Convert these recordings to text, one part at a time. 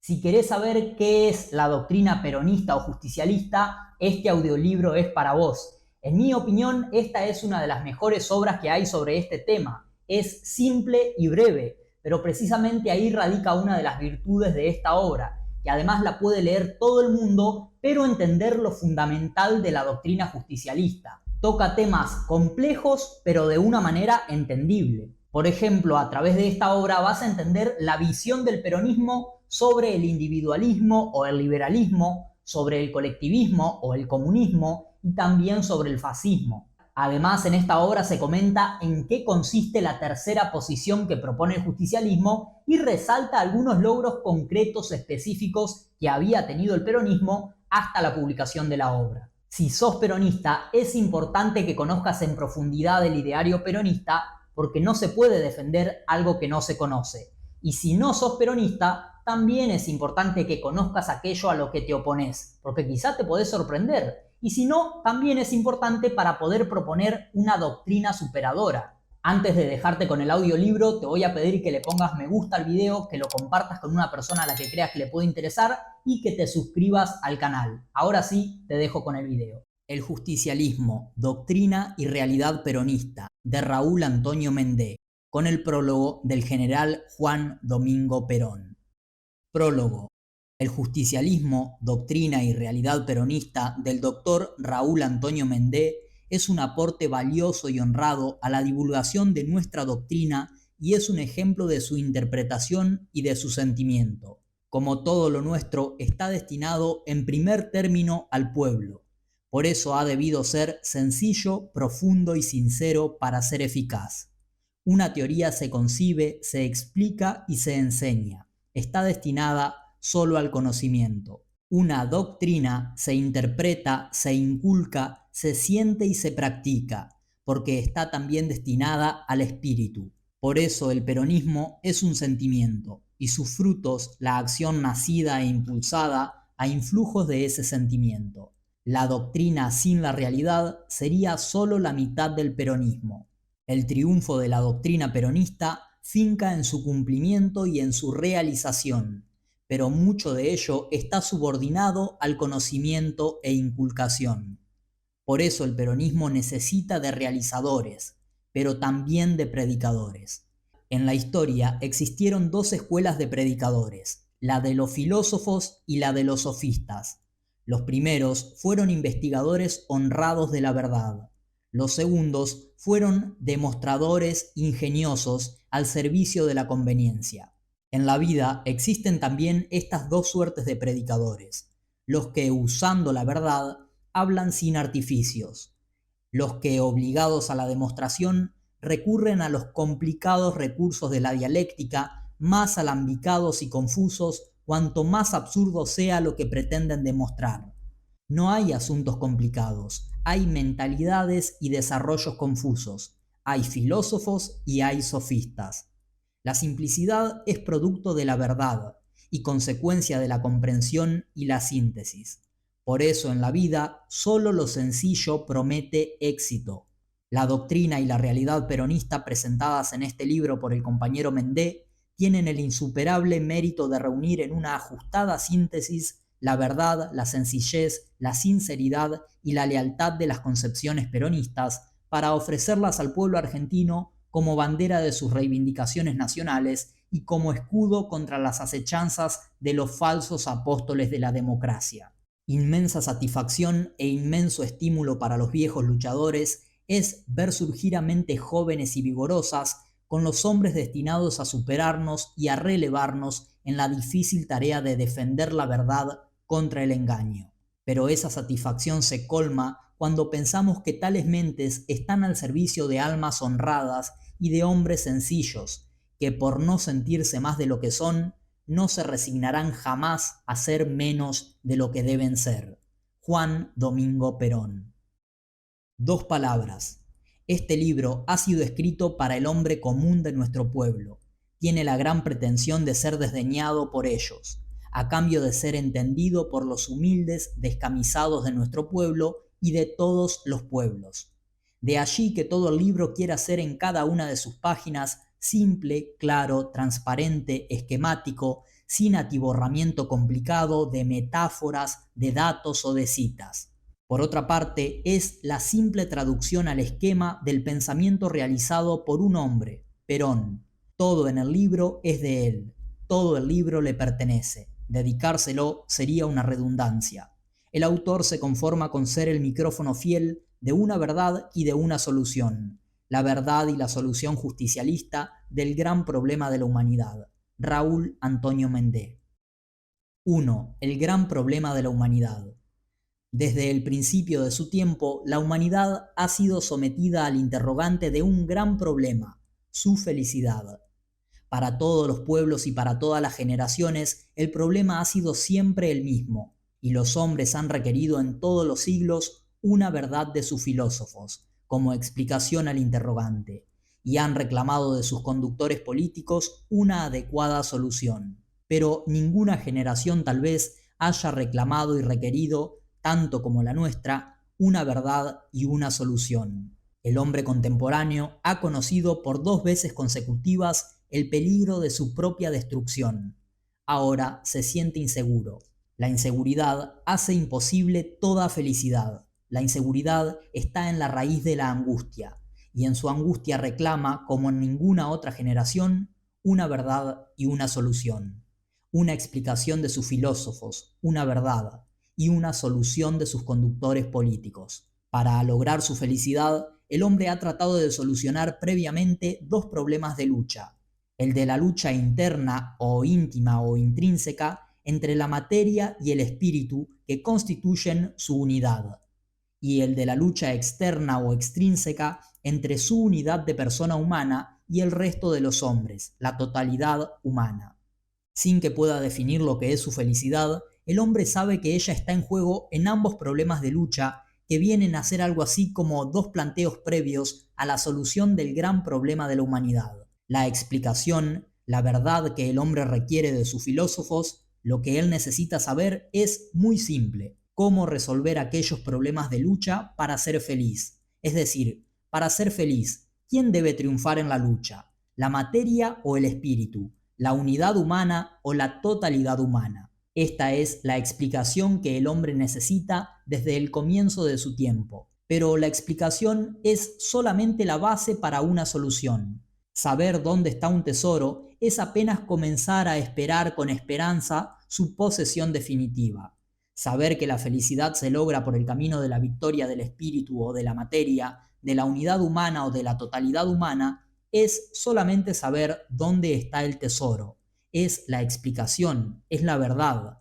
Si querés saber qué es la doctrina peronista o justicialista, este audiolibro es para vos. En mi opinión, esta es una de las mejores obras que hay sobre este tema. Es simple y breve, pero precisamente ahí radica una de las virtudes de esta obra, que además la puede leer todo el mundo, pero entender lo fundamental de la doctrina justicialista. Toca temas complejos, pero de una manera entendible. Por ejemplo, a través de esta obra vas a entender la visión del peronismo sobre el individualismo o el liberalismo, sobre el colectivismo o el comunismo y también sobre el fascismo. Además, en esta obra se comenta en qué consiste la tercera posición que propone el justicialismo y resalta algunos logros concretos específicos que había tenido el peronismo hasta la publicación de la obra. Si sos peronista, es importante que conozcas en profundidad el ideario peronista porque no se puede defender algo que no se conoce. Y si no sos peronista, también es importante que conozcas aquello a lo que te opones, porque quizá te podés sorprender. Y si no, también es importante para poder proponer una doctrina superadora. Antes de dejarte con el audiolibro, te voy a pedir que le pongas me gusta al video, que lo compartas con una persona a la que creas que le puede interesar y que te suscribas al canal. Ahora sí, te dejo con el video. El justicialismo, doctrina y realidad peronista, de Raúl Antonio Mendé, con el prólogo del general Juan Domingo Perón. Prólogo. El justicialismo, doctrina y realidad peronista del doctor Raúl Antonio Mendé es un aporte valioso y honrado a la divulgación de nuestra doctrina y es un ejemplo de su interpretación y de su sentimiento. Como todo lo nuestro, está destinado en primer término al pueblo. Por eso ha debido ser sencillo, profundo y sincero para ser eficaz. Una teoría se concibe, se explica y se enseña. Está destinada solo al conocimiento. Una doctrina se interpreta, se inculca, se siente y se practica, porque está también destinada al espíritu. Por eso el peronismo es un sentimiento, y sus frutos, la acción nacida e impulsada a influjos de ese sentimiento. La doctrina sin la realidad sería solo la mitad del peronismo. El triunfo de la doctrina peronista finca en su cumplimiento y en su realización, pero mucho de ello está subordinado al conocimiento e inculcación. Por eso el peronismo necesita de realizadores, pero también de predicadores. En la historia existieron dos escuelas de predicadores, la de los filósofos y la de los sofistas. Los primeros fueron investigadores honrados de la verdad. Los segundos fueron demostradores ingeniosos al servicio de la conveniencia. En la vida existen también estas dos suertes de predicadores: los que, usando la verdad, hablan sin artificios; los que, obligados a la demostración, recurren a los complicados recursos de la dialéctica, más alambicados y confusos cuanto más absurdo sea lo que pretenden demostrar. No hay asuntos complicados, hay mentalidades y desarrollos confusos, hay filósofos y hay sofistas. La simplicidad es producto de la verdad y consecuencia de la comprensión y la síntesis. Por eso en la vida solo lo sencillo promete éxito. La doctrina y la realidad peronista presentadas en este libro por el compañero Mendé tienen el insuperable mérito de reunir en una ajustada síntesis la verdad, la sencillez, la sinceridad y la lealtad de las concepciones peronistas para ofrecerlas al pueblo argentino como bandera de sus reivindicaciones nacionales y como escudo contra las acechanzas de los falsos apóstoles de la democracia. Inmensa satisfacción e inmenso estímulo para los viejos luchadores es ver surgir a mentes jóvenes y vigorosas con los hombres destinados a superarnos y a relevarnos en la difícil tarea de defender la verdad contra el engaño. Pero esa satisfacción se colma cuando pensamos que tales mentes están al servicio de almas honradas y de hombres sencillos, que por no sentirse más de lo que son, no se resignarán jamás a ser menos de lo que deben ser. Juan Domingo Perón. Dos palabras. Este libro ha sido escrito para el hombre común de nuestro pueblo. Tiene la gran pretensión de ser desdeñado por ellos, a cambio de ser entendido por los humildes descamisados de nuestro pueblo y de todos los pueblos. De allí que todo el libro quiera ser en cada una de sus páginas simple, claro, transparente, esquemático, sin atiborramiento complicado de metáforas, de datos o de citas. Por otra parte, es la simple traducción al esquema del pensamiento realizado por un hombre, Perón. Todo en el libro es de él, todo el libro le pertenece. Dedicárselo sería una redundancia. El autor se conforma con ser el micrófono fiel de una verdad y de una solución, la verdad y la solución justicialista del gran problema de la humanidad. Raúl Antonio Mendé. 1. El gran problema de la humanidad. Desde el principio de su tiempo, la humanidad ha sido sometida al interrogante de un gran problema, su felicidad. Para todos los pueblos y para todas las generaciones, el problema ha sido siempre el mismo, y los hombres han requerido en todos los siglos una verdad de sus filósofos, como explicación al interrogante, y han reclamado de sus conductores políticos una adecuada solución. Pero ninguna generación tal vez haya reclamado y requerido, tanto como la nuestra, una verdad y una solución. El hombre contemporáneo ha conocido por 2 veces consecutivas el peligro de su propia destrucción. Ahora se siente inseguro. La inseguridad hace imposible toda felicidad. La inseguridad está en la raíz de la angustia, y en su angustia reclama, como en ninguna otra generación, una verdad y una solución, una explicación de sus filósofos, una verdad, y una solución de sus conductores políticos. Para lograr su felicidad, el hombre ha tratado de solucionar previamente 2 problemas de lucha: el de la lucha interna o íntima o intrínseca entre la materia y el espíritu que constituyen su unidad, y el de la lucha externa o extrínseca entre su unidad de persona humana y el resto de los hombres, la totalidad humana. Sin que pueda definir lo que es su felicidad, el hombre sabe que ella está en juego en ambos problemas de lucha, que vienen a ser algo así como 2 planteos previos a la solución del gran problema de la humanidad. La explicación, la verdad que el hombre requiere de sus filósofos, lo que él necesita saber es muy simple: cómo resolver aquellos problemas de lucha para ser feliz. Es decir, para ser feliz, ¿quién debe triunfar en la lucha? ¿La materia o el espíritu? ¿La unidad humana o la totalidad humana? Esta es la explicación que el hombre necesita desde el comienzo de su tiempo. Pero la explicación es solamente la base para una solución. Saber dónde está un tesoro es apenas comenzar a esperar con esperanza su posesión definitiva. Saber que la felicidad se logra por el camino de la victoria del espíritu o de la materia, de la unidad humana o de la totalidad humana, es solamente saber dónde está el tesoro. Es la explicación, es la verdad.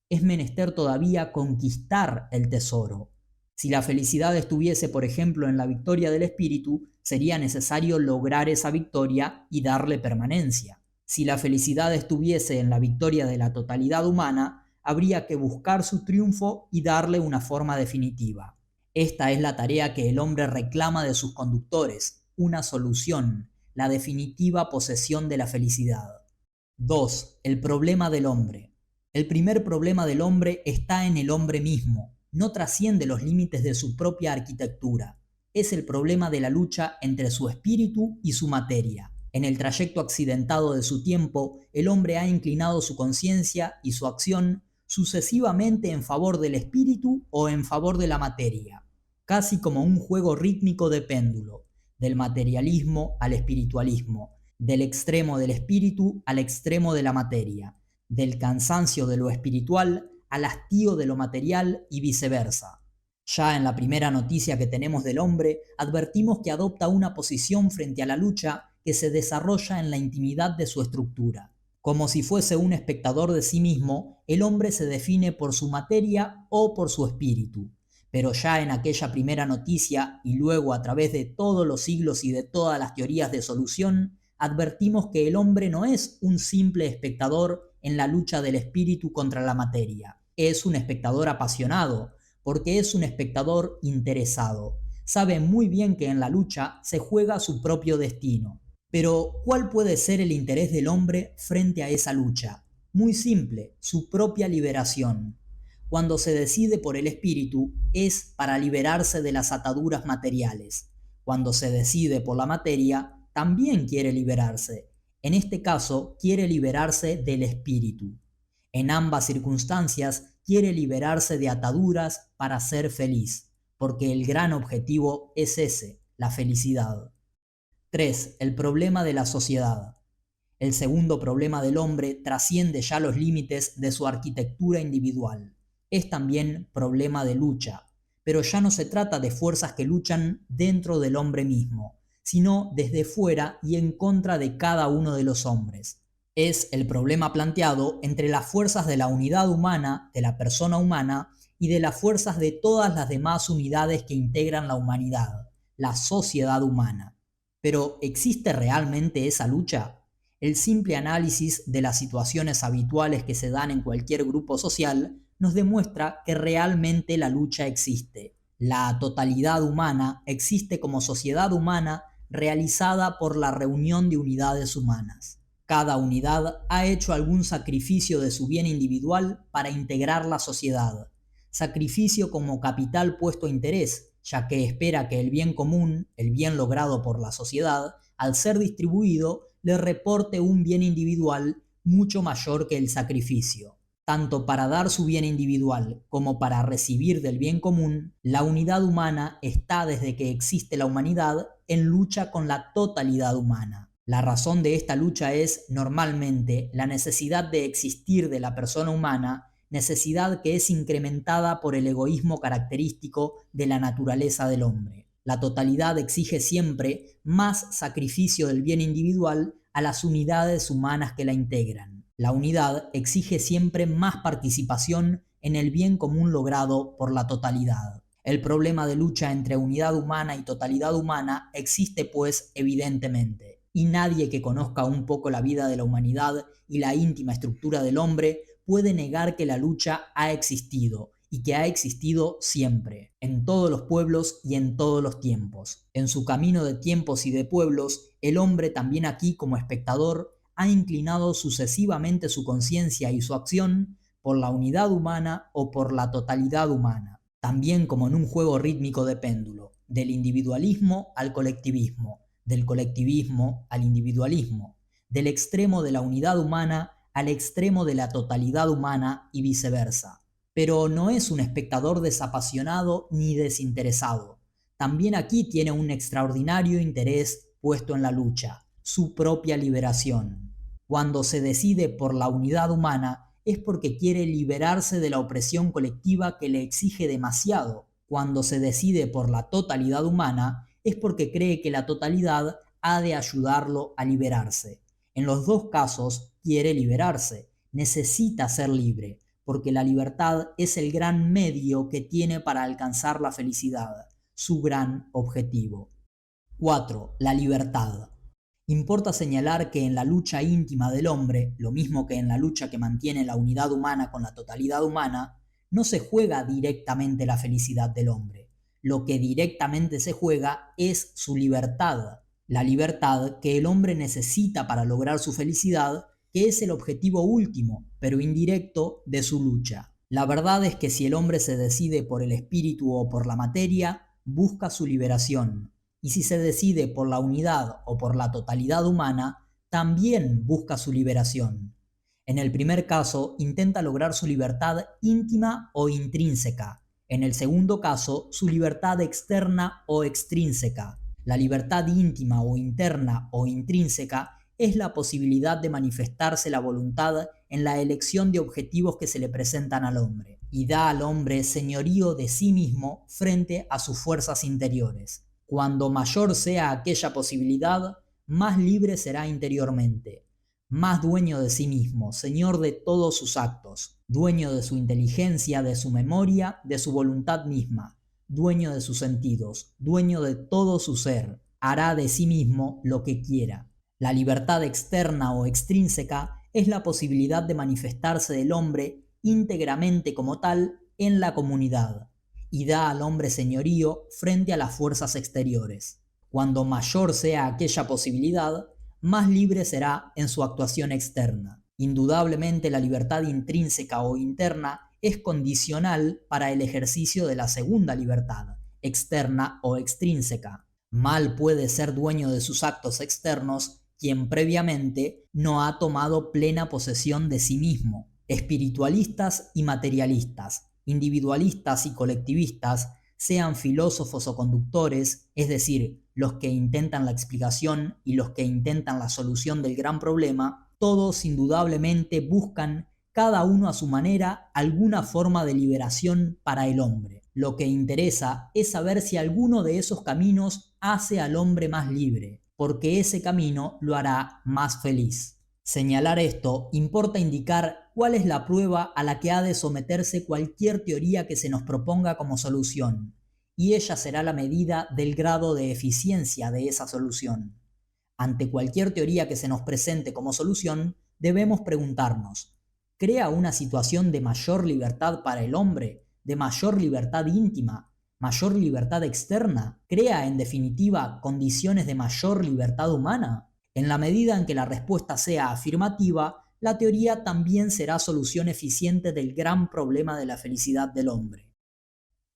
Es menester todavía conquistar el tesoro. Si la felicidad estuviese, por ejemplo, en la victoria del espíritu, sería necesario lograr esa victoria y darle permanencia. Si la felicidad estuviese en la victoria de la totalidad humana, habría que buscar su triunfo y darle una forma definitiva. Esta es la tarea que el hombre reclama de sus conductores, una solución, la definitiva posesión de la felicidad. 2. El problema del hombre. El primer problema del hombre está en el hombre mismo, no trasciende los límites de su propia arquitectura. Es el problema de la lucha entre su espíritu y su materia. En el trayecto accidentado de su tiempo, el hombre ha inclinado su conciencia y su acción sucesivamente en favor del espíritu o en favor de la materia, casi como un juego rítmico de péndulo, del materialismo al espiritualismo, del extremo del espíritu al extremo de la materia, del cansancio de lo espiritual al hastío de lo material y viceversa. Ya en la primera noticia que tenemos del hombre, advertimos que adopta una posición frente a la lucha que se desarrolla en la intimidad de su estructura. Como si fuese un espectador de sí mismo, el hombre se define por su materia o por su espíritu. Pero ya en aquella primera noticia, y luego a través de todos los siglos y de todas las teorías de solución, advertimos que el hombre no es un simple espectador en la lucha del espíritu contra la materia. Es un espectador apasionado, porque es un espectador interesado. Sabe muy bien que en la lucha se juega su propio destino. Pero, ¿cuál puede ser el interés del hombre frente a esa lucha? Muy simple, su propia liberación. Cuando se decide por el espíritu, es para liberarse de las ataduras materiales. Cuando se decide por la materia, también quiere liberarse. En este caso, quiere liberarse del espíritu. En ambas circunstancias, quiere liberarse de ataduras para ser feliz, porque el gran objetivo es ese, la felicidad. 3. El problema de la sociedad. El segundo problema del hombre trasciende ya los límites de su arquitectura individual. Es también problema de lucha, pero ya no se trata de fuerzas que luchan dentro del hombre mismo, sino desde fuera y en contra de cada uno de los hombres. Es el problema planteado entre las fuerzas de la unidad humana, de la persona humana, y de las fuerzas de todas las demás unidades que integran la humanidad, la sociedad humana. Pero, ¿existe realmente esa lucha? El simple análisis de las situaciones habituales que se dan en cualquier grupo social nos demuestra que realmente la lucha existe. La totalidad humana existe como sociedad humana realizada por la reunión de unidades humanas. Cada unidad ha hecho algún sacrificio de su bien individual para integrar la sociedad. Sacrificio como capital puesto a interés, ya que espera que el bien común, el bien logrado por la sociedad, al ser distribuido, le reporte un bien individual mucho mayor que el sacrificio. Tanto para dar su bien individual como para recibir del bien común, la unidad humana está desde que existe la humanidad en lucha con la totalidad humana. La razón de esta lucha es, normalmente, la necesidad de existir de la persona humana, necesidad que es incrementada por el egoísmo característico de la naturaleza del hombre. La totalidad exige siempre más sacrificio del bien individual a las unidades humanas que la integran. La unidad exige siempre más participación en el bien común logrado por la totalidad. El problema de lucha entre unidad humana y totalidad humana existe, pues, evidentemente, y nadie que conozca un poco la vida de la humanidad y la íntima estructura del hombre puede negar que la lucha ha existido y que ha existido siempre, en todos los pueblos y en todos los tiempos. En su camino de tiempos y de pueblos, el hombre también aquí como espectador ha inclinado sucesivamente su conciencia y su acción por la unidad humana o por la totalidad humana, también como en un juego rítmico de péndulo, del individualismo al colectivismo, del colectivismo al individualismo, del extremo de la unidad humana al extremo de la totalidad humana y viceversa. Pero no es un espectador desapasionado ni desinteresado. También aquí tiene un extraordinario interés puesto en la lucha, su propia liberación. Cuando se decide por la unidad humana es porque quiere liberarse de la opresión colectiva que le exige demasiado. Cuando se decide por la totalidad humana es porque cree que la totalidad ha de ayudarlo a liberarse. En los dos casos quiere liberarse, necesita ser libre, porque la libertad es el gran medio que tiene para alcanzar la felicidad, su gran objetivo. 4. La libertad. Importa señalar que en la lucha íntima del hombre, lo mismo que en la lucha que mantiene la unidad humana con la totalidad humana, no se juega directamente la felicidad del hombre. Lo que directamente se juega es su libertad, la libertad que el hombre necesita para lograr su felicidad, que es el objetivo último, pero indirecto, de su lucha. La verdad es que si el hombre se decide por el espíritu o por la materia, busca su liberación. Y si se decide por la unidad o por la totalidad humana, también busca su liberación. En el primer caso, intenta lograr su libertad íntima o intrínseca. En el segundo caso, su libertad externa o extrínseca. La libertad íntima o interna o intrínseca es la posibilidad de manifestarse la voluntad en la elección de objetivos que se le presentan al hombre, y da al hombre señorío de sí mismo frente a sus fuerzas interiores. Cuando mayor sea aquella posibilidad, más libre será interiormente, más dueño de sí mismo, señor de todos sus actos, dueño de su inteligencia, de su memoria, de su voluntad misma, dueño de sus sentidos, dueño de todo su ser, hará de sí mismo lo que quiera. La libertad externa o extrínseca es la posibilidad de manifestarse del hombre íntegramente como tal en la comunidad, y da al hombre señorío frente a las fuerzas exteriores. Cuando mayor sea aquella posibilidad, más libre será en su actuación externa. Indudablemente la libertad intrínseca o interna es condicional para el ejercicio de la segunda libertad, externa o extrínseca. Mal puede ser dueño de sus actos externos quien previamente no ha tomado plena posesión de sí mismo. Espiritualistas y materialistas, individualistas y colectivistas, sean filósofos o conductores, es decir, los que intentan la explicación y los que intentan la solución del gran problema, todos indudablemente buscan, cada uno a su manera, alguna forma de liberación para el hombre. Lo que interesa es saber si alguno de esos caminos hace al hombre más libre, porque ese camino lo hará más feliz. Señalar esto importa indicar cuál es la prueba a la que ha de someterse cualquier teoría que se nos proponga como solución, y ella será la medida del grado de eficiencia de esa solución. Ante cualquier teoría que se nos presente como solución, debemos preguntarnos: ¿crea una situación de mayor libertad para el hombre, de mayor libertad íntima, mayor libertad externa? ¿Crea, en definitiva, condiciones de mayor libertad humana? En la medida en que la respuesta sea afirmativa, la teoría también será solución eficiente del gran problema de la felicidad del hombre.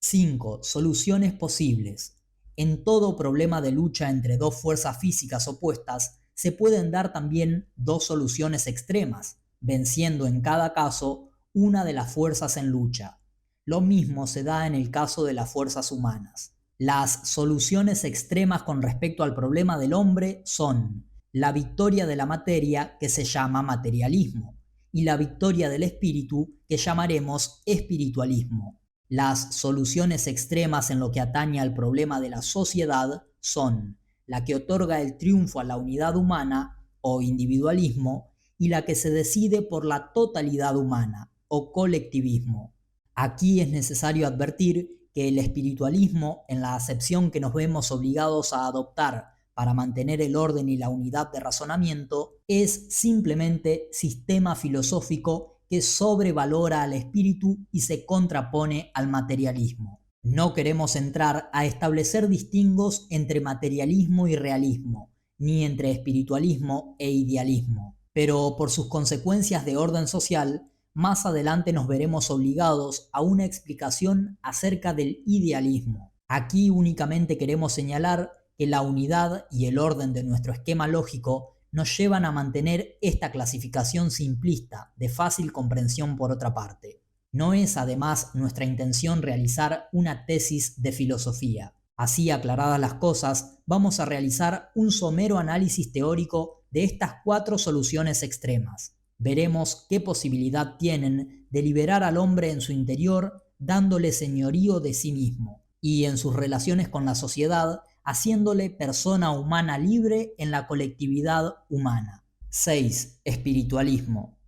5. Soluciones posibles. En todo problema de lucha entre dos fuerzas físicas opuestas, se pueden dar también dos soluciones extremas, venciendo en cada caso una de las fuerzas en lucha. Lo mismo se da en el caso de las fuerzas humanas. Las soluciones extremas con respecto al problema del hombre son la victoria de la materia, que se llama materialismo, y la victoria del espíritu, que llamaremos espiritualismo. Las soluciones extremas en lo que atañe al problema de la sociedad son la que otorga el triunfo a la unidad humana, o individualismo, y la que se decide por la totalidad humana, o colectivismo. Aquí es necesario advertir que el espiritualismo, en la acepción que nos vemos obligados a adoptar para mantener el orden y la unidad de razonamiento, es simplemente sistema filosófico que sobrevalora al espíritu y se contrapone al materialismo. No queremos entrar a establecer distingos entre materialismo y realismo, ni entre espiritualismo e idealismo, pero por sus consecuencias de orden social, más adelante nos veremos obligados a una explicación acerca del idealismo. Aquí únicamente queremos señalar que la unidad y el orden de nuestro esquema lógico nos llevan a mantener esta clasificación simplista, de fácil comprensión por otra parte. No es además nuestra intención realizar una tesis de filosofía. Así aclaradas las cosas, vamos a realizar un somero análisis teórico de estas cuatro soluciones extremas. Veremos qué posibilidad tienen de liberar al hombre en su interior, dándole señorío de sí mismo, y en sus relaciones con la sociedad, haciéndole persona humana libre en la colectividad humana. 6. Espiritualismo.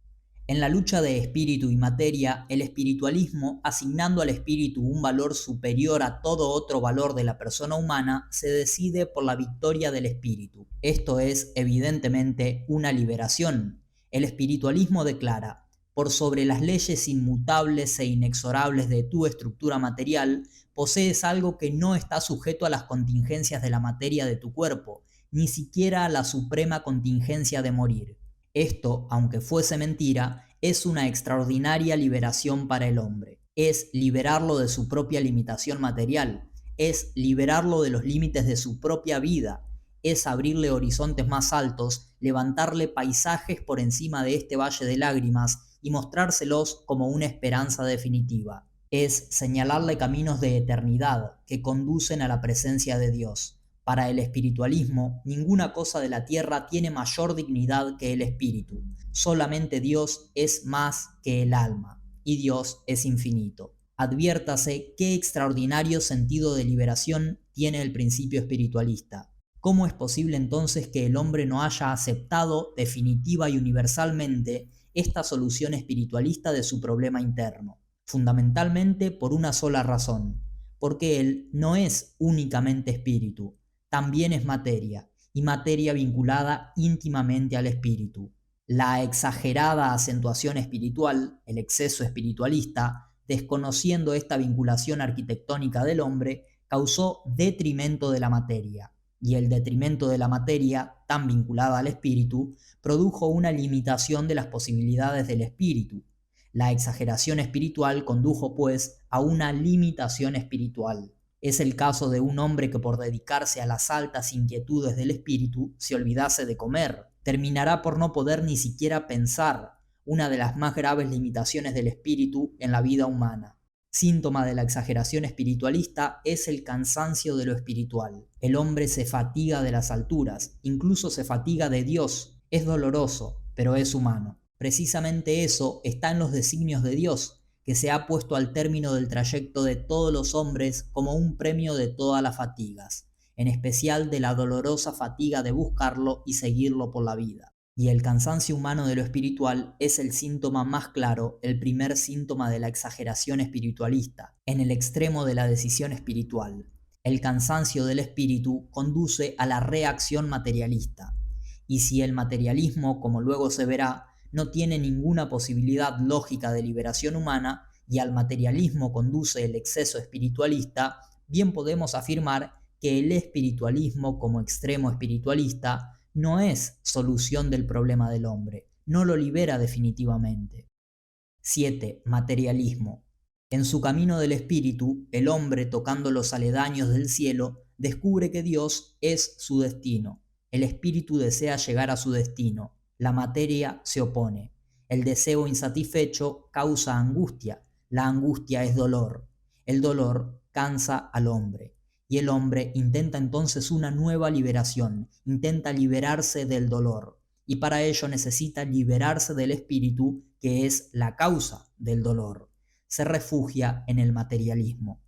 En la lucha de espíritu y materia, el espiritualismo, asignando al espíritu un valor superior a todo otro valor de la persona humana, se decide por la victoria del espíritu. Esto es, evidentemente, una liberación. El espiritualismo declara: por sobre las leyes inmutables e inexorables de tu estructura material, posees algo que no está sujeto a las contingencias de la materia de tu cuerpo, ni siquiera a la suprema contingencia de morir. Esto, aunque fuese mentira, es una extraordinaria liberación para el hombre. Es liberarlo de su propia limitación material, es liberarlo de los límites de su propia vida, es abrirle horizontes más altos, levantarle paisajes por encima de este valle de lágrimas y mostrárselos como una esperanza definitiva. Es señalarle caminos de eternidad que conducen a la presencia de Dios. Para el espiritualismo, ninguna cosa de la tierra tiene mayor dignidad que el espíritu. Solamente Dios es más que el alma, y Dios es infinito. Adviértase qué extraordinario sentido de liberación tiene el principio espiritualista. ¿Cómo es posible entonces que el hombre no haya aceptado definitiva y universalmente esta solución espiritualista de su problema interno? Fundamentalmente por una sola razón: porque él no es únicamente espíritu, también es materia, y materia vinculada íntimamente al espíritu. La exagerada acentuación espiritual, el exceso espiritualista, desconociendo esta vinculación arquitectónica del hombre, causó detrimento de la materia, y el detrimento de la materia, tan vinculada al espíritu, produjo una limitación de las posibilidades del espíritu. La exageración espiritual condujo, pues, a una limitación espiritual. Es el caso de un hombre que por dedicarse a las altas inquietudes del espíritu se olvidase de comer. Terminará por no poder ni siquiera pensar, una de las más graves limitaciones del espíritu en la vida humana. Síntoma de la exageración espiritualista es el cansancio de lo espiritual. El hombre se fatiga de las alturas, incluso se fatiga de Dios. Es doloroso, pero es humano. Precisamente eso está en los designios de Dios, que se ha puesto al término del trayecto de todos los hombres como un premio de todas las fatigas, en especial de la dolorosa fatiga de buscarlo y seguirlo por la vida. Y el cansancio humano de lo espiritual es el síntoma más claro, el primer síntoma de la exageración espiritualista, en el extremo de la decisión espiritual. El cansancio del espíritu conduce a la reacción materialista. Y si el materialismo, como luego se verá, no tiene ninguna posibilidad lógica de liberación humana y al materialismo conduce el exceso espiritualista, bien podemos afirmar que el espiritualismo como extremo espiritualista no es solución del problema del hombre, no lo libera definitivamente. 7. Materialismo. En su camino del espíritu, el hombre, tocando los aledaños del cielo, descubre que Dios es su destino. El espíritu desea llegar a su destino. La materia se opone. El deseo insatisfecho causa angustia. La angustia es dolor. El dolor cansa al hombre. Y el hombre intenta entonces una nueva liberación. Intenta liberarse del dolor. Y para ello necesita liberarse del espíritu, que es la causa del dolor. Se refugia en el materialismo.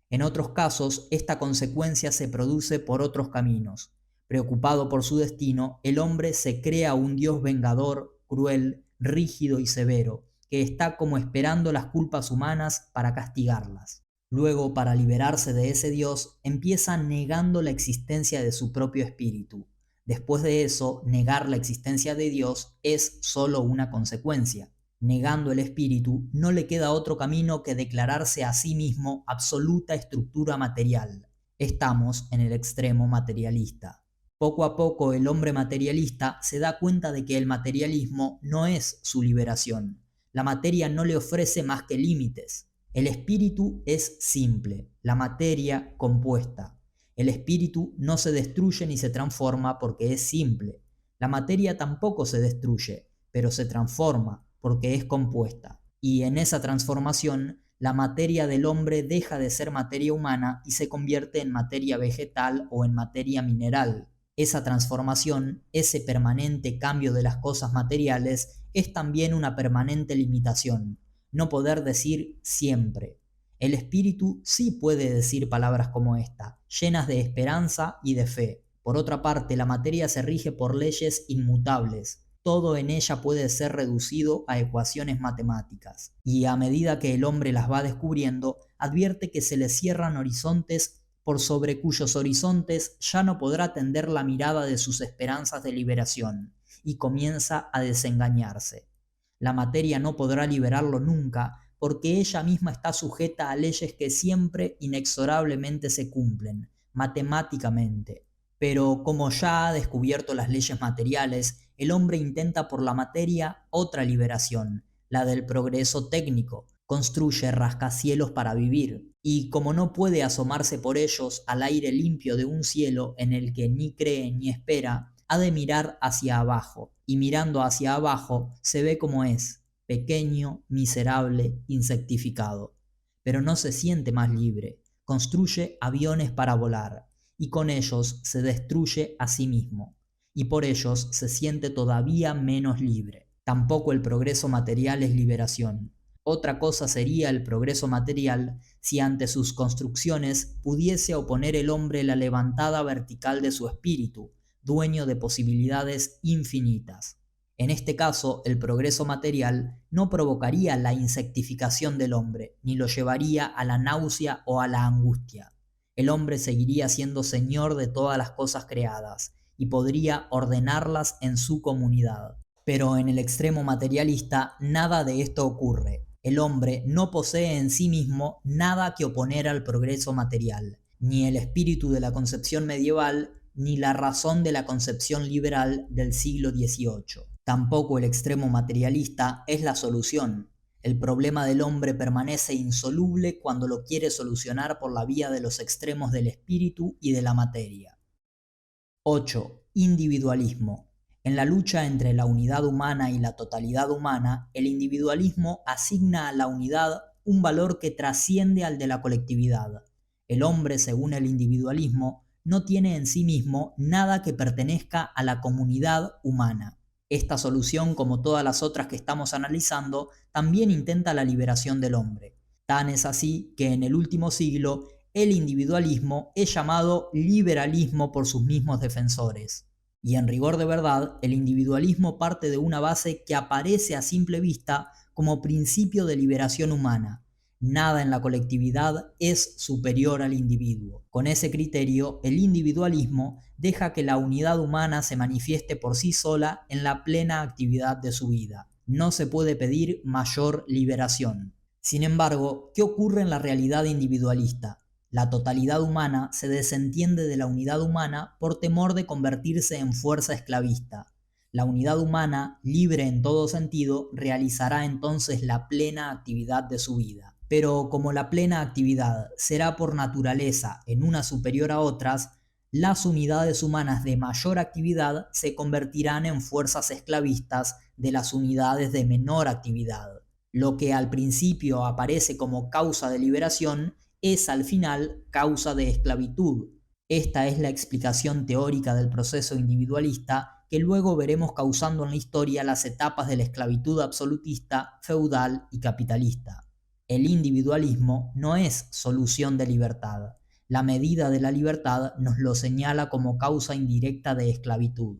En otros casos, esta consecuencia se produce por otros caminos. Preocupado por su destino, el hombre se crea un Dios vengador, cruel, rígido y severo, que está como esperando las culpas humanas para castigarlas. Luego, para liberarse de ese Dios, empieza negando la existencia de su propio espíritu. Después de eso, negar la existencia de Dios es solo una consecuencia. Negando el espíritu, no le queda otro camino que declararse a sí mismo absoluta estructura material. Estamos en el extremo materialista. Poco a poco el hombre materialista se da cuenta de que el materialismo no es su liberación. La materia no le ofrece más que límites. El espíritu es simple, la materia compuesta. El espíritu no se destruye ni se transforma porque es simple. La materia tampoco se destruye, pero se transforma porque es compuesta. Y en esa transformación, la materia del hombre deja de ser materia humana y se convierte en materia vegetal o en materia mineral. Esa transformación, ese permanente cambio de las cosas materiales, es también una permanente limitación. No poder decir siempre. El espíritu sí puede decir palabras como esta, llenas de esperanza y de fe. Por otra parte, la materia se rige por leyes inmutables. Todo en ella puede ser reducido a ecuaciones matemáticas. Y a medida que el hombre las va descubriendo, advierte que se le cierran horizontes por sobre cuyos horizontes ya no podrá tender la mirada de sus esperanzas de liberación, y comienza a desengañarse. La materia no podrá liberarlo nunca, porque ella misma está sujeta a leyes que siempre inexorablemente se cumplen, matemáticamente. Pero como ya ha descubierto las leyes materiales, el hombre intenta por la materia otra liberación, la del progreso técnico. Construye rascacielos para vivir, y como no puede asomarse por ellos al aire limpio de un cielo en el que ni cree ni espera, ha de mirar hacia abajo, y mirando hacia abajo se ve como es, pequeño, miserable, insectificado. Pero no se siente más libre, construye aviones para volar, y con ellos se destruye a sí mismo, y por ellos se siente todavía menos libre. Tampoco el progreso material es liberación. Otra cosa sería el progreso material si ante sus construcciones pudiese oponer el hombre la levantada vertical de su espíritu, dueño de posibilidades infinitas. En este caso, el progreso material no provocaría la insectificación del hombre, ni lo llevaría a la náusea o a la angustia. El hombre seguiría siendo señor de todas las cosas creadas y podría ordenarlas en su comunidad. Pero en el extremo materialista nada de esto ocurre. El hombre no posee en sí mismo nada que oponer al progreso material, ni el espíritu de la concepción medieval, ni la razón de la concepción liberal del siglo XVIII. Tampoco el extremo materialista es la solución. El problema del hombre permanece insoluble cuando lo quiere solucionar por la vía de los extremos del espíritu y de la materia. 8. Individualismo. En la lucha entre la unidad humana y la totalidad humana, el individualismo asigna a la unidad un valor que trasciende al de la colectividad. El hombre, según el individualismo, no tiene en sí mismo nada que pertenezca a la comunidad humana. Esta solución, como todas las otras que estamos analizando, también intenta la liberación del hombre. Tan es así que en el último siglo el individualismo es llamado liberalismo por sus mismos defensores. Y en rigor de verdad, el individualismo parte de una base que aparece a simple vista como principio de liberación humana. Nada en la colectividad es superior al individuo. Con ese criterio, el individualismo deja que la unidad humana se manifieste por sí sola en la plena actividad de su vida. No se puede pedir mayor liberación. Sin embargo, ¿qué ocurre en la realidad individualista? La totalidad humana se desentiende de la unidad humana por temor de convertirse en fuerza esclavista. La unidad humana, libre en todo sentido, realizará entonces la plena actividad de su vida. Pero como la plena actividad será por naturaleza en una superior a otras, las unidades humanas de mayor actividad se convertirán en fuerzas esclavistas de las unidades de menor actividad. Lo que al principio aparece como causa de liberación es al final causa de esclavitud. Esta es la explicación teórica del proceso individualista que luego veremos causando en la historia las etapas de la esclavitud absolutista, feudal y capitalista. El individualismo no es solución de libertad. La medida de la libertad nos lo señala como causa indirecta de esclavitud.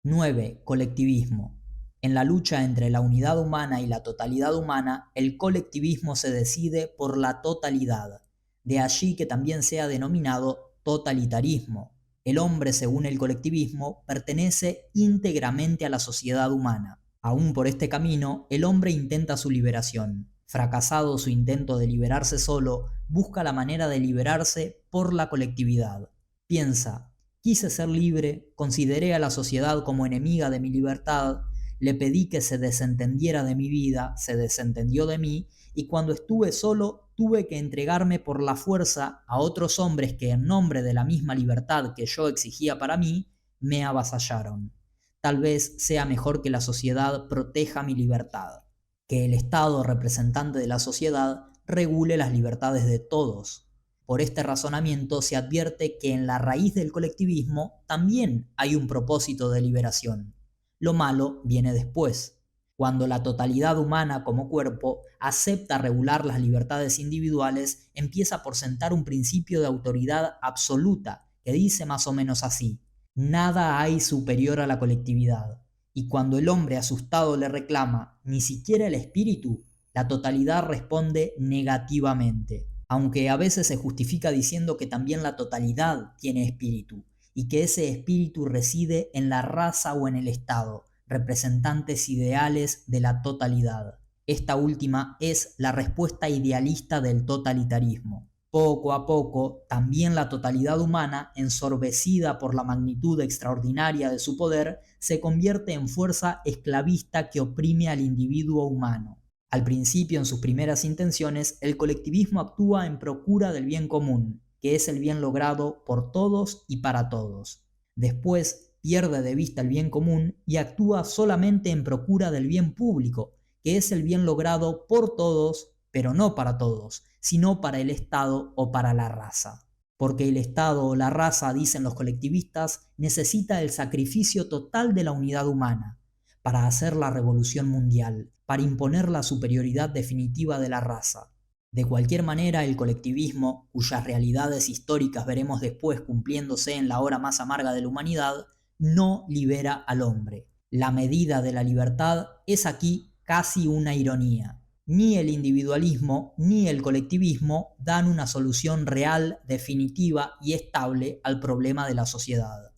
9. Colectivismo. En la lucha entre la unidad humana y la totalidad humana, el colectivismo se decide por la totalidad. De allí que también sea denominado totalitarismo. El hombre, según el colectivismo, pertenece íntegramente a la sociedad humana. Aún por este camino, el hombre intenta su liberación. Fracasado su intento de liberarse solo, busca la manera de liberarse por la colectividad. Piensa: quise ser libre, consideré a la sociedad como enemiga de mi libertad, le pedí que se desentendiera de mi vida, se desentendió de mí, y cuando estuve solo tuve que entregarme por la fuerza a otros hombres que en nombre de la misma libertad que yo exigía para mí, me avasallaron. Tal vez sea mejor que la sociedad proteja mi libertad, que el Estado, representante de la sociedad, regule las libertades de todos. Por este razonamiento se advierte que en la raíz del colectivismo también hay un propósito de liberación. Lo malo viene después, cuando la totalidad humana como cuerpo acepta regular las libertades individuales, empieza por sentar un principio de autoridad absoluta que dice más o menos así: nada hay superior a la colectividad. Y cuando el hombre asustado le reclama: ni siquiera el espíritu, la totalidad responde negativamente, aunque a veces se justifica diciendo que también la totalidad tiene espíritu, y que ese espíritu reside en la raza o en el Estado, representantes ideales de la totalidad. Esta última es la respuesta idealista del totalitarismo. Poco a poco, también la totalidad humana, ensorbecida por la magnitud extraordinaria de su poder, se convierte en fuerza esclavista que oprime al individuo humano. Al principio, en sus primeras intenciones, el colectivismo actúa en procura del bien común, que es el bien logrado por todos y para todos. Después, pierde de vista el bien común y actúa solamente en procura del bien público, que es el bien logrado por todos, pero no para todos, sino para el Estado o para la raza. Porque el Estado o la raza, dicen los colectivistas, necesita el sacrificio total de la unidad humana para hacer la revolución mundial, para imponer la superioridad definitiva de la raza. De cualquier manera, el colectivismo, cuyas realidades históricas veremos después cumpliéndose en la hora más amarga de la humanidad, no libera al hombre. La medida de la libertad es aquí casi una ironía. Ni el individualismo ni el colectivismo dan una solución real, definitiva y estable al problema de la sociedad.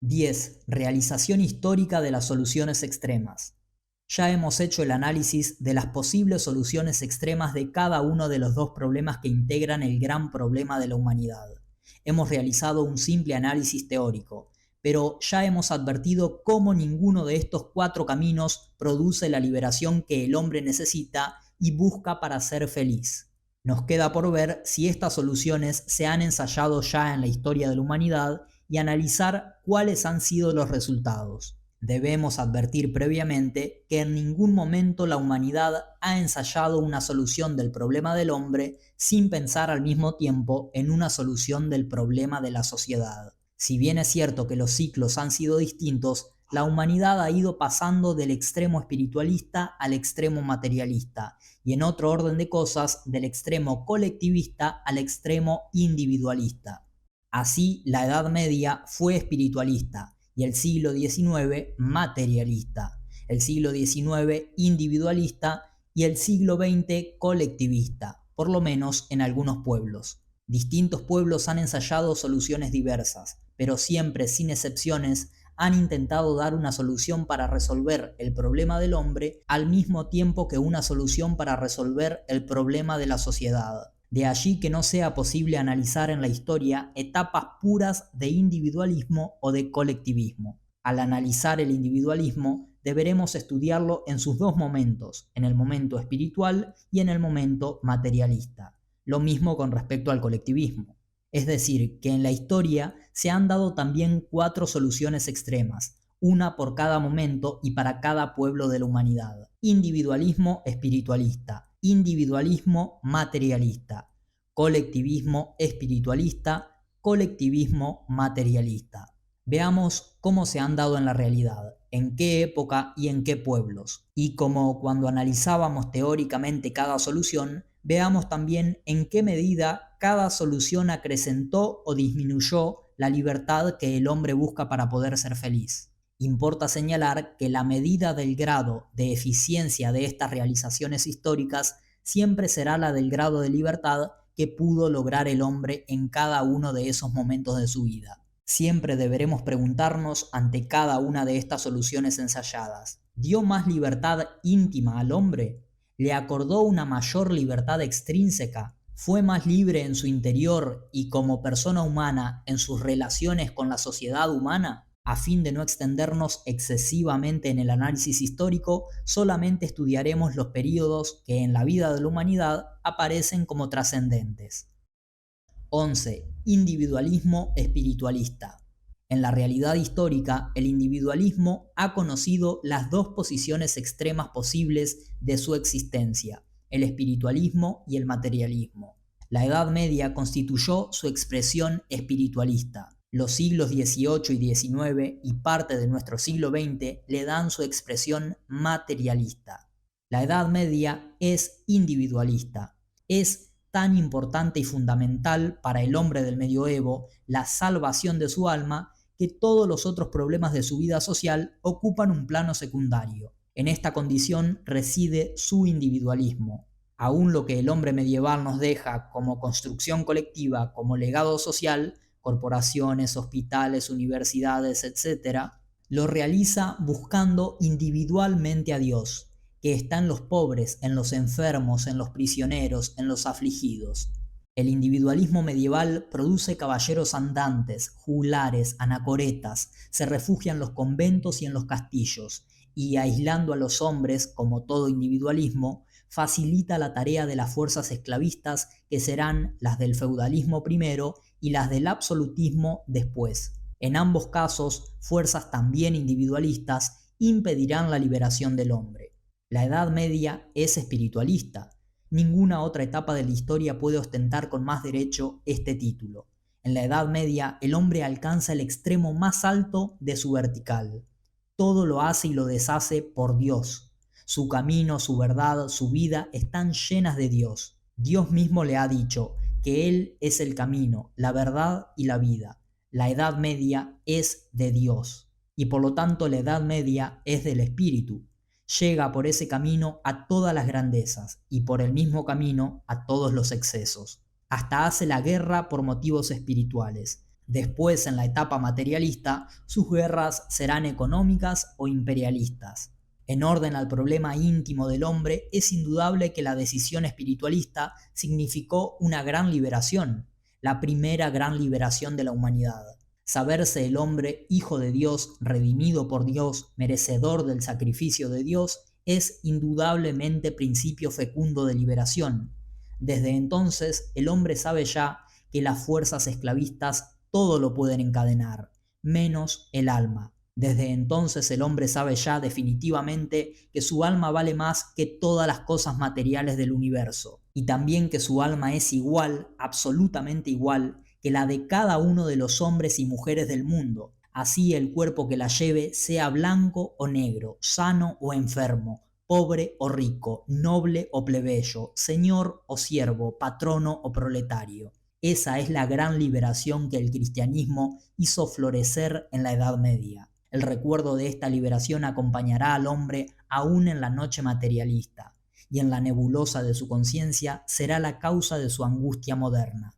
10. Realización histórica de las soluciones extremas. Ya hemos hecho el análisis de las posibles soluciones extremas de cada uno de los dos problemas que integran el gran problema de la humanidad. Hemos realizado un simple análisis teórico, pero ya hemos advertido cómo ninguno de estos 4 caminos produce la liberación que el hombre necesita y busca para ser feliz. Nos queda por ver si estas soluciones se han ensayado ya en la historia de la humanidad y analizar cuáles han sido los resultados. Debemos advertir previamente que en ningún momento la humanidad ha ensayado una solución del problema del hombre sin pensar al mismo tiempo en una solución del problema de la sociedad. Si bien es cierto que los ciclos han sido distintos, la humanidad ha ido pasando del extremo espiritualista al extremo materialista, y en otro orden de cosas, del extremo colectivista al extremo individualista. Así, la Edad Media fue espiritualista y el siglo XIX materialista, el siglo XIX individualista y el siglo XX colectivista, por lo menos en algunos pueblos. Distintos pueblos han ensayado soluciones diversas, pero siempre, sin excepciones, han intentado dar una solución para resolver el problema del hombre al mismo tiempo que una solución para resolver el problema de la sociedad. De allí que no sea posible analizar en la historia etapas puras de individualismo o de colectivismo. Al analizar el individualismo, deberemos estudiarlo en sus dos momentos, en el momento espiritual y en el momento materialista. Lo mismo con respecto al colectivismo. Es decir, que en la historia se han dado también 4 soluciones extremas, una por cada momento y para cada pueblo de la humanidad. Individualismo espiritualista, individualismo materialista, colectivismo espiritualista, colectivismo materialista. Veamos cómo se han dado en la realidad, en qué época y en qué pueblos. Y como cuando analizábamos teóricamente cada solución, veamos también en qué medida cada solución acrecentó o disminuyó la libertad que el hombre busca para poder ser feliz. Importa señalar que la medida del grado de eficiencia de estas realizaciones históricas siempre será la del grado de libertad que pudo lograr el hombre en cada uno de esos momentos de su vida. Siempre deberemos preguntarnos ante cada una de estas soluciones ensayadas: ¿dio más libertad íntima al hombre? ¿Le acordó una mayor libertad extrínseca? ¿Fue más libre en su interior y como persona humana en sus relaciones con la sociedad humana? A fin de no extendernos excesivamente en el análisis histórico, solamente estudiaremos los períodos que en la vida de la humanidad aparecen como trascendentes. 11. Individualismo espiritualista. En la realidad histórica, el individualismo ha conocido las dos posiciones extremas posibles de su existencia: el espiritualismo y el materialismo. La Edad Media constituyó su expresión espiritualista. Los siglos XVIII y XIX y parte de nuestro siglo XX le dan su expresión materialista. La Edad Media es individualista. Es tan importante y fundamental para el hombre del medioevo la salvación de su alma que todos los otros problemas de su vida social ocupan un plano secundario. En esta condición reside su individualismo. Aún lo que el hombre medieval nos deja como construcción colectiva, como legado social, corporaciones, hospitales, universidades, etc., lo realiza buscando individualmente a Dios, que está en los pobres, en los enfermos, en los prisioneros, en los afligidos. El individualismo medieval produce caballeros andantes, juglares, anacoretas, se refugia en los conventos y en los castillos, y aislando a los hombres, como todo individualismo, facilita la tarea de las fuerzas esclavistas que serán las del feudalismo primero y las del absolutismo después. En ambos casos, fuerzas también individualistas impedirán la liberación del hombre. La Edad Media es espiritualista. Ninguna otra etapa de la historia puede ostentar con más derecho este título. En la Edad Media, el hombre alcanza el extremo más alto de su vertical. Todo lo hace y lo deshace por Dios. Su camino, su verdad, su vida están llenas de Dios. Dios mismo le ha dicho que Él es el camino, la verdad y la vida. La Edad Media es de Dios y por lo tanto la Edad Media es del Espíritu. Llega por ese camino a todas las grandezas y por el mismo camino a todos los excesos. Hasta hace la guerra por motivos espirituales. Después, en la etapa materialista, sus guerras serán económicas o imperialistas. En orden al problema íntimo del hombre, es indudable que la decisión espiritualista significó una gran liberación, la primera gran liberación de la humanidad. Saberse el hombre hijo de Dios, redimido por Dios, merecedor del sacrificio de Dios, es indudablemente principio fecundo de liberación. Desde entonces, el hombre sabe ya que las fuerzas esclavistas todo lo pueden encadenar, menos el alma. Desde entonces el hombre sabe ya definitivamente que su alma vale más que todas las cosas materiales del universo, y también que su alma es igual, absolutamente igual, que la de cada uno de los hombres y mujeres del mundo. Así el cuerpo que la lleve sea blanco o negro, sano o enfermo, pobre o rico, noble o plebeyo, señor o siervo, patrono o proletario. Esa es la gran liberación que el cristianismo hizo florecer en la Edad Media. El recuerdo de esta liberación acompañará al hombre aún en la noche materialista, y en la nebulosa de su conciencia será la causa de su angustia moderna.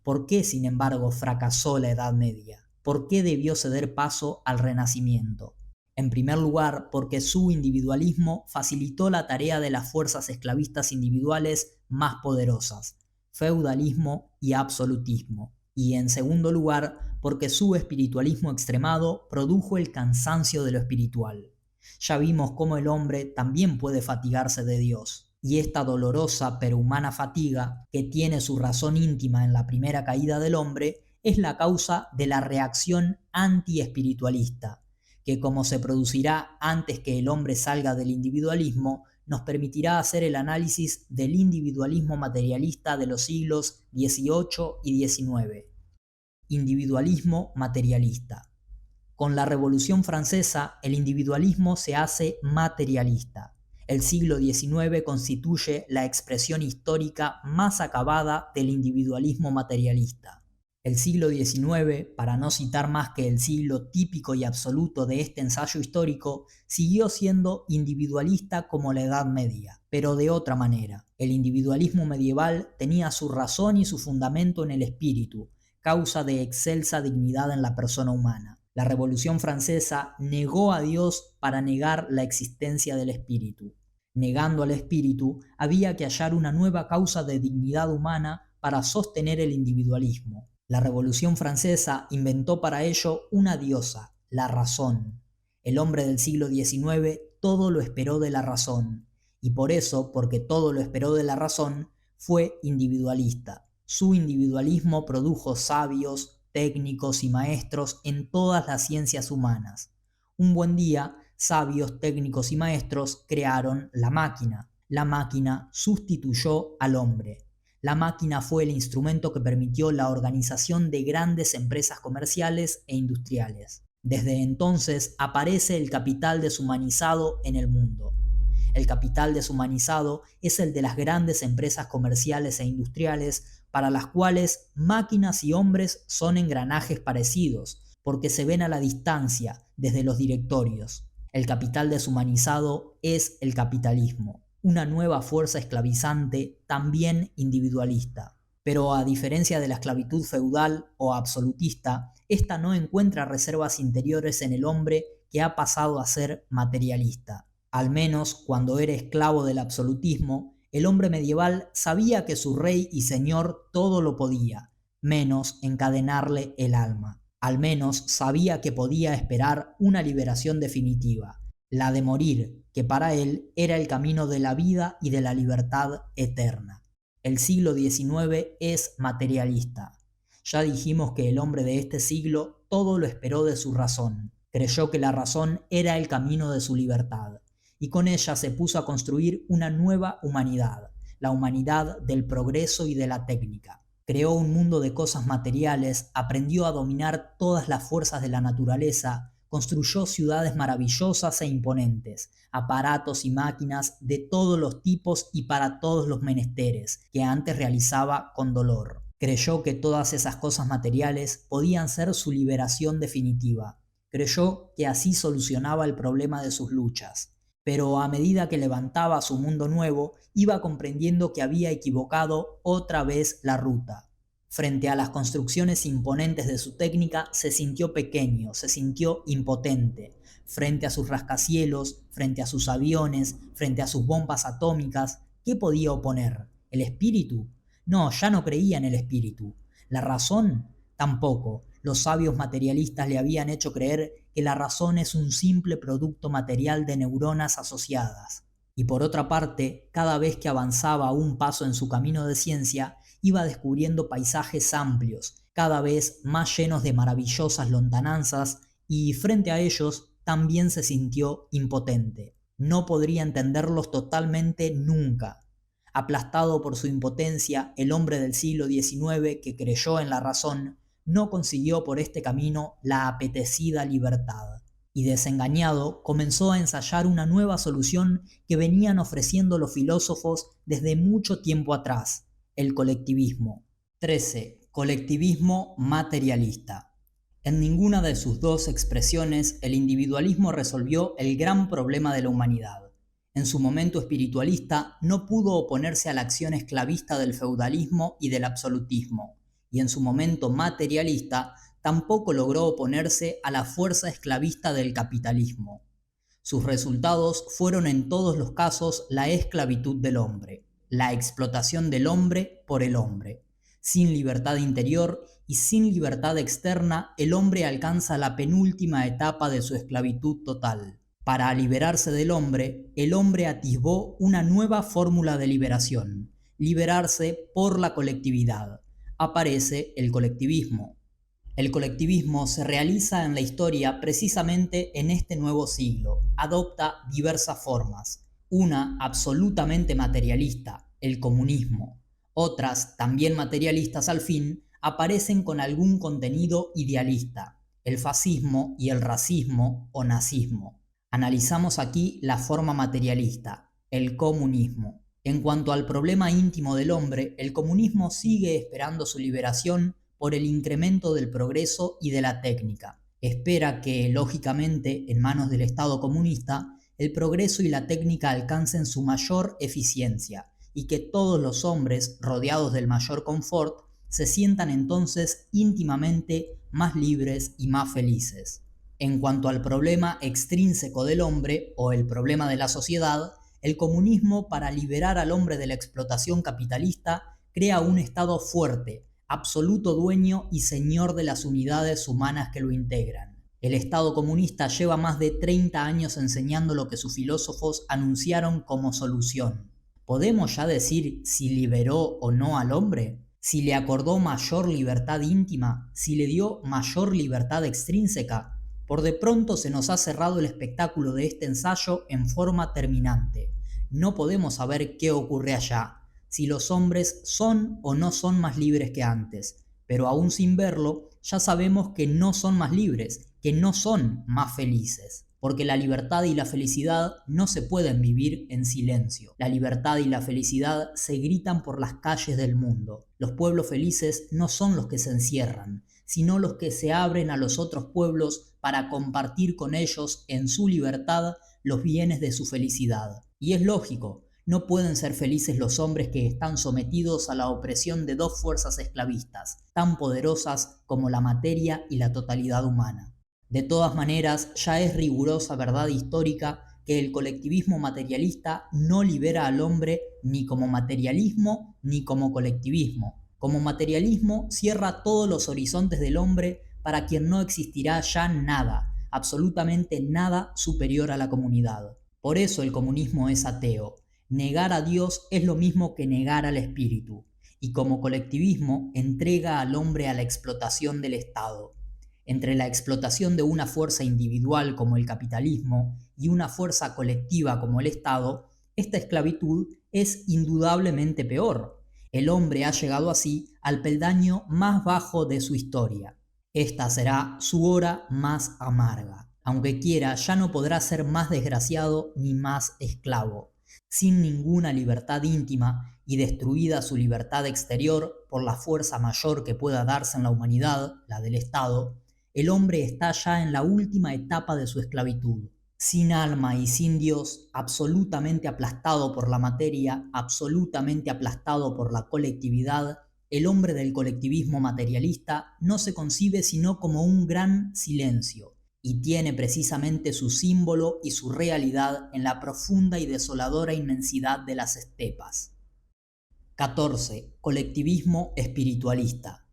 ¿Por qué, sin embargo, fracasó la Edad Media? ¿Por qué debió ceder paso al Renacimiento? En primer lugar, porque su individualismo facilitó la tarea de las fuerzas esclavistas individuales más poderosas, feudalismo y absolutismo. Y en segundo lugar, porque su espiritualismo extremado produjo el cansancio de lo espiritual. Ya vimos cómo el hombre también puede fatigarse de Dios, y esta dolorosa pero humana fatiga, que tiene su razón íntima en la primera caída del hombre, es la causa de la reacción anti-espiritualista, que como se producirá antes que el hombre salga del individualismo, nos permitirá hacer el análisis del individualismo materialista de los siglos XVIII y XIX. Individualismo materialista. Con la Revolución Francesa, el individualismo se hace materialista. El siglo XIX constituye la expresión histórica más acabada del individualismo materialista. El siglo XIX, para no citar más que el siglo típico y absoluto de este ensayo histórico, siguió siendo individualista como la Edad Media, pero de otra manera. El individualismo medieval tenía su razón y su fundamento en el espíritu, causa de excelsa dignidad en la persona humana. La Revolución Francesa negó a Dios para negar la existencia del espíritu. Negando al espíritu, había que hallar una nueva causa de dignidad humana para sostener el individualismo. La Revolución Francesa inventó para ello una diosa, la razón. El hombre del siglo XIX todo lo esperó de la razón, y por eso, porque todo lo esperó de la razón, fue individualista. Su individualismo produjo sabios, técnicos y maestros en todas las ciencias humanas. Un buen día, sabios, técnicos y maestros crearon la máquina. La máquina sustituyó al hombre. La máquina fue el instrumento que permitió la organización de grandes empresas comerciales e industriales. Desde entonces aparece el capital deshumanizado en el mundo. El capital deshumanizado es el de las grandes empresas comerciales e industriales para las cuales máquinas y hombres son engranajes parecidos, porque se ven a la distancia desde los directorios. El capital deshumanizado es el capitalismo, una nueva fuerza esclavizante también individualista. Pero a diferencia de la esclavitud feudal o absolutista, esta no encuentra reservas interiores en el hombre que ha pasado a ser materialista. Al menos cuando era esclavo del absolutismo, el hombre medieval sabía que su rey y señor todo lo podía, menos encadenarle el alma. Al menos sabía que podía esperar una liberación definitiva, la de morir, que para él era el camino de la vida y de la libertad eterna. El siglo XIX es materialista. Ya dijimos que el hombre de este siglo todo lo esperó de su razón. Creyó que la razón era el camino de su libertad, y con ella se puso a construir una nueva humanidad, la humanidad del progreso y de la técnica. Creó un mundo de cosas materiales, aprendió a dominar todas las fuerzas de la naturaleza, construyó ciudades maravillosas e imponentes, aparatos y máquinas de todos los tipos y para todos los menesteres, que antes realizaba con dolor. Creyó que todas esas cosas materiales podían ser su liberación definitiva. Creyó que así solucionaba el problema de sus luchas. Pero a medida que levantaba su mundo nuevo, iba comprendiendo que había equivocado otra vez la ruta. Frente a las construcciones imponentes de su técnica, se sintió pequeño, se sintió impotente. Frente a sus rascacielos, frente a sus aviones, frente a sus bombas atómicas, ¿qué podía oponer? ¿El espíritu? No, ya no creía en el espíritu. ¿La razón? Tampoco. Los sabios materialistas le habían hecho creer que la razón es un simple producto material de neuronas asociadas. Y por otra parte, cada vez que avanzaba un paso en su camino de ciencia, iba descubriendo paisajes amplios, cada vez más llenos de maravillosas lontananzas, y frente a ellos también se sintió impotente. No podría entenderlos totalmente nunca. Aplastado por su impotencia, el hombre del siglo XIX que creyó en la razón no consiguió por este camino la apetecida libertad. Y desengañado comenzó a ensayar una nueva solución que venían ofreciendo los filósofos desde mucho tiempo atrás: el colectivismo. 13. Colectivismo materialista. En ninguna de sus dos expresiones el individualismo resolvió el gran problema de la humanidad. En su momento espiritualista no pudo oponerse a la acción esclavista del feudalismo y del absolutismo, y en su momento materialista tampoco logró oponerse a la fuerza esclavista del capitalismo. Sus resultados fueron en todos los casos la esclavitud del hombre, la explotación del hombre por el hombre. Sin libertad interior y sin libertad externa, el hombre alcanza la penúltima etapa de su esclavitud total. Para liberarse del hombre, el hombre atisbó una nueva fórmula de liberación: liberarse por la colectividad. Aparece el colectivismo. El colectivismo se realiza en la historia precisamente en este nuevo siglo. Adopta diversas formas. Una absolutamente materialista, el comunismo. Otras, también materialistas al fin, aparecen con algún contenido idealista: el fascismo y el racismo o nazismo. Analizamos aquí la forma materialista, el comunismo. En cuanto al problema íntimo del hombre, el comunismo sigue esperando su liberación por el incremento del progreso y de la técnica. Espera que, lógicamente, en manos del Estado comunista, el progreso y la técnica alcancen su mayor eficiencia y que todos los hombres, rodeados del mayor confort, se sientan entonces íntimamente más libres y más felices. En cuanto al problema extrínseco del hombre o el problema de la sociedad, el comunismo, para liberar al hombre de la explotación capitalista, crea un Estado fuerte, absoluto dueño y señor de las unidades humanas que lo integran. El Estado comunista lleva más de 30 años enseñando lo que sus filósofos anunciaron como solución. ¿Podemos ya decir si liberó o no al hombre? ¿Si le acordó mayor libertad íntima? ¿Si le dio mayor libertad extrínseca? Por de pronto se nos ha cerrado el espectáculo de este ensayo en forma terminante. No podemos saber qué ocurre allá, si los hombres son o no son más libres que antes, pero aún sin verlo, ya sabemos que no son más libres, que no son más felices. Porque la libertad y la felicidad no se pueden vivir en silencio. La libertad y la felicidad se gritan por las calles del mundo. Los pueblos felices no son los que se encierran, sino los que se abren a los otros pueblos para compartir con ellos en su libertad los bienes de su felicidad. Y es lógico, no pueden ser felices los hombres que están sometidos a la opresión de dos fuerzas esclavistas, tan poderosas como la materia y la totalidad humana. De todas maneras, ya es rigurosa verdad histórica que el colectivismo materialista no libera al hombre ni como materialismo ni como colectivismo. Como materialismo cierra todos los horizontes del hombre, para quien no existirá ya nada, absolutamente nada superior a la comunidad. Por eso el comunismo es ateo. Negar a Dios es lo mismo que negar al espíritu, y como colectivismo entrega al hombre a la explotación del Estado. Entre la explotación de una fuerza individual como el capitalismo y una fuerza colectiva como el Estado, esta esclavitud es indudablemente peor. El hombre ha llegado así al peldaño más bajo de su historia. Esta será su hora más amarga. Aunque quiera, ya no podrá ser más desgraciado ni más esclavo. Sin ninguna libertad íntima y destruida su libertad exterior por la fuerza mayor que pueda darse en la humanidad, la del Estado, el hombre está ya en la última etapa de su esclavitud. Sin alma y sin Dios, absolutamente aplastado por la materia, absolutamente aplastado por la colectividad, el hombre del colectivismo materialista no se concibe sino como un gran silencio, y tiene precisamente su símbolo y su realidad en la profunda y desoladora inmensidad de las estepas. 14. Colectivismo espiritualista.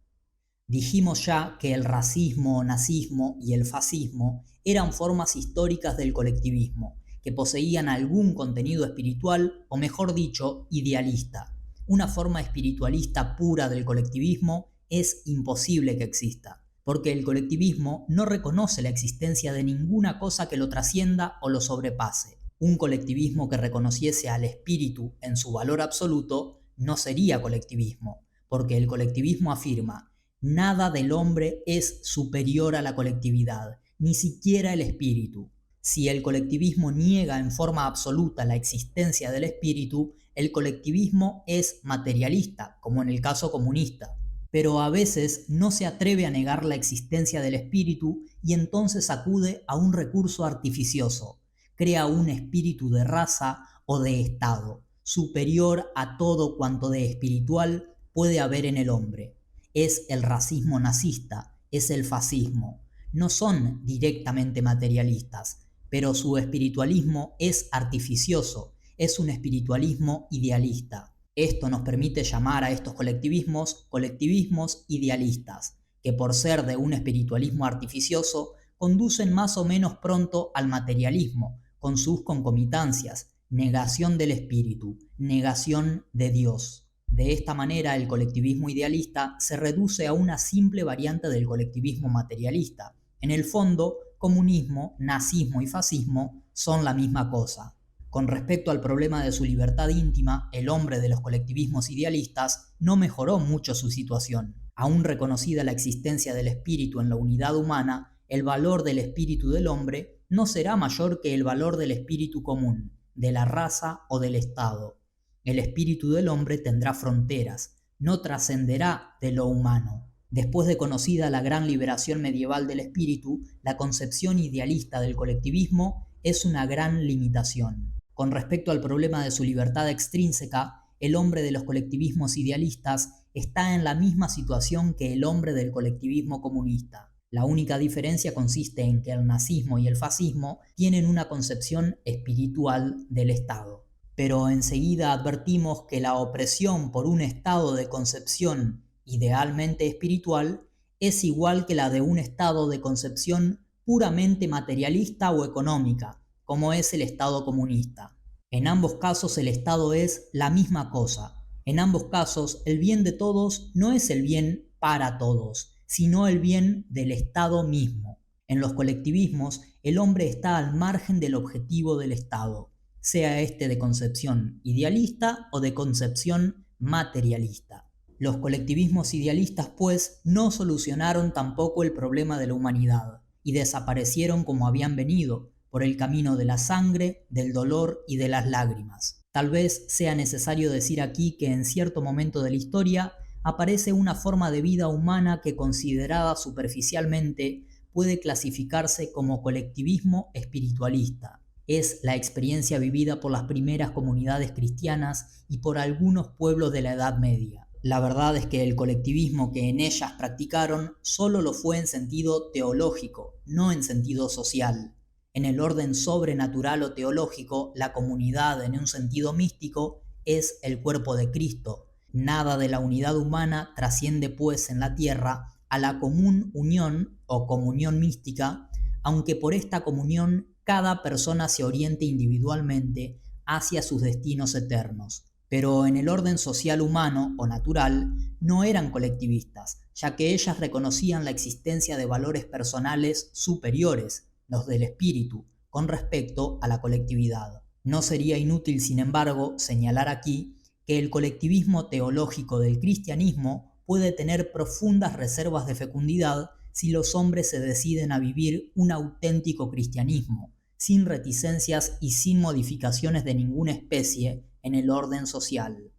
Dijimos ya que el racismo, nazismo y el fascismo eran formas históricas del colectivismo, que poseían algún contenido espiritual, o mejor dicho, idealista. Una forma espiritualista pura del colectivismo es imposible que exista, porque el colectivismo no reconoce la existencia de ninguna cosa que lo trascienda o lo sobrepase. Un colectivismo que reconociese al espíritu en su valor absoluto no sería colectivismo, porque el colectivismo afirma: nada del hombre es superior a la colectividad, ni siquiera el espíritu. Si el colectivismo niega en forma absoluta la existencia del espíritu, el colectivismo es materialista, como en el caso comunista. Pero a veces no se atreve a negar la existencia del espíritu y entonces acude a un recurso artificioso. Crea un espíritu de raza o de estado, superior a todo cuanto de espiritual puede haber en el hombre. Es el racismo nazista, es el fascismo. No son directamente materialistas, pero su espiritualismo es artificioso, es un espiritualismo idealista. Esto nos permite llamar a estos colectivismos colectivismos idealistas, que por ser de un espiritualismo artificioso, conducen más o menos pronto al materialismo, con sus concomitancias: negación del espíritu, negación de Dios. De esta manera, el colectivismo idealista se reduce a una simple variante del colectivismo materialista. En el fondo, comunismo, nazismo y fascismo son la misma cosa. Con respecto al problema de su libertad íntima, el hombre de los colectivismos idealistas no mejoró mucho su situación. Aún reconocida la existencia del espíritu en la unidad humana, el valor del espíritu del hombre no será mayor que el valor del espíritu común, de la raza o del Estado. El espíritu del hombre tendrá fronteras, no trascenderá de lo humano. Después de conocida la gran liberación medieval del espíritu, la concepción idealista del colectivismo es una gran limitación. Con respecto al problema de su libertad extrínseca, el hombre de los colectivismos idealistas está en la misma situación que el hombre del colectivismo comunista. La única diferencia consiste en que el nazismo y el fascismo tienen una concepción espiritual del Estado. Pero enseguida advertimos que la opresión por un estado de concepción idealmente espiritual es igual que la de un estado de concepción puramente materialista o económica, como es el Estado comunista. En ambos casos el Estado es la misma cosa. En ambos casos el bien de todos no es el bien para todos, sino el bien del Estado mismo. En los colectivismos el hombre está al margen del objetivo del Estado, sea este de concepción idealista o de concepción materialista. Los colectivismos idealistas, pues, no solucionaron tampoco el problema de la humanidad y desaparecieron como habían venido, por el camino de la sangre, del dolor y de las lágrimas. Tal vez sea necesario decir aquí que en cierto momento de la historia aparece una forma de vida humana que, considerada superficialmente, puede clasificarse como colectivismo espiritualista. Es la experiencia vivida por las primeras comunidades cristianas y por algunos pueblos de la Edad Media. La verdad es que el colectivismo que en ellas practicaron solo lo fue en sentido teológico, no en sentido social. En el orden sobrenatural o teológico, la comunidad en un sentido místico es el cuerpo de Cristo. Nada de la unidad humana trasciende pues en la tierra a la común unión o comunión mística, aunque por esta comunión cada persona se oriente individualmente hacia sus destinos eternos. Pero en el orden social humano o natural no eran colectivistas, ya que ellas reconocían la existencia de valores personales superiores, los del espíritu, con respecto a la colectividad. No sería inútil, sin embargo, señalar aquí que el colectivismo teológico del cristianismo puede tener profundas reservas de fecundidad si los hombres se deciden a vivir un auténtico cristianismo, sin reticencias y sin modificaciones de ninguna especie en el orden social.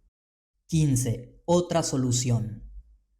15. Otra solución.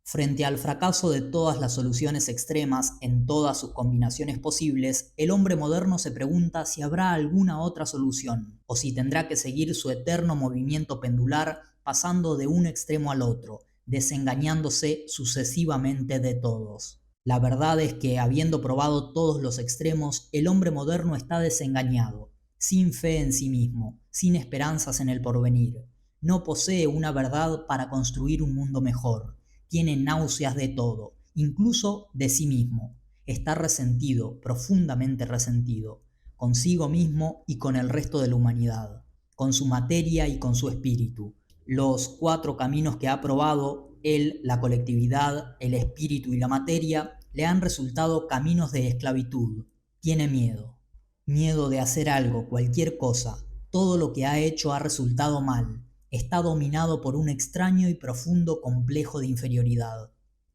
Frente al fracaso de todas las soluciones extremas en todas sus combinaciones posibles, el hombre moderno se pregunta si habrá alguna otra solución, o si tendrá que seguir su eterno movimiento pendular pasando de un extremo al otro, desengañándose sucesivamente de todos. La verdad es que, habiendo probado todos los extremos, el hombre moderno está desengañado, sin fe en sí mismo, sin esperanzas en el porvenir. No posee una verdad para construir un mundo mejor. Tiene náuseas de todo incluso de sí mismo. Está resentido, profundamente resentido, consigo mismo y con el resto de la humanidad, con su materia y con su espíritu. Los 4 caminos que ha probado él, la colectividad, el espíritu y la materia, le han resultado caminos de esclavitud. Tiene miedo. Miedo de hacer algo, cualquier cosa. Todo lo que ha hecho ha resultado mal. Está dominado por un extraño y profundo complejo de inferioridad.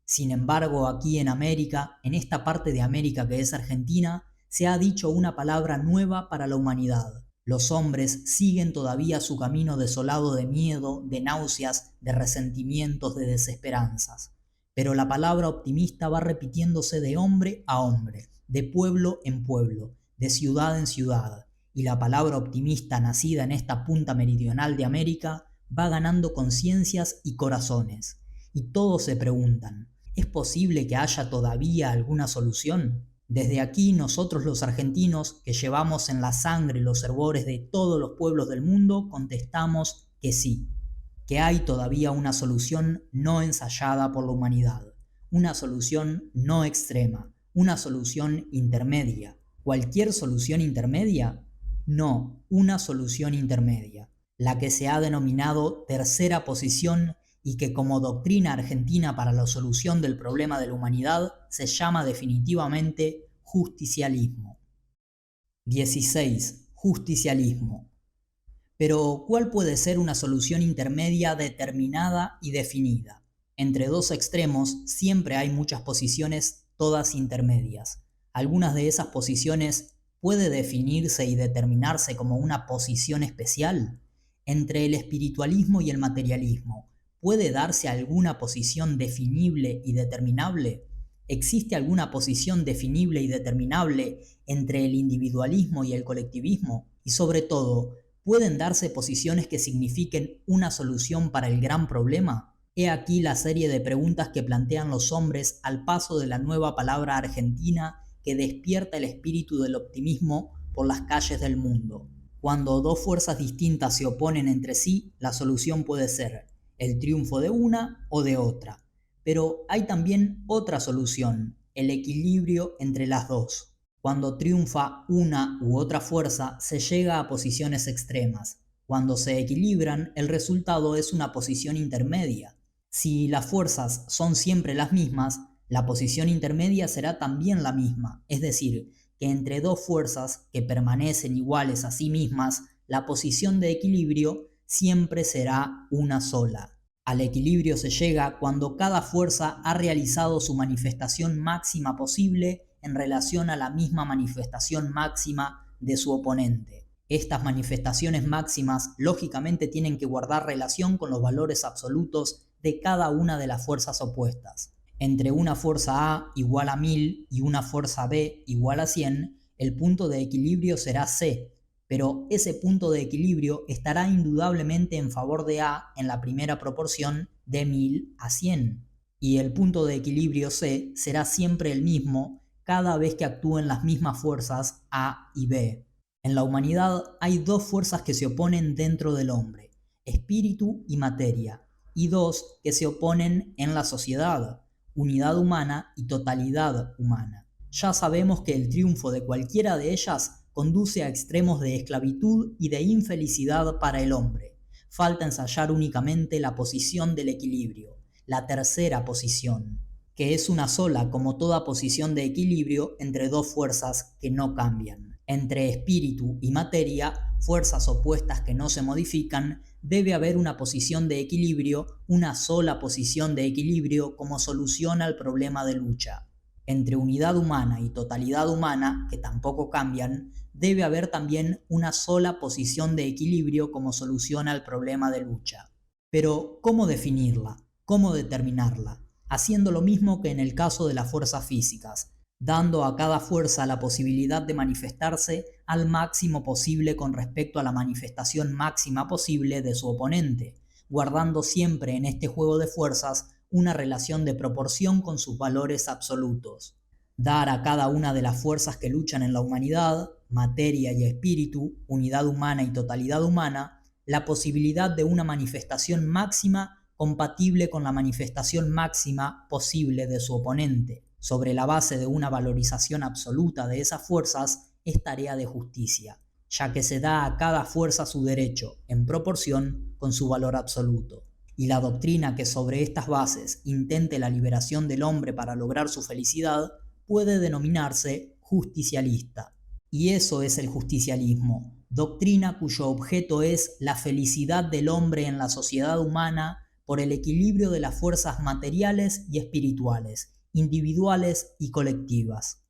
Sin embargo, aquí en América, en esta parte de América que es Argentina, se ha dicho una palabra nueva para la humanidad. Los hombres siguen todavía su camino desolado de miedo, de náuseas, de resentimientos, de desesperanzas. Pero la palabra optimista va repitiéndose de hombre a hombre, de pueblo en pueblo, de ciudad en ciudad, y la palabra optimista nacida en esta punta meridional de América va ganando conciencias y corazones. Y todos se preguntan, ¿es posible que haya todavía alguna solución? Desde aquí nosotros los argentinos, que llevamos en la sangre los hervores de todos los pueblos del mundo, contestamos que sí, que hay todavía una solución no ensayada por la humanidad, una solución no extrema, una solución intermedia. ¿Cualquier solución intermedia? No, una solución intermedia, la que se ha denominado tercera posición y que como doctrina argentina para la solución del problema de la humanidad se llama definitivamente justicialismo. 16. Justicialismo. Pero, ¿cuál puede ser una solución intermedia determinada y definida? Entre dos extremos siempre hay muchas posiciones, todas intermedias. Algunas de esas posiciones puede definirse y determinarse como una posición especial. Entre el espiritualismo y el materialismo, ¿puede darse alguna posición definible y determinable? ¿Existe alguna posición definible y determinable entre el individualismo y el colectivismo? Y sobre todo, ¿pueden darse posiciones que signifiquen una solución para el gran problema? He aquí la serie de preguntas que plantean los hombres al paso de la nueva palabra argentina que despierta el espíritu del optimismo por las calles del mundo. Cuando dos fuerzas distintas se oponen entre sí, la solución puede ser el triunfo de una o de otra. Pero hay también otra solución, el equilibrio entre las dos. Cuando triunfa una u otra fuerza, se llega a posiciones extremas. Cuando se equilibran, el resultado es una posición intermedia. Si las fuerzas son siempre las mismas, la posición intermedia será también la misma, es decir, que entre dos fuerzas que permanecen iguales a sí mismas, la posición de equilibrio siempre será una sola. Al equilibrio se llega cuando cada fuerza ha realizado su manifestación máxima posible en relación a la misma manifestación máxima de su oponente. Estas manifestaciones máximas lógicamente tienen que guardar relación con los valores absolutos de cada una de las fuerzas opuestas. Entre una fuerza A igual a 1000 y una fuerza B igual a 100, el punto de equilibrio será C, pero ese punto de equilibrio estará indudablemente en favor de A en la primera proporción de 1000 a 100, y el punto de equilibrio C será siempre el mismo cada vez que actúen las mismas fuerzas A y B. En la humanidad hay dos fuerzas que se oponen dentro del hombre, espíritu y materia, y dos que se oponen en la sociedad, unidad humana y totalidad humana. Ya sabemos que el triunfo de cualquiera de ellas conduce a extremos de esclavitud y de infelicidad para el hombre. Falta ensayar únicamente la posición del equilibrio, la tercera posición, que es una sola como toda posición de equilibrio entre dos fuerzas que no cambian. Entre espíritu y materia, fuerzas opuestas que no se modifican, debe haber una posición de equilibrio, una sola posición de equilibrio como solución al problema de lucha. Entre unidad humana y totalidad humana, que tampoco cambian, debe haber también una sola posición de equilibrio como solución al problema de lucha. Pero, ¿cómo definirla? ¿Cómo determinarla? Haciendo lo mismo que en el caso de las fuerzas físicas, dando a cada fuerza la posibilidad de manifestarse al máximo posible con respecto a la manifestación máxima posible de su oponente, guardando siempre en este juego de fuerzas una relación de proporción con sus valores absolutos. Dar a cada una de las fuerzas que luchan en la humanidad, materia y espíritu, unidad humana y totalidad humana, la posibilidad de una manifestación máxima compatible con la manifestación máxima posible de su oponente. Sobre la base de una valorización absoluta de esas fuerzas, es tarea de justicia, ya que se da a cada fuerza su derecho, en proporción con su valor absoluto. Y la doctrina que sobre estas bases intente la liberación del hombre para lograr su felicidad puede denominarse justicialista. Y eso es el justicialismo, doctrina cuyo objeto es la felicidad del hombre en la sociedad humana por el equilibrio de las fuerzas materiales y espirituales, individuales y colectivas.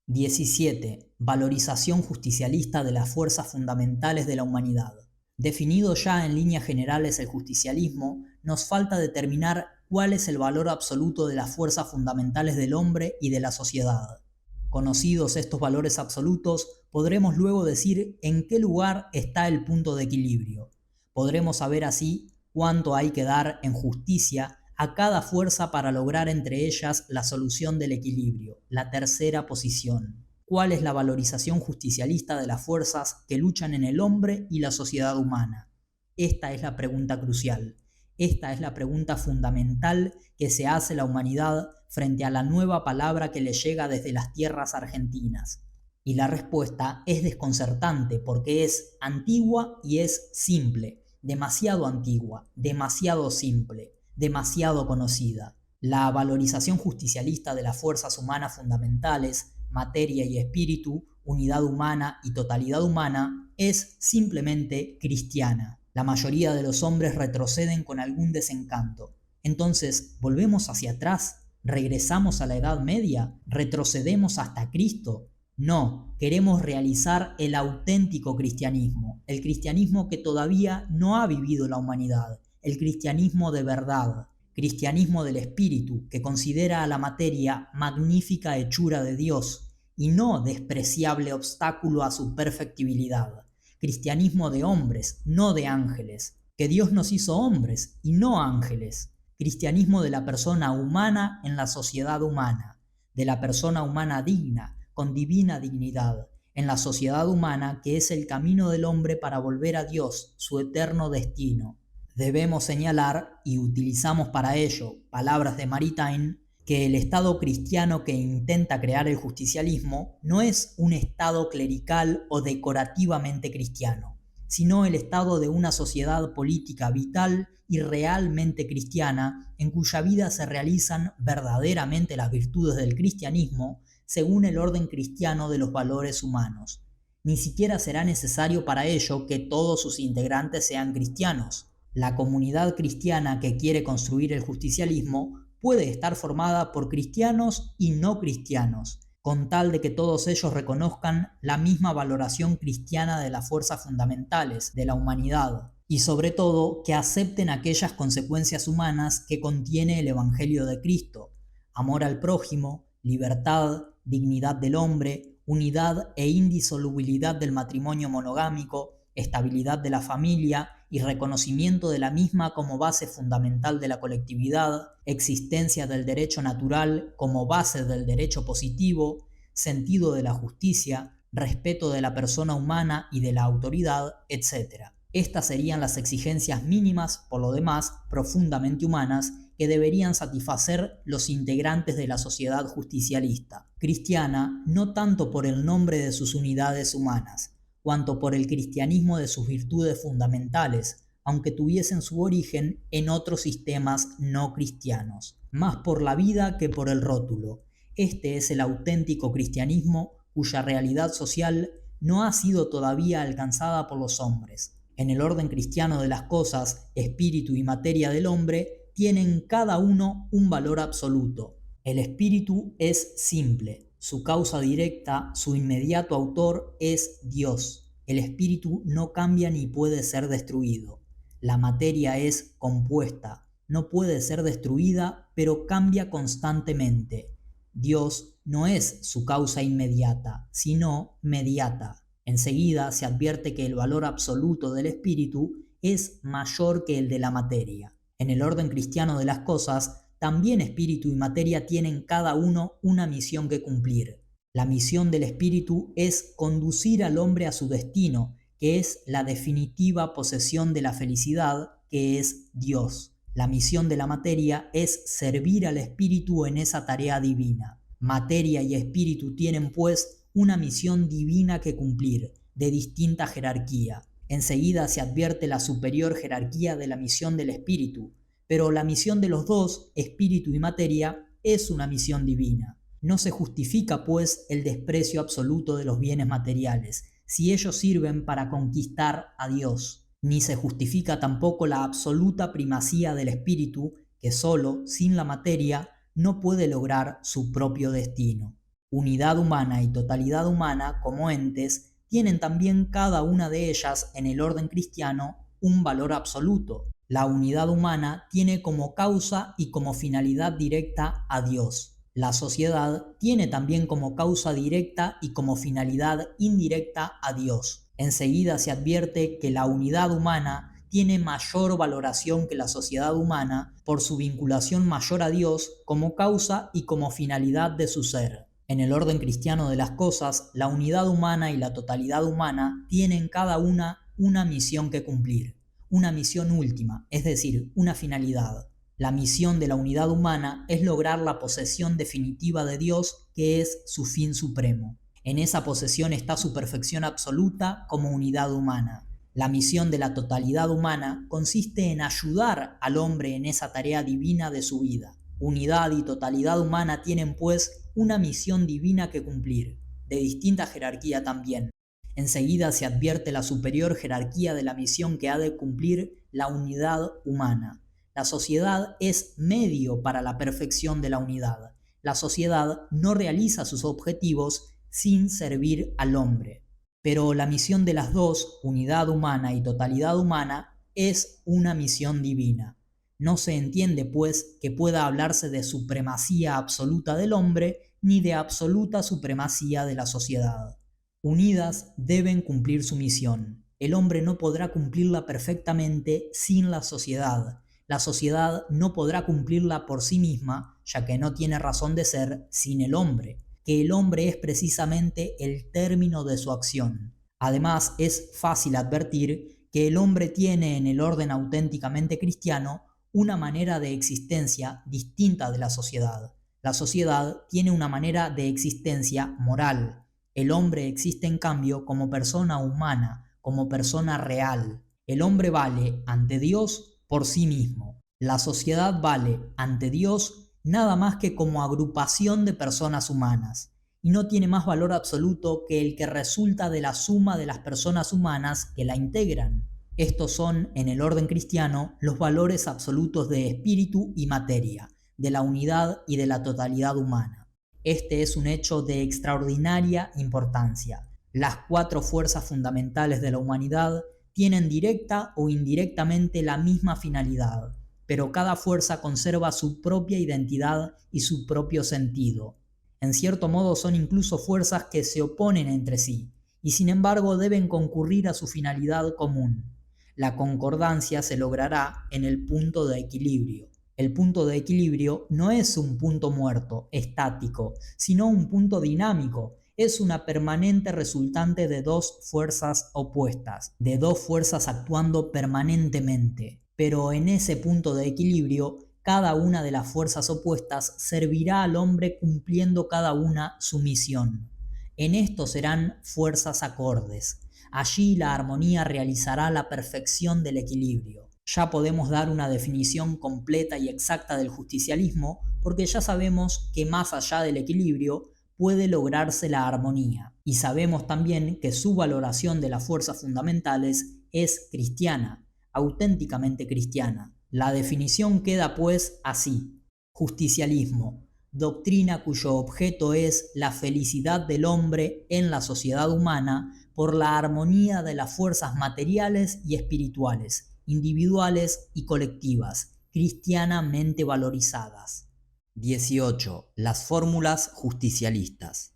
17. Valorización justicialista de las fuerzas fundamentales de la humanidad. Definido ya en líneas generales el justicialismo, nos falta determinar cuál es el valor absoluto de las fuerzas fundamentales del hombre y de la sociedad. Conocidos estos valores absolutos, podremos luego decir en qué lugar está el punto de equilibrio. Podremos saber así cuánto hay que dar en justicia a cada fuerza para lograr entre ellas la solución del equilibrio, la tercera posición. ¿Cuál es la valorización justicialista de las fuerzas que luchan en el hombre y la sociedad humana? Esta es la pregunta crucial. Esta es la pregunta fundamental que se hace la humanidad frente a la nueva palabra que le llega desde las tierras argentinas. Y la respuesta es desconcertante porque es antigua y es simple, demasiado antigua, demasiado simple, demasiado conocida. La valorización justicialista de las fuerzas humanas fundamentales, materia y espíritu, unidad humana y totalidad humana, es simplemente cristiana. La mayoría de los hombres retroceden con algún desencanto. Entonces, ¿volvemos hacia atrás? ¿Regresamos a la Edad Media? ¿Retrocedemos hasta Cristo? No, queremos realizar el auténtico cristianismo, el cristianismo que todavía no ha vivido la humanidad, el cristianismo de verdad, cristianismo del espíritu, que considera a la materia magnífica hechura de Dios y no despreciable obstáculo a su perfectibilidad, cristianismo de hombres, no de ángeles, que Dios nos hizo hombres y no ángeles, cristianismo de la persona humana en la sociedad humana, de la persona humana digna, con divina dignidad, en la sociedad humana que es el camino del hombre para volver a Dios, su eterno destino. Debemos señalar, y utilizamos para ello palabras de Maritain, que el Estado cristiano que intenta crear el justicialismo no es un Estado clerical o decorativamente cristiano, sino el Estado de una sociedad política vital y realmente cristiana, en cuya vida se realizan verdaderamente las virtudes del cristianismo según el orden cristiano de los valores humanos. Ni siquiera será necesario para ello que todos sus integrantes sean cristianos. La comunidad cristiana que quiere construir el justicialismo puede estar formada por cristianos y no cristianos, con tal de que todos ellos reconozcan la misma valoración cristiana de las fuerzas fundamentales de la humanidad y sobre todo que acepten aquellas consecuencias humanas que contiene el Evangelio de Cristo: amor al prójimo, libertad, dignidad del hombre, unidad e indisolubilidad del matrimonio monogámico, estabilidad de la familia y reconocimiento de la misma como base fundamental de la colectividad, existencia del derecho natural como base del derecho positivo, sentido de la justicia, respeto de la persona humana y de la autoridad, etc. Estas serían las exigencias mínimas, por lo demás, profundamente humanas, que deberían satisfacer los integrantes de la sociedad justicialista, cristiana no tanto por el nombre de sus unidades humanas, cuanto por el cristianismo de sus virtudes fundamentales, aunque tuviesen su origen en otros sistemas no cristianos, más por la vida que por el rótulo. Este es el auténtico cristianismo cuya realidad social no ha sido todavía alcanzada por los hombres. En el orden cristiano de las cosas, espíritu y materia del hombre tienen cada uno un valor absoluto. El espíritu es simple, su causa directa, su inmediato autor es Dios. El espíritu no cambia ni puede ser destruido. La materia es compuesta, no puede ser destruida, pero cambia constantemente. Dios no es su causa inmediata, sino mediata. Enseguida se advierte que el valor absoluto del espíritu es mayor que el de la materia. En el orden cristiano de las cosas, también espíritu y materia tienen cada uno una misión que cumplir. La misión del espíritu es conducir al hombre a su destino, que es la definitiva posesión de la felicidad, que es Dios. La misión de la materia es servir al espíritu en esa tarea divina. Materia y espíritu tienen, pues, una misión divina que cumplir, de distinta jerarquía. Enseguida se advierte la superior jerarquía de la misión del espíritu, pero la misión de los dos, espíritu y materia, es una misión divina. No se justifica, pues, el desprecio absoluto de los bienes materiales, si ellos sirven para conquistar a Dios. Ni se justifica tampoco la absoluta primacía del espíritu, que solo, sin la materia, no puede lograr su propio destino. Unidad humana y totalidad humana, como entes, tienen también cada una de ellas en el orden cristiano un valor absoluto. La unidad humana tiene como causa y como finalidad directa a Dios. La sociedad tiene también como causa directa y como finalidad indirecta a Dios. Enseguida se advierte que la unidad humana tiene mayor valoración que la sociedad humana por su vinculación mayor a Dios como causa y como finalidad de su ser. En el orden cristiano de las cosas, la unidad humana y la totalidad humana tienen cada una misión que cumplir, una misión última, es decir, una finalidad. La misión de la unidad humana es lograr la posesión definitiva de Dios, que es su fin supremo. En esa posesión está su perfección absoluta como unidad humana. La misión de la totalidad humana consiste en ayudar al hombre en esa tarea divina de su vida. Unidad y totalidad humana tienen, pues, una misión divina que cumplir, de distinta jerarquía también. Enseguida se advierte la superior jerarquía de la misión que ha de cumplir la unidad humana. La sociedad es medio para la perfección de la unidad. La sociedad no realiza sus objetivos sin servir al hombre. Pero la misión de las dos, unidad humana y totalidad humana, es una misión divina. No se entiende, pues, que pueda hablarse de supremacía absoluta del hombre ni de absoluta supremacía de la sociedad. Unidas deben cumplir su misión. El hombre no podrá cumplirla perfectamente sin la sociedad. La sociedad no podrá cumplirla por sí misma, ya que no tiene razón de ser sin el hombre, que el hombre es precisamente el término de su acción. Además, es fácil advertir que el hombre tiene en el orden auténticamente cristiano una manera de existencia distinta de la sociedad. La sociedad tiene una manera de existencia moral. El hombre existe en cambio como persona humana, como persona real. El hombre vale ante Dios por sí mismo. La sociedad vale ante Dios nada más que como agrupación de personas humanas, y no tiene más valor absoluto que el que resulta de la suma de las personas humanas que la integran. Estos son, en el orden cristiano, los valores absolutos de espíritu y materia, de la unidad y de la totalidad humana. Este es un hecho de extraordinaria importancia. Las cuatro fuerzas fundamentales de la humanidad tienen directa o indirectamente la misma finalidad, pero cada fuerza conserva su propia identidad y su propio sentido. En cierto modo son incluso fuerzas que se oponen entre sí, y sin embargo deben concurrir a su finalidad común. La concordancia se logrará en el punto de equilibrio. El punto de equilibrio no es un punto muerto, estático, sino un punto dinámico. Es una permanente resultante de dos fuerzas opuestas, de dos fuerzas actuando permanentemente. Pero en ese punto de equilibrio, cada una de las fuerzas opuestas servirá al hombre cumpliendo cada una su misión. En esto serán fuerzas acordes. Allí la armonía realizará la perfección del equilibrio. Ya podemos dar una definición completa y exacta del justicialismo, porque ya sabemos que más allá del equilibrio puede lograrse la armonía. Y sabemos también que su valoración de las fuerzas fundamentales es cristiana, auténticamente cristiana. La definición queda pues así: justicialismo, doctrina cuyo objeto es la felicidad del hombre en la sociedad humana por la armonía de las fuerzas materiales y espirituales, individuales y colectivas, cristianamente valorizadas. 18. Las fórmulas justicialistas.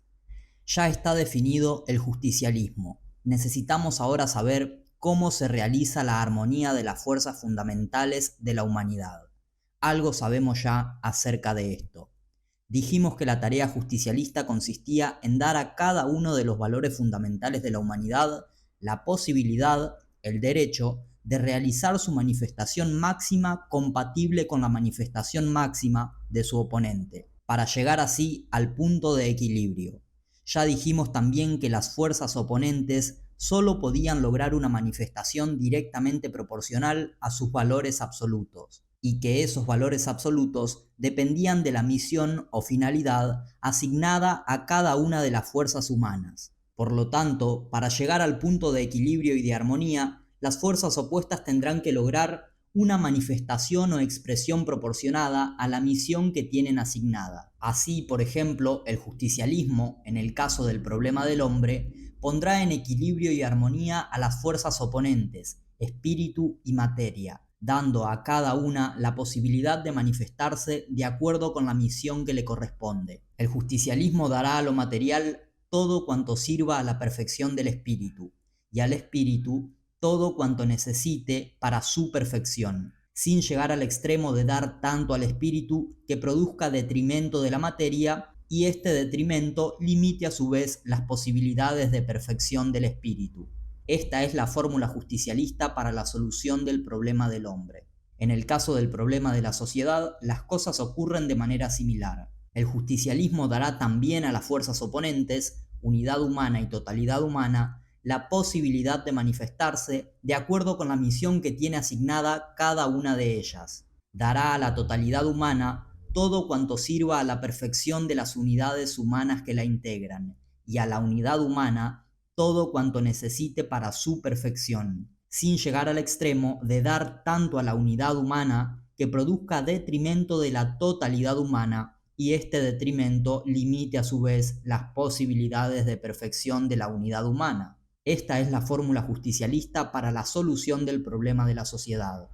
Ya está definido el justicialismo. Necesitamos ahora saber cómo se realiza la armonía de las fuerzas fundamentales de la humanidad. Algo sabemos ya acerca de esto. Dijimos que la tarea justicialista consistía en dar a cada uno de los valores fundamentales de la humanidad la posibilidad, el derecho, de realizar su manifestación máxima compatible con la manifestación máxima de su oponente, para llegar así al punto de equilibrio. Ya dijimos también que las fuerzas oponentes solo podían lograr una manifestación directamente proporcional a sus valores absolutos, y que esos valores absolutos dependían de la misión o finalidad asignada a cada una de las fuerzas humanas. Por lo tanto, para llegar al punto de equilibrio y de armonía, las fuerzas opuestas tendrán que lograr una manifestación o expresión proporcionada a la misión que tienen asignada. Así, por ejemplo, el justicialismo, en el caso del problema del hombre, pondrá en equilibrio y armonía a las fuerzas oponentes, espíritu y materia, dando a cada una la posibilidad de manifestarse de acuerdo con la misión que le corresponde. El justicialismo dará a lo material todo cuanto sirva a la perfección del espíritu, y al espíritu todo cuanto necesite para su perfección, sin llegar al extremo de dar tanto al espíritu que produzca detrimento de la materia y este detrimento limite a su vez las posibilidades de perfección del espíritu. Esta es la fórmula justicialista para la solución del problema del hombre. En el caso del problema de la sociedad, las cosas ocurren de manera similar. El justicialismo dará también a las fuerzas oponentes, unidad humana y totalidad humana, la posibilidad de manifestarse de acuerdo con la misión que tiene asignada cada una de ellas. Dará a la totalidad humana todo cuanto sirva a la perfección de las unidades humanas que la integran, y a la unidad humana todo cuanto necesite para su perfección, sin llegar al extremo de dar tanto a la unidad humana que produzca detrimento de la totalidad humana y este detrimento limite a su vez las posibilidades de perfección de la unidad humana. Esta es la fórmula justicialista para la solución del problema de la sociedad.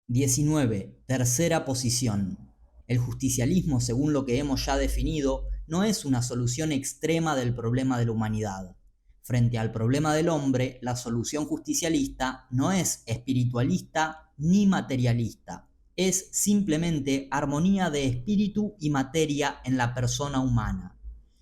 19. Tercera posición. El justicialismo, según lo que hemos ya definido, no es una solución extrema del problema de la humanidad. Frente al problema del hombre, la solución justicialista no es espiritualista ni materialista. Es simplemente armonía de espíritu y materia en la persona humana.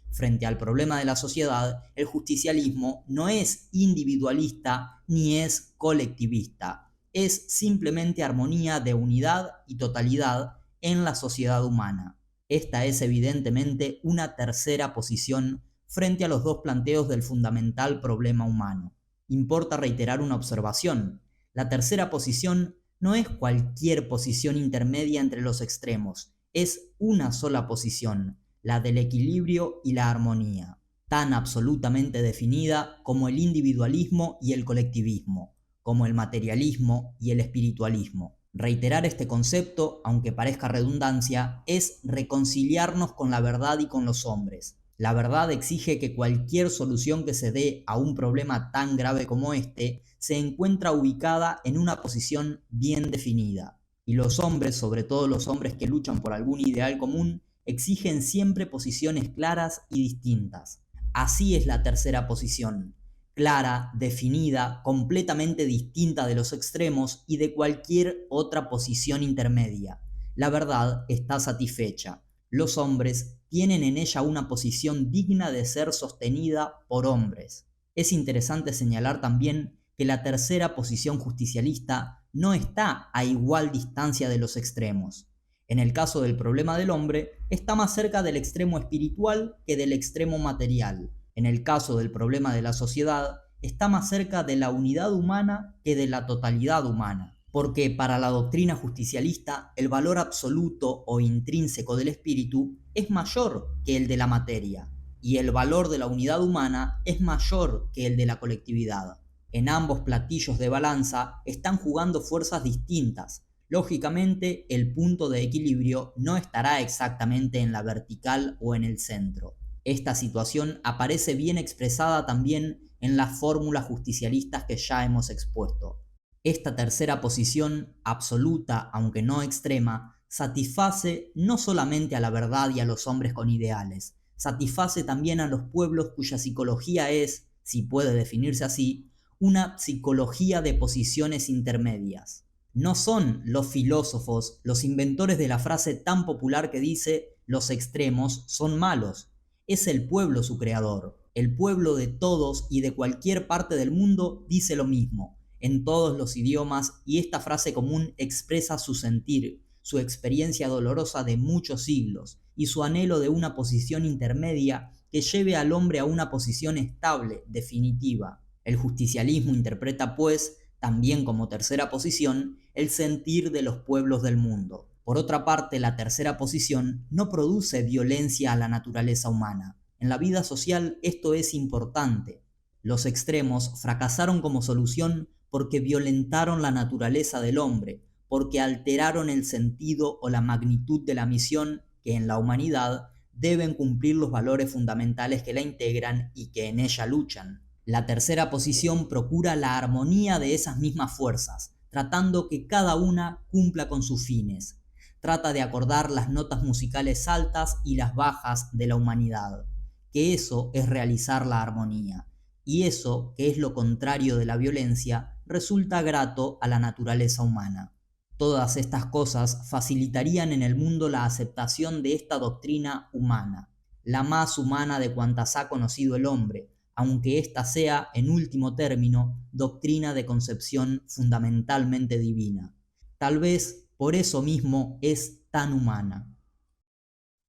Frente al problema de la sociedad, el justicialismo no es individualista ni es colectivista. Es simplemente armonía de unidad y totalidad en la sociedad humana. Esta es evidentemente una tercera posición frente a los dos planteos del fundamental problema humano. Importa reiterar una observación. La tercera posición no es cualquier posición intermedia entre los extremos, es una sola posición, la del equilibrio y la armonía, tan absolutamente definida como el individualismo y el colectivismo, como el materialismo y el espiritualismo. Reiterar este concepto, aunque parezca redundancia, es reconciliarnos con la verdad y con los hombres. La verdad exige que cualquier solución que se dé a un problema tan grave como este se encuentra ubicada en una posición bien definida. Y los hombres, sobre todo los hombres que luchan por algún ideal común, exigen siempre posiciones claras y distintas. Así es la tercera posición, clara, definida, completamente distinta de los extremos y de cualquier otra posición intermedia. La verdad está satisfecha. Los hombres tienen en ella una posición digna de ser sostenida por hombres. Es interesante señalar también que la tercera posición justicialista no está a igual distancia de los extremos. En el caso del problema del hombre, está más cerca del extremo espiritual que del extremo material. En el caso del problema de la sociedad, está más cerca de la unidad humana que de la totalidad humana. Porque para la doctrina justicialista, el valor absoluto o intrínseco del espíritu es mayor que el de la materia, y el valor de la unidad humana es mayor que el de la colectividad. En ambos platillos de balanza están jugando fuerzas distintas. Lógicamente, el punto de equilibrio no estará exactamente en la vertical o en el centro. Esta situación aparece bien expresada también en las fórmulas justicialistas que ya hemos expuesto. Esta tercera posición, absoluta aunque no extrema, satisface no solamente a la verdad y a los hombres con ideales, satisface también a los pueblos cuya psicología es, si puede definirse así, una psicología de posiciones intermedias. No son los filósofos los inventores de la frase tan popular que dice «los extremos son malos». Es el pueblo su creador. El pueblo de todos y de cualquier parte del mundo dice lo mismo. en todos los idiomas y esta frase común expresa su sentir, su experiencia dolorosa de muchos siglos y su anhelo de una posición intermedia que lleve al hombre a una posición estable, definitiva. El justicialismo interpreta, pues, también como tercera posición, el sentir de los pueblos del mundo. Por otra parte, la tercera posición no produce violencia a la naturaleza humana. En la vida social esto es importante. Los extremos fracasaron como solución porque violentaron la naturaleza del hombre, porque alteraron el sentido o la magnitud de la misión que en la humanidad deben cumplir los valores fundamentales que la integran y que en ella luchan. La tercera posición procura la armonía de esas mismas fuerzas, tratando que cada una cumpla con sus fines. Trata de acordar las notas musicales altas y las bajas de la humanidad, que eso es realizar la armonía, y eso, que es lo contrario de la violencia, resulta grato a la naturaleza humana. Todas estas cosas facilitarían en el mundo la aceptación de esta doctrina humana, la más humana de cuantas ha conocido el hombre, aunque ésta sea, en último término, doctrina de concepción fundamentalmente divina. Tal vez por eso mismo es tan humana.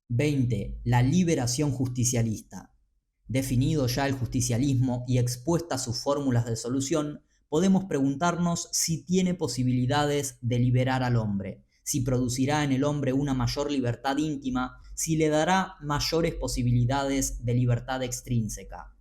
20. La liberación justicialista. Definido ya el justicialismo y expuestas sus fórmulas de solución, podemos preguntarnos si tiene posibilidades de liberar al hombre, si producirá en el hombre una mayor libertad íntima, si le dará mayores posibilidades de libertad extrínseca.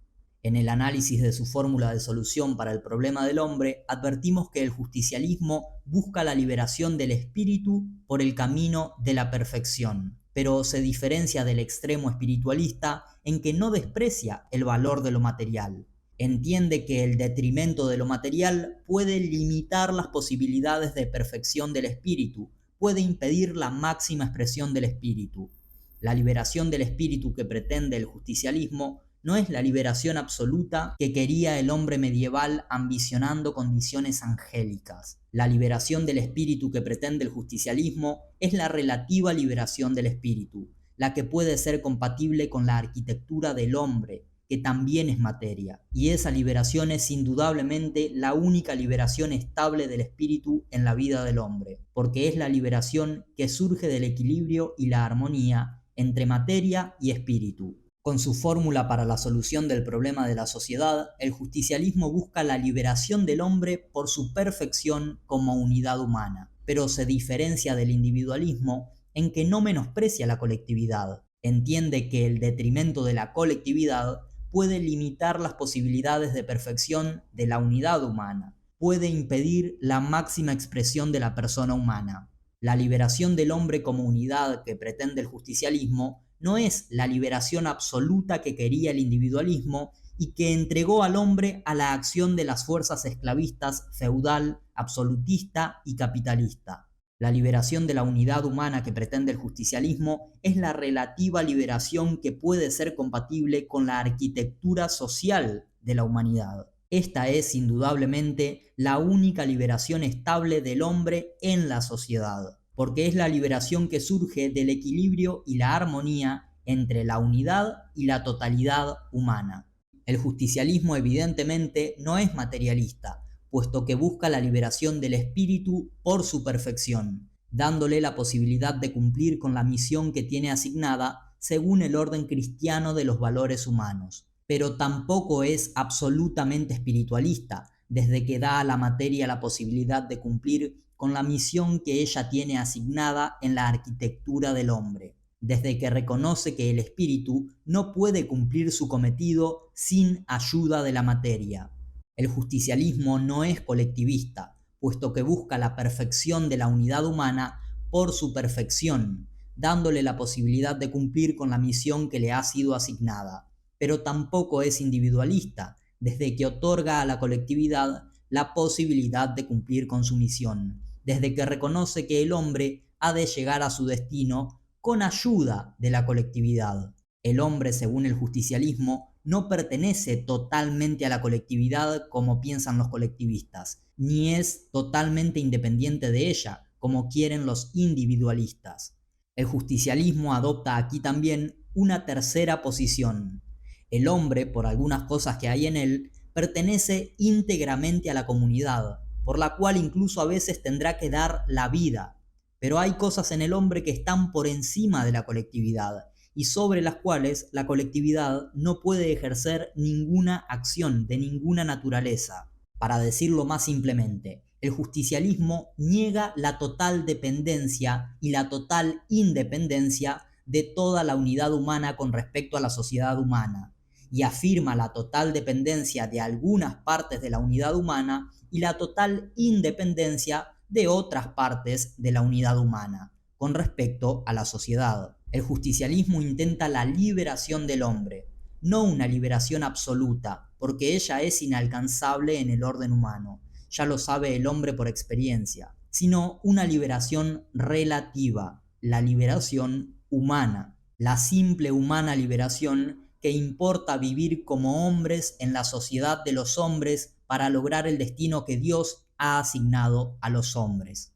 En el análisis de su fórmula de solución para el problema del hombre, advertimos que el justicialismo busca la liberación del espíritu por el camino de la perfección, pero se diferencia del extremo espiritualista en que no desprecia el valor de lo material. Entiende que el detrimento de lo material puede limitar las posibilidades de perfección del espíritu, puede impedir la máxima expresión del espíritu. La liberación del espíritu que pretende el justicialismo no es la liberación absoluta que quería el hombre medieval ambicionando condiciones angélicas. La liberación del espíritu que pretende el justicialismo es la relativa liberación del espíritu, la que puede ser compatible con la arquitectura del hombre, que también es materia. Y esa liberación es indudablemente la única liberación estable del espíritu en la vida del hombre, porque es la liberación que surge del equilibrio y la armonía entre materia y espíritu. Con su fórmula para la solución del problema de la sociedad, el justicialismo busca la liberación del hombre por su perfección como unidad humana, pero se diferencia del individualismo en que no menosprecia la colectividad. Entiende que el detrimento de la colectividad puede limitar las posibilidades de perfección de la unidad humana, puede impedir la máxima expresión de la persona humana. La liberación del hombre como unidad que pretende el justicialismo no es la liberación absoluta que quería el individualismo y que entregó al hombre a la acción de las fuerzas esclavistas feudal, absolutista y capitalista. La liberación de la unidad humana que pretende el justicialismo es la relativa liberación que puede ser compatible con la arquitectura social de la humanidad. Esta es indudablemente la única liberación estable del hombre en la sociedad, porque es la liberación que surge del equilibrio y la armonía entre la unidad y la totalidad humana. El justicialismo evidentemente no es materialista, puesto que busca la liberación del espíritu por su perfección, dándole la posibilidad de cumplir con la misión que tiene asignada según el orden cristiano de los valores humanos. Pero tampoco es absolutamente espiritualista, desde que da a la materia la posibilidad de cumplir con la misión que ella tiene asignada en la arquitectura del hombre, desde que reconoce que el espíritu no puede cumplir su cometido sin ayuda de la materia. El justicialismo no es colectivista, puesto que busca la perfección de la unidad humana por su perfección, dándole la posibilidad de cumplir con la misión que le ha sido asignada. Pero tampoco es individualista, desde que otorga a la colectividad la posibilidad de cumplir con su misión, desde que reconoce que el hombre ha de llegar a su destino con ayuda de la colectividad. El hombre, según el justicialismo, no pertenece totalmente a la colectividad como piensan los colectivistas, ni es totalmente independiente de ella, como quieren los individualistas. El justicialismo adopta aquí también una tercera posición. El hombre, por algunas cosas que hay en él, pertenece íntegramente a la comunidad, por la cual incluso a veces tendrá que dar la vida. Pero hay cosas en el hombre que están por encima de la colectividad y sobre las cuales la colectividad no puede ejercer ninguna acción de ninguna naturaleza. Para decirlo más simplemente, el justicialismo niega la total dependencia y la total independencia de toda la unidad humana con respecto a la sociedad humana, y afirma la total dependencia de algunas partes de la unidad humana y la total independencia de otras partes de la unidad humana con respecto a la sociedad. El justicialismo intenta la liberación del hombre, no una liberación absoluta, porque ella es inalcanzable en el orden humano, ya lo sabe el hombre por experiencia, sino una liberación relativa, la liberación humana, la simple humana liberación que importa vivir como hombres en la sociedad de los hombres para lograr el destino que Dios ha asignado a los hombres.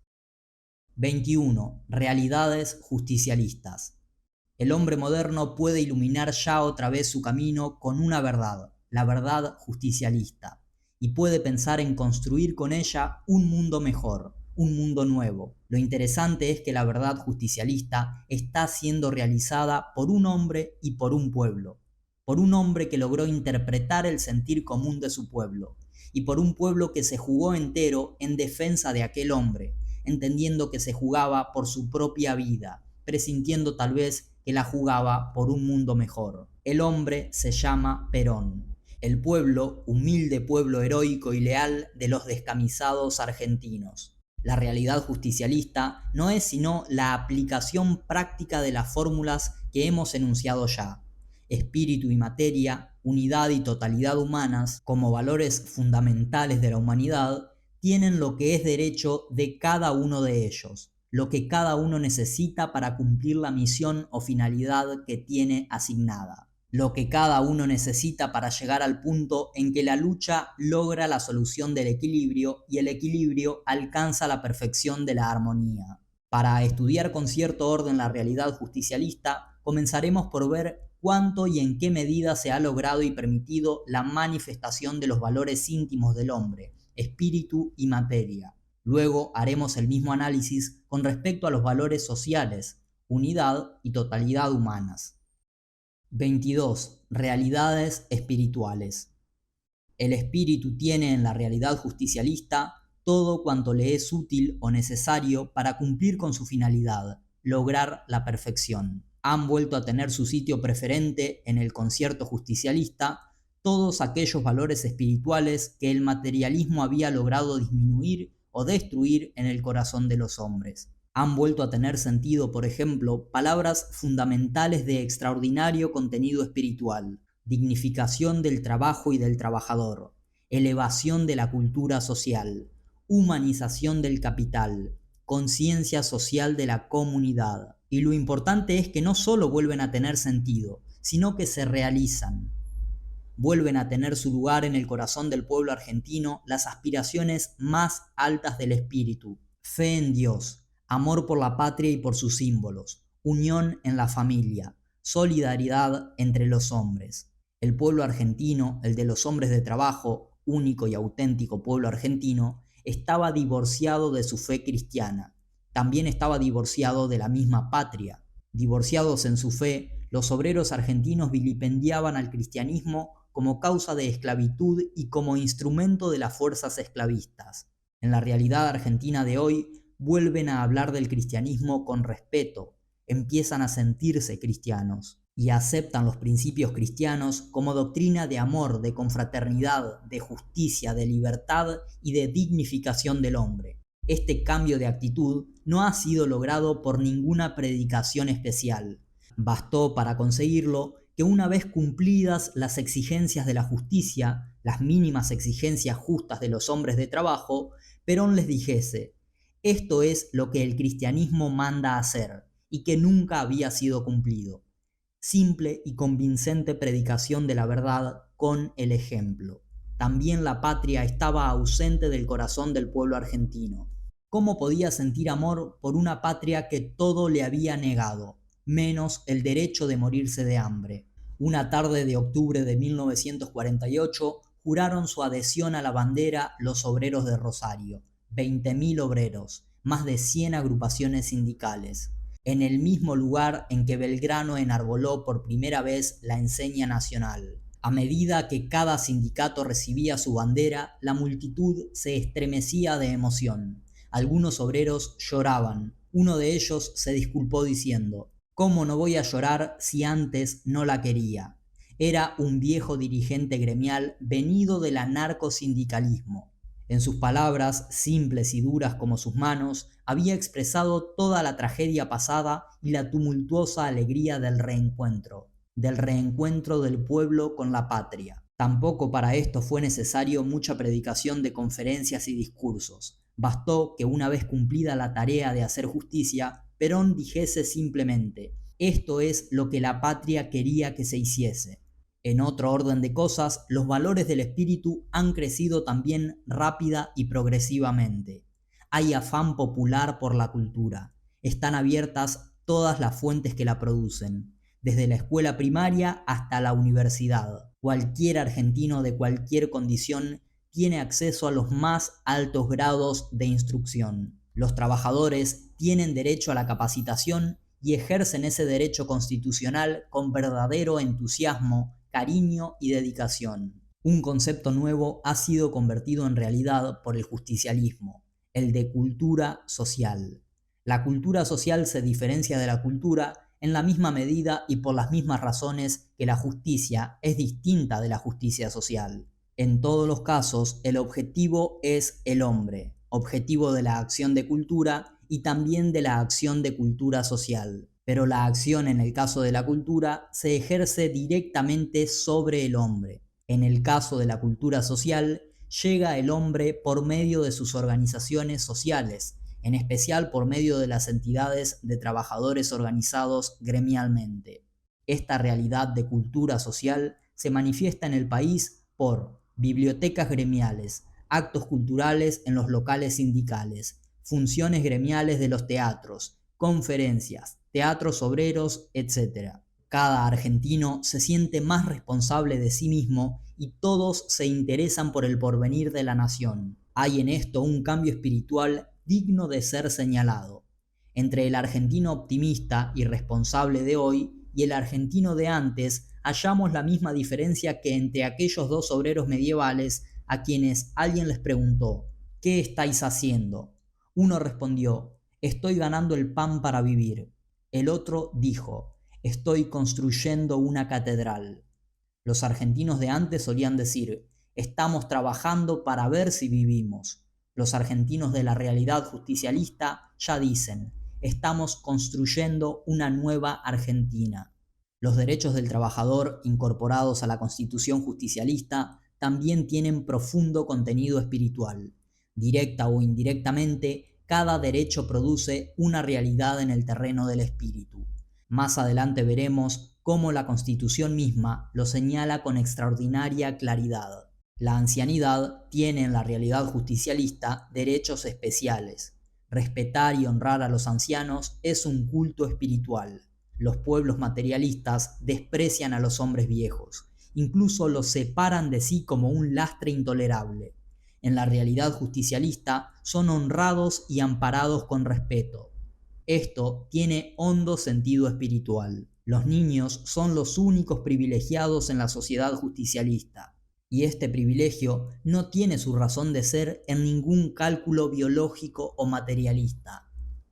21. Realidades justicialistas. El hombre moderno puede iluminar ya otra vez su camino con una verdad, la verdad justicialista, y puede pensar en construir con ella un mundo mejor, un mundo nuevo. Lo interesante es que la verdad justicialista está siendo realizada por un hombre y por un pueblo, por un hombre que logró interpretar el sentir común de su pueblo, y por un pueblo que se jugó entero en defensa de aquel hombre, entendiendo que se jugaba por su propia vida, presintiendo tal vez que la jugaba por un mundo mejor. El hombre se llama Perón. El pueblo, humilde pueblo heroico y leal de los descamisados argentinos. La realidad justicialista no es sino la aplicación práctica de las fórmulas que hemos enunciado ya. Espíritu y materia, unidad y totalidad humanas, como valores fundamentales de la humanidad, tienen lo que es derecho de cada uno de ellos, lo que cada uno necesita para cumplir la misión o finalidad que tiene asignada, lo que cada uno necesita para llegar al punto en que la lucha logra la solución del equilibrio y el equilibrio alcanza la perfección de la armonía. Para estudiar con cierto orden la realidad justicialista, comenzaremos por ver cuánto y en qué medida se ha logrado y permitido la manifestación de los valores íntimos del hombre, espíritu y materia. Luego haremos el mismo análisis con respecto a los valores sociales, unidad y totalidad humanas. 22. Realidades espirituales. El espíritu tiene en la realidad justicialista todo cuanto le es útil o necesario para cumplir con su finalidad, lograr la perfección. Han vuelto a tener su sitio preferente en el concierto justicialista todos aquellos valores espirituales que el materialismo había logrado disminuir o destruir en el corazón de los hombres. Han vuelto a tener sentido, por ejemplo, palabras fundamentales de extraordinario contenido espiritual: dignificación del trabajo y del trabajador, elevación de la cultura social, humanización del capital, conciencia social de la comunidad. Y lo importante es que no solo vuelven a tener sentido, sino que se realizan. Vuelven a tener su lugar en el corazón del pueblo argentino las aspiraciones más altas del espíritu: fe en Dios, amor por la patria y por sus símbolos, unión en la familia, solidaridad entre los hombres. El pueblo argentino, el de los hombres de trabajo, único y auténtico pueblo argentino, estaba divorciado de su fe cristiana. También estaba divorciado de la misma patria. Divorciados en su fe, los obreros argentinos vilipendiaban al cristianismo como causa de esclavitud y como instrumento de las fuerzas esclavistas. En la realidad argentina de hoy, vuelven a hablar del cristianismo con respeto, empiezan a sentirse cristianos y aceptan los principios cristianos como doctrina de amor, de confraternidad, de justicia, de libertad y de dignificación del hombre. Este cambio de actitud no ha sido logrado por ninguna predicación especial. Bastó para conseguirlo que una vez cumplidas las exigencias de la justicia, las mínimas exigencias justas de los hombres de trabajo, Perón les dijese: esto es lo que el cristianismo manda hacer y que nunca había sido cumplido. Simple y convincente predicación de la verdad con el ejemplo. También la patria estaba ausente del corazón del pueblo argentino. ¿Cómo podía sentir amor por una patria que todo le había negado, menos el derecho de morirse de hambre? Una tarde de octubre de 1948, juraron su adhesión a la bandera los obreros de Rosario, 20.000 obreros, más de 100 agrupaciones sindicales, en el mismo lugar en que Belgrano enarboló por primera vez la enseña nacional. A medida que cada sindicato recibía su bandera, la multitud se estremecía de emoción. Algunos obreros lloraban. Uno de ellos se disculpó diciendo: «¿Cómo no voy a llorar si antes no la quería?». Era un viejo dirigente gremial venido del anarcosindicalismo. En sus palabras, simples y duras como sus manos, había expresado toda la tragedia pasada y la tumultuosa alegría del reencuentro del pueblo con la patria. Tampoco para esto fue necesario mucha predicación de conferencias y discursos. Bastó que una vez cumplida la tarea de hacer justicia, Perón dijese simplemente: «Esto es lo que la patria quería que se hiciese». En otro orden de cosas, los valores del espíritu han crecido también rápida y progresivamente. Hay afán popular por la cultura. Están abiertas todas las fuentes que la producen, desde la escuela primaria hasta la universidad. Cualquier argentino de cualquier condición tiene acceso a los más altos grados de instrucción. Los trabajadores tienen derecho a la capacitación y ejercen ese derecho constitucional con verdadero entusiasmo, cariño y dedicación. Un concepto nuevo ha sido convertido en realidad por el justicialismo, el de cultura social. La cultura social se diferencia de la cultura en la misma medida y por las mismas razones que la justicia es distinta de la justicia social. En todos los casos, el objetivo es el hombre, objetivo de la acción de cultura y también de la acción de cultura social. Pero la acción en el caso de la cultura se ejerce directamente sobre el hombre. En el caso de la cultura social, llega el hombre por medio de sus organizaciones sociales, en especial por medio de las entidades de trabajadores organizados gremialmente. Esta realidad de cultura social se manifiesta en el país por bibliotecas gremiales, actos culturales en los locales sindicales, funciones gremiales de los teatros, conferencias, teatros obreros, etc. Cada argentino se siente más responsable de sí mismo y todos se interesan por el porvenir de la nación. Hay en esto un cambio espiritual digno de ser señalado. Entre el argentino optimista y responsable de hoy y el argentino de antes hallamos la misma diferencia que entre aquellos dos obreros medievales a quienes alguien les preguntó: «¿Qué estáis haciendo?». Uno respondió: «Estoy ganando el pan para vivir». El otro dijo: «Estoy construyendo una catedral». Los argentinos de antes solían decir: «Estamos trabajando para ver si vivimos». Los argentinos de la realidad justicialista ya dicen: «Estamos construyendo una nueva Argentina». Los derechos del trabajador incorporados a la Constitución justicialista también tienen profundo contenido espiritual. Directa o indirectamente, cada derecho produce una realidad en el terreno del espíritu. Más adelante veremos cómo la Constitución misma lo señala con extraordinaria claridad. La ancianidad tiene en la realidad justicialista derechos especiales. Respetar y honrar a los ancianos es un culto espiritual. Los pueblos materialistas desprecian a los hombres viejos, incluso los separan de sí como un lastre intolerable. En la realidad justicialista son honrados y amparados con respeto. Esto tiene hondo sentido espiritual. Los niños son los únicos privilegiados en la sociedad justicialista, y este privilegio no tiene su razón de ser en ningún cálculo biológico o materialista.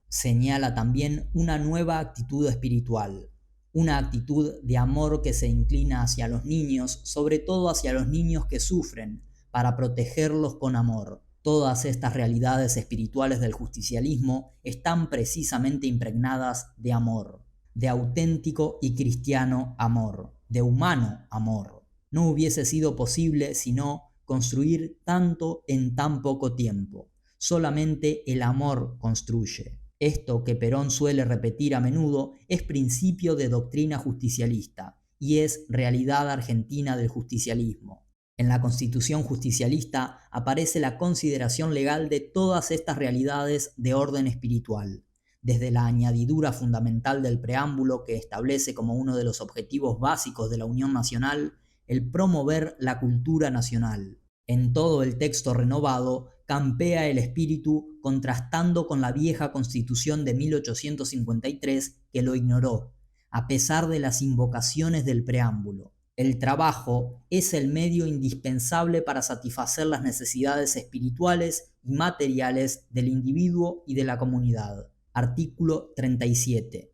Señala también una nueva actitud espiritual, una actitud de amor que se inclina hacia los niños, sobre todo hacia los niños que sufren, para protegerlos con amor. Todas estas realidades espirituales del justicialismo están precisamente impregnadas de amor, de auténtico y cristiano amor, de humano amor. No hubiese sido posible sino construir tanto en tan poco tiempo. Solamente el amor construye. Esto que Perón suele repetir a menudo es principio de doctrina justicialista y es realidad argentina del justicialismo. En la Constitución justicialista aparece la consideración legal de todas estas realidades de orden espiritual, desde la añadidura fundamental del preámbulo que establece como uno de los objetivos básicos de la Unión Nacional el promover la cultura nacional. En todo el texto renovado campea el espíritu contrastando con la vieja Constitución de 1853 que lo ignoró, a pesar de las invocaciones del preámbulo. El trabajo es el medio indispensable para satisfacer las necesidades espirituales y materiales del individuo y de la comunidad. Artículo 37.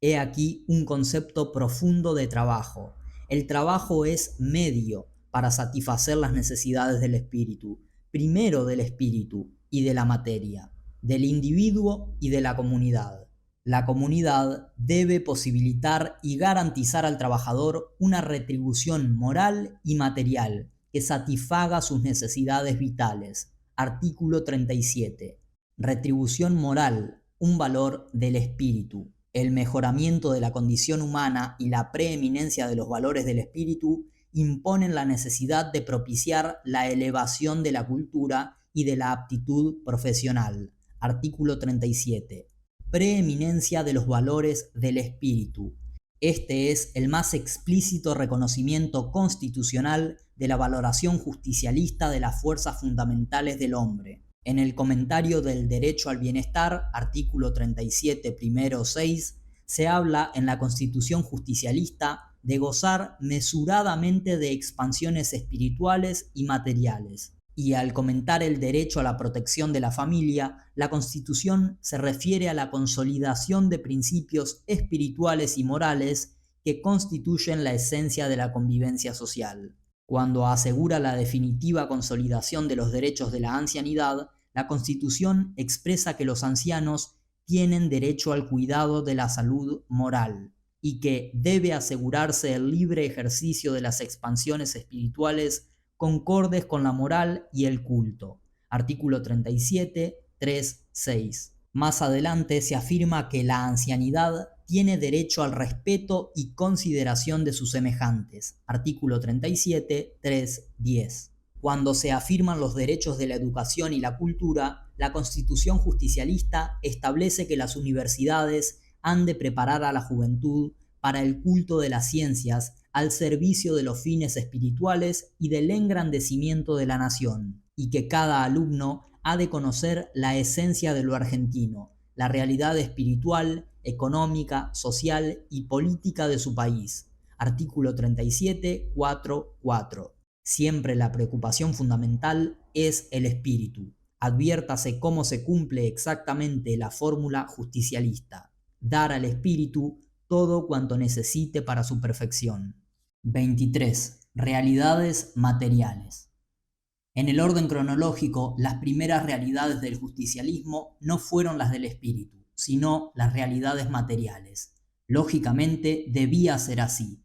He aquí un concepto profundo de trabajo. El trabajo es medio para satisfacer las necesidades del espíritu, primero del espíritu y de la materia, del individuo y de la comunidad. La comunidad debe posibilitar y garantizar al trabajador una retribución moral y material que satisfaga sus necesidades vitales. Artículo 37. Retribución moral, un valor del espíritu. El mejoramiento de la condición humana y la preeminencia de los valores del espíritu imponen la necesidad de propiciar la elevación de la cultura y de la aptitud profesional. Artículo 37. Preeminencia de los valores del espíritu. Este es el más explícito reconocimiento constitucional de la valoración justicialista de las fuerzas fundamentales del hombre. En el comentario del derecho al bienestar, artículo 37, primero 6, se habla en la Constitución justicialista de gozar mesuradamente de expansiones espirituales y materiales. Y al comentar el derecho a la protección de la familia, la Constitución se refiere a la consolidación de principios espirituales y morales que constituyen la esencia de la convivencia social. Cuando asegura la definitiva consolidación de los derechos de la ancianidad, la Constitución expresa que los ancianos tienen derecho al cuidado de la salud moral y que debe asegurarse el libre ejercicio de las expansiones espirituales concordes con la moral y el culto. Artículo 37, 3, 6. Más adelante se afirma que la ancianidad tiene derecho al respeto y consideración de sus semejantes. Artículo 37, 3, 10. Cuando se afirman los derechos de la educación y la cultura, la Constitución justicialista establece que las universidades han de preparar a la juventud para el culto de las ciencias al servicio de los fines espirituales y del engrandecimiento de la nación, y que cada alumno ha de conocer la esencia de lo argentino, la realidad espiritual, económica, social y política de su país. Artículo 37, 4, 4. Siempre la preocupación fundamental es el espíritu. Adviértase cómo se cumple exactamente la fórmula justicialista: dar al espíritu todo cuanto necesite para su perfección. 23. Realidades materiales. En el orden cronológico, las primeras realidades del justicialismo no fueron las del espíritu, sino las realidades materiales. Lógicamente, debía ser así.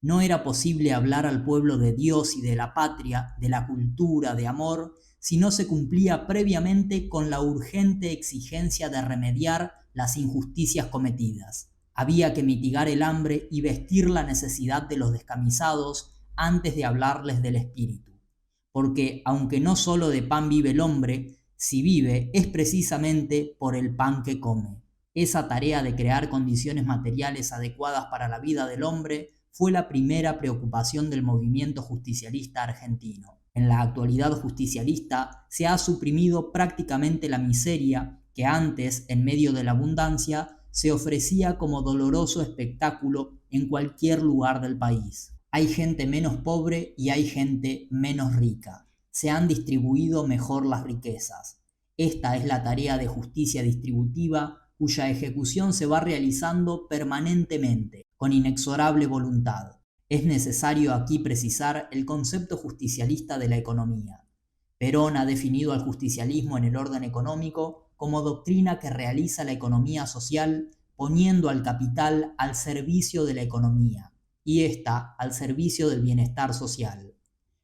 No era posible hablar al pueblo de Dios y de la patria, de la cultura, de amor, si no se cumplía previamente con la urgente exigencia de remediar las injusticias cometidas. Había que mitigar el hambre y vestir la necesidad de los descamisados antes de hablarles del espíritu. Porque aunque no solo de pan vive el hombre, si vive es precisamente por el pan que come. Esa tarea de crear condiciones materiales adecuadas para la vida del hombre fue la primera preocupación del movimiento justicialista argentino. En la actualidad justicialista se ha suprimido prácticamente la miseria que antes, en medio de la abundancia, se ofrecía como doloroso espectáculo en cualquier lugar del país. Hay gente menos pobre y hay gente menos rica. Se han distribuido mejor las riquezas. Esta es la tarea de justicia distributiva cuya ejecución se va realizando permanentemente, con inexorable voluntad. Es necesario aquí precisar el concepto justicialista de la economía. Perón ha definido al justicialismo en el orden económico como doctrina que realiza la economía social poniendo al capital al servicio de la economía y ésta al servicio del bienestar social.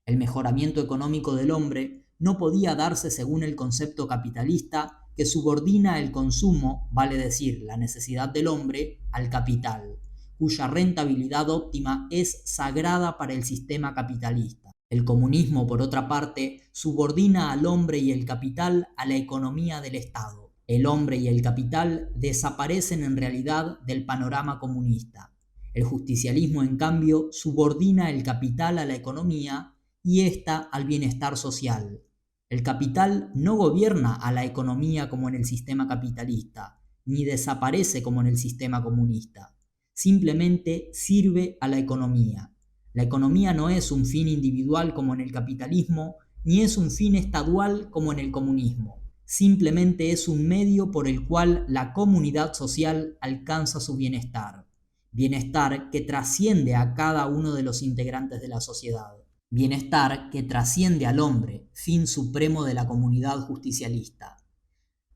El mejoramiento económico del hombre no podía darse según el concepto capitalista que subordina el consumo, vale decir, la necesidad del hombre, al capital, cuya rentabilidad óptima es sagrada para el sistema capitalista. El comunismo, por otra parte, subordina al hombre y el capital a la economía del Estado. El hombre y el capital desaparecen en realidad del panorama comunista. El justicialismo, en cambio, subordina el capital a la economía y ésta al bienestar social. El capital no gobierna a la economía como en el sistema capitalista, ni desaparece como en el sistema comunista. Simplemente sirve a la economía. La economía no es un fin individual como en el capitalismo, ni es un fin estadual como en el comunismo. Simplemente es un medio por el cual la comunidad social alcanza su bienestar. Bienestar que trasciende a cada uno de los integrantes de la sociedad. Bienestar que trasciende al hombre, fin supremo de la comunidad justicialista.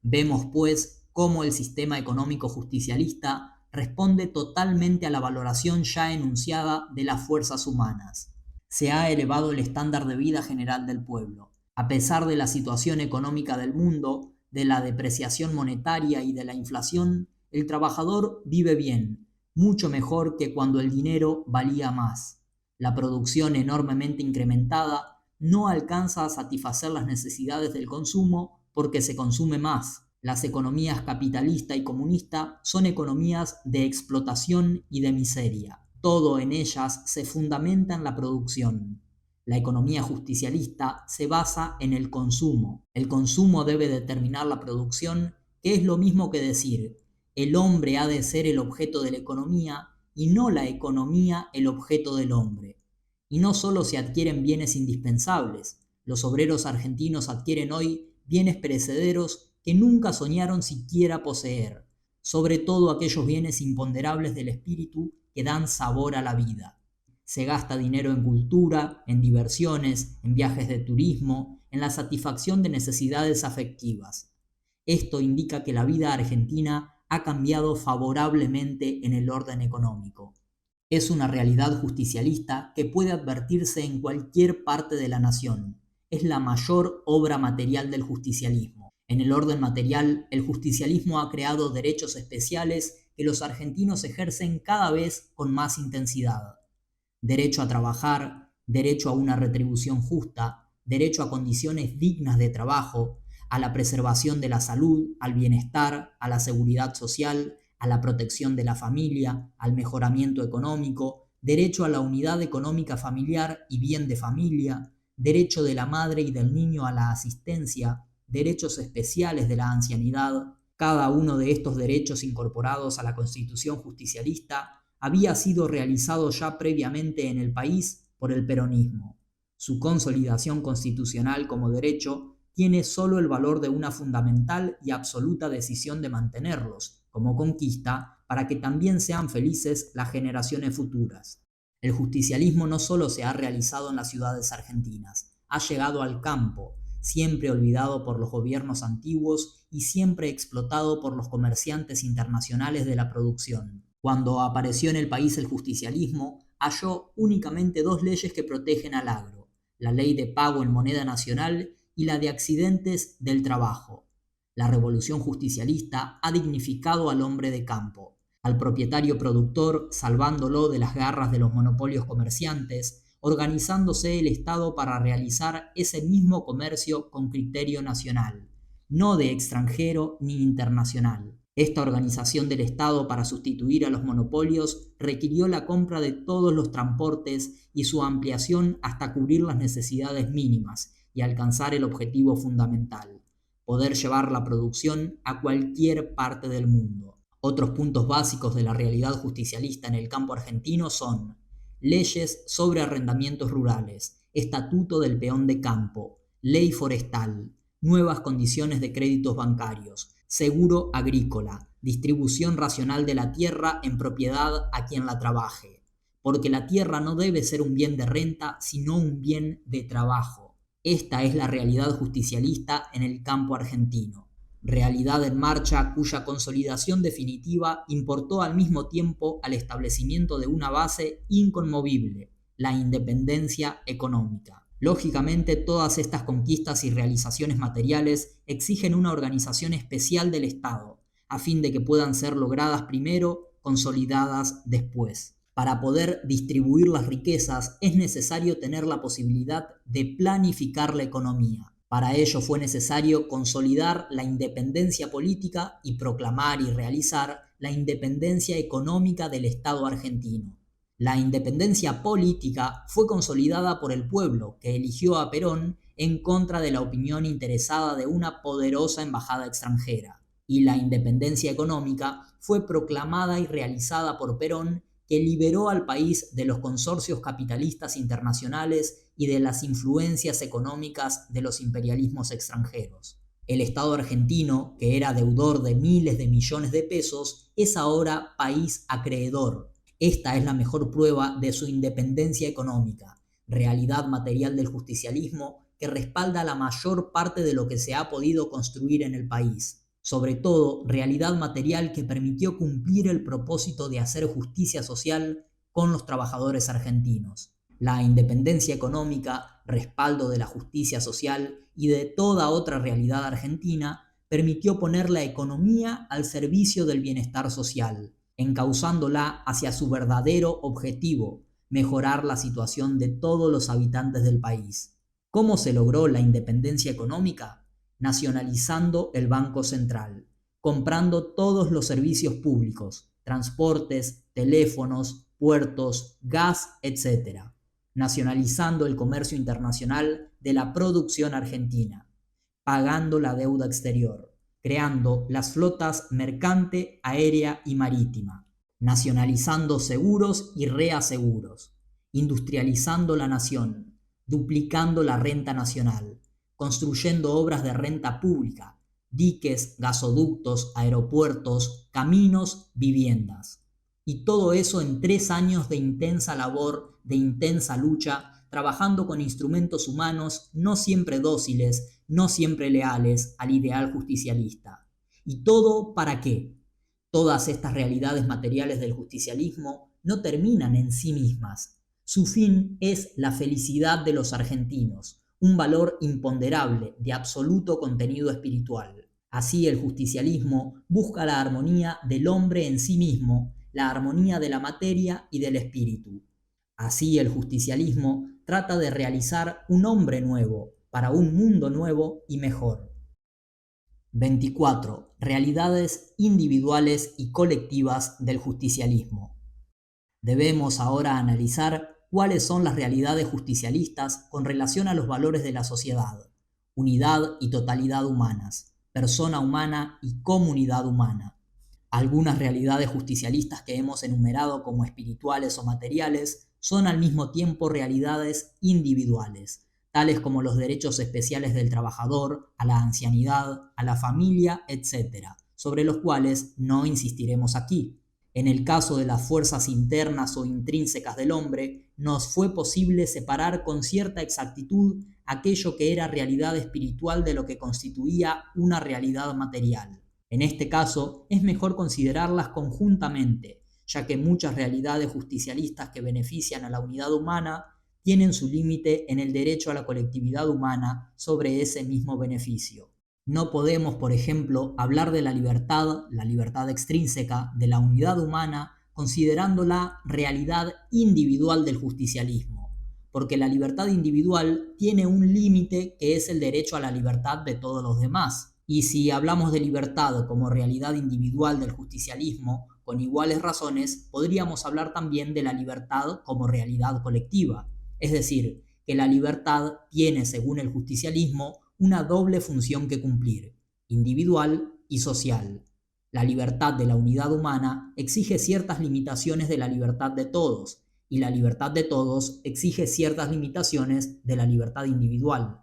Vemos, pues, cómo el sistema económico justicialista responde totalmente a la valoración ya enunciada de las fuerzas humanas. Se ha elevado el estándar de vida general del pueblo. A pesar de la situación económica del mundo, de la depreciación monetaria y de la inflación, el trabajador vive bien, mucho mejor que cuando el dinero valía más. La producción enormemente incrementada no alcanza a satisfacer las necesidades del consumo porque se consume más. Las economías capitalista y comunista son economías de explotación y de miseria. Todo en ellas se fundamenta en la producción. La economía justicialista se basa en el consumo. El consumo debe determinar la producción, que es lo mismo que decir, el hombre ha de ser el objeto de la economía y no la economía el objeto del hombre. Y no solo se adquieren bienes indispensables, los obreros argentinos adquieren hoy bienes perecederos que nunca soñaron siquiera poseer, sobre todo aquellos bienes imponderables del espíritu que dan sabor a la vida. Se gasta dinero en cultura, en diversiones, en viajes de turismo, en la satisfacción de necesidades afectivas. Esto indica que la vida argentina ha cambiado favorablemente en el orden económico. Es una realidad justicialista que puede advertirse en cualquier parte de la nación. Es la mayor obra material del justicialismo. En el orden material, el justicialismo ha creado derechos especiales que los argentinos ejercen cada vez con más intensidad. Derecho a trabajar, derecho a una retribución justa, derecho a condiciones dignas de trabajo, a la preservación de la salud, al bienestar, a la seguridad social, a la protección de la familia, al mejoramiento económico, derecho a la unidad económica familiar y bien de familia, derecho de la madre y del niño a la asistencia, derechos especiales de la ancianidad. Cada uno de estos derechos incorporados a la Constitución justicialista había sido realizado ya previamente en el país por el peronismo. Su consolidación constitucional como derecho tiene solo el valor de una fundamental y absoluta decisión de mantenerlos como conquista para que también sean felices las generaciones futuras. El justicialismo no solo se ha realizado en las ciudades argentinas, ha llegado al campo, siempre olvidado por los gobiernos antiguos y siempre explotado por los comerciantes internacionales de la producción. Cuando apareció en el país el justicialismo, halló únicamente dos leyes que protegen al agro: la ley de pago en moneda nacional y la de accidentes del trabajo. La revolución justicialista ha dignificado al hombre de campo, al propietario productor, salvándolo de las garras de los monopolios comerciantes, organizándose el Estado para realizar ese mismo comercio con criterio nacional, no de extranjero ni internacional. Esta organización del Estado para sustituir a los monopolios requirió la compra de todos los transportes y su ampliación hasta cubrir las necesidades mínimas y alcanzar el objetivo fundamental: poder llevar la producción a cualquier parte del mundo. Otros puntos básicos de la realidad justicialista en el campo argentino son leyes sobre arrendamientos rurales, estatuto del peón de campo, ley forestal, nuevas condiciones de créditos bancarios, seguro agrícola, distribución racional de la tierra en propiedad a quien la trabaje, porque la tierra no debe ser un bien de renta, sino un bien de trabajo. Esta es la realidad justicialista en el campo argentino. Realidad en marcha cuya consolidación definitiva importó al mismo tiempo al establecimiento de una base inconmovible, la independencia económica. Lógicamente, todas estas conquistas y realizaciones materiales exigen una organización especial del Estado, a fin de que puedan ser logradas primero, consolidadas después. Para poder distribuir las riquezas es necesario tener la posibilidad de planificar la economía. Para ello fue necesario consolidar la independencia política y proclamar y realizar la independencia económica del Estado argentino. La independencia política fue consolidada por el pueblo, que eligió a Perón en contra de la opinión interesada de una poderosa embajada extranjera. Y la independencia económica fue proclamada y realizada por Perón, que liberó al país de los consorcios capitalistas internacionales y de las influencias económicas de los imperialismos extranjeros. El Estado argentino, que era deudor de miles de millones de pesos, es ahora país acreedor. Esta es la mejor prueba de su independencia económica, realidad material del justicialismo que respalda la mayor parte de lo que se ha podido construir en el país. Sobre todo, realidad material que permitió cumplir el propósito de hacer justicia social con los trabajadores argentinos. La independencia económica, respaldo de la justicia social y de toda otra realidad argentina, permitió poner la economía al servicio del bienestar social, encauzándola hacia su verdadero objetivo, mejorar la situación de todos los habitantes del país. ¿Cómo se logró la independencia económica? Nacionalizando el Banco Central, comprando todos los servicios públicos, transportes, teléfonos, puertos, gas, etc. Nacionalizando el comercio internacional de la producción argentina, pagando la deuda exterior, creando las flotas mercante, aérea y marítima, nacionalizando seguros y reaseguros, industrializando la nación, duplicando la renta nacional, construyendo obras de renta pública, diques, gasoductos, aeropuertos, caminos, viviendas. Y todo eso en 3 años de intensa labor, de intensa lucha, trabajando con instrumentos humanos no siempre dóciles, no siempre leales al ideal justicialista. ¿Y todo para qué? Todas estas realidades materiales del justicialismo no terminan en sí mismas. Su fin es la felicidad de los argentinos, un valor imponderable de absoluto contenido espiritual. Así el justicialismo busca la armonía del hombre en sí mismo, la armonía de la materia y del espíritu. Así el justicialismo trata de realizar un hombre nuevo, para un mundo nuevo y mejor. 24. Realidades individuales y colectivas del justicialismo. Debemos ahora analizar cuáles son las realidades justicialistas con relación a los valores de la sociedad: unidad y totalidad humanas, persona humana y comunidad humana. Algunas realidades justicialistas que hemos enumerado como espirituales o materiales son al mismo tiempo realidades individuales, tales como los derechos especiales del trabajador, a la ancianidad, a la familia, etc., sobre los cuales no insistiremos aquí. En el caso de las fuerzas internas o intrínsecas del hombre, nos fue posible separar con cierta exactitud aquello que era realidad espiritual de lo que constituía una realidad material. En este caso, es mejor considerarlas conjuntamente, ya que muchas realidades justicialistas que benefician a la unidad humana tienen su límite en el derecho a la colectividad humana sobre ese mismo beneficio. No podemos, por ejemplo, hablar de la libertad extrínseca, de la unidad humana, considerándola realidad individual del justicialismo, porque la libertad individual tiene un límite que es el derecho a la libertad de todos los demás. Y si hablamos de libertad como realidad individual del justicialismo, con iguales razones, podríamos hablar también de la libertad como realidad colectiva. Es decir, que la libertad tiene, según el justicialismo, una doble función que cumplir, individual y social. La libertad de la unidad humana exige ciertas limitaciones de la libertad de todos, y la libertad de todos exige ciertas limitaciones de la libertad individual.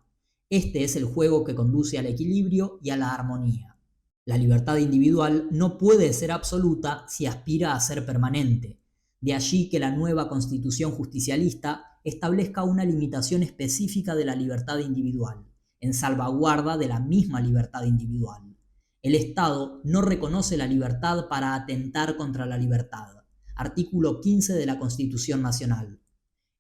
Este es el juego que conduce al equilibrio y a la armonía. La libertad individual no puede ser absoluta si aspira a ser permanente. De allí que la nueva Constitución justicialista establezca una limitación específica de la libertad individual, en salvaguarda de la misma libertad individual. El Estado no reconoce la libertad para atentar contra la libertad. Artículo 15 de la Constitución Nacional.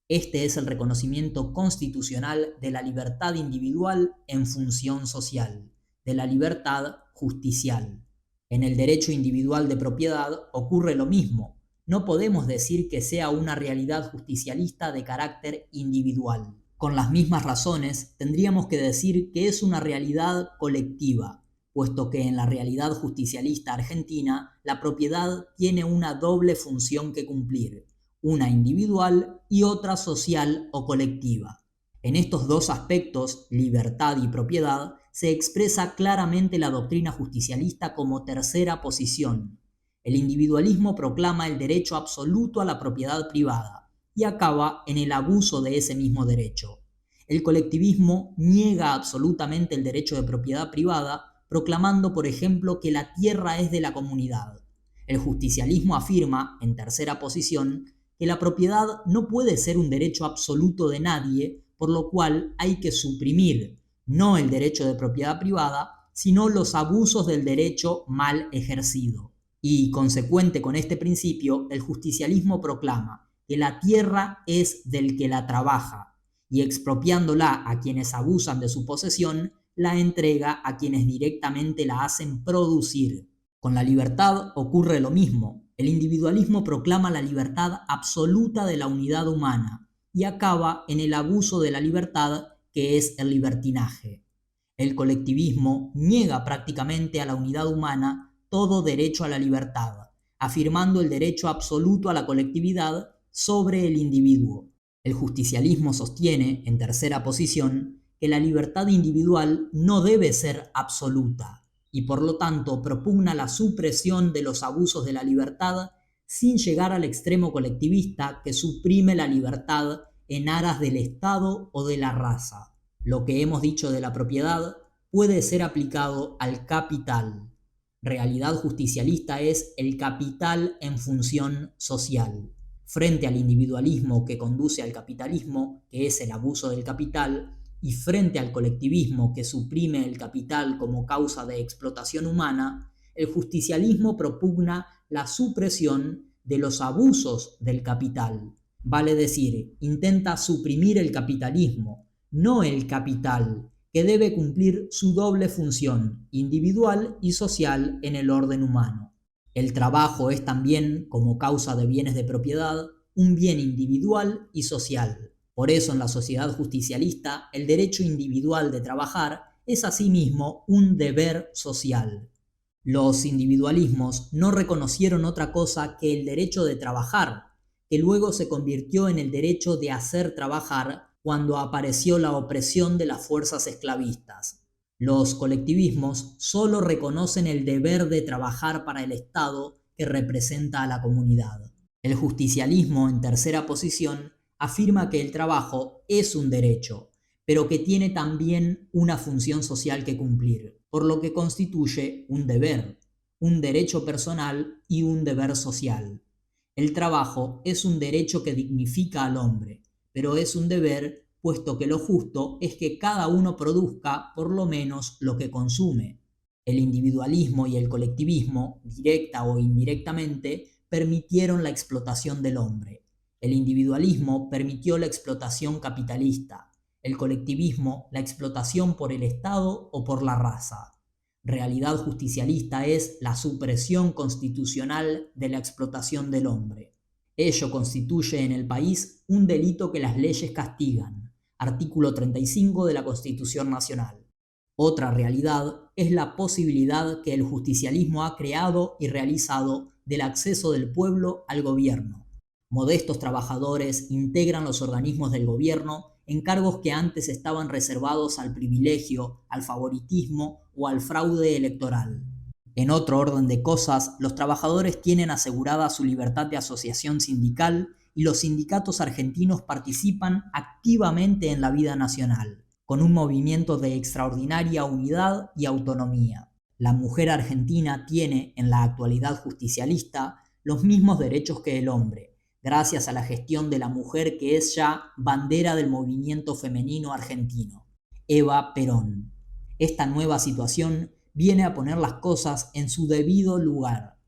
Este es el reconocimiento constitucional de la libertad individual en función social, de la libertad justicial. En el derecho individual de propiedad ocurre lo mismo. No podemos decir que sea una realidad justicialista de carácter individual. Con las mismas razones, tendríamos que decir que es una realidad colectiva, puesto que en la realidad justicialista argentina, la propiedad tiene una doble función que cumplir, una individual y otra social o colectiva. En estos dos aspectos, libertad y propiedad, se expresa claramente la doctrina justicialista como tercera posición. El individualismo proclama el derecho absoluto a la propiedad privada y acaba en el abuso de ese mismo derecho. El colectivismo niega absolutamente el derecho de propiedad privada, proclamando, por ejemplo, que la tierra es de la comunidad. El justicialismo afirma, en tercera posición, que la propiedad no puede ser un derecho absoluto de nadie, por lo cual hay que suprimir no el derecho de propiedad privada, sino los abusos del derecho mal ejercido. Y, consecuente con este principio, el justicialismo proclama que la tierra es del que la trabaja, y expropiándola a quienes abusan de su posesión, la entrega a quienes directamente la hacen producir. Con la libertad ocurre lo mismo. El individualismo proclama la libertad absoluta de la unidad humana y acaba en el abuso de la libertad, que es el libertinaje. El colectivismo niega prácticamente a la unidad humana todo derecho a la libertad, afirmando el derecho absoluto a la colectividad sobre el individuo. El justicialismo sostiene, en tercera posición, que la libertad individual no debe ser absoluta y por lo tanto propugna la supresión de los abusos de la libertad sin llegar al extremo colectivista que suprime la libertad en aras del Estado o de la raza. Lo que hemos dicho de la propiedad puede ser aplicado al capital. Realidad justicialista es el capital en función social. Frente al individualismo que conduce al capitalismo, que es el abuso del capital, y frente al colectivismo que suprime el capital como causa de explotación humana, el justicialismo propugna la supresión de los abusos del capital. Vale decir, intenta suprimir el capitalismo, no el capital, que debe cumplir su doble función, individual y social, en el orden humano. El trabajo es también, como causa de bienes de propiedad, un bien individual y social. Por eso, en la sociedad justicialista, el derecho individual de trabajar es asimismo un deber social. Los individualismos no reconocieron otra cosa que el derecho de trabajar, que luego se convirtió en el derecho de hacer trabajar cuando apareció la opresión de las fuerzas esclavistas. Los colectivismos solo reconocen el deber de trabajar para el Estado que representa a la comunidad. El justicialismo, en tercera posición, afirma que el trabajo es un derecho, pero que tiene también una función social que cumplir, por lo que constituye un deber, un derecho personal y un deber social. El trabajo es un derecho que dignifica al hombre, pero es un deber, puesto que lo justo es que cada uno produzca por lo menos lo que consume. El individualismo y el colectivismo, directa o indirectamente, permitieron la explotación del hombre. El individualismo permitió la explotación capitalista, el colectivismo la explotación por el Estado o por la raza. Realidad justicialista es la supresión constitucional de la explotación del hombre. Ello constituye en el país un delito que las leyes castigan. Artículo 35 de la Constitución Nacional. Otra realidad es la posibilidad que el justicialismo ha creado y realizado del acceso del pueblo al gobierno. Modestos trabajadores integran los organismos del gobierno en cargos que antes estaban reservados al privilegio, al favoritismo o al fraude electoral. En otro orden de cosas, los trabajadores tienen asegurada su libertad de asociación sindical y los sindicatos argentinos participan activamente en la vida nacional, con un movimiento de extraordinaria unidad y autonomía. La mujer argentina tiene, en la actualidad justicialista, los mismos derechos que el hombre, gracias a la gestión de la mujer que es ya bandera del movimiento femenino argentino, Eva Perón. Esta nueva situación viene a poner las cosas en su debido lugar.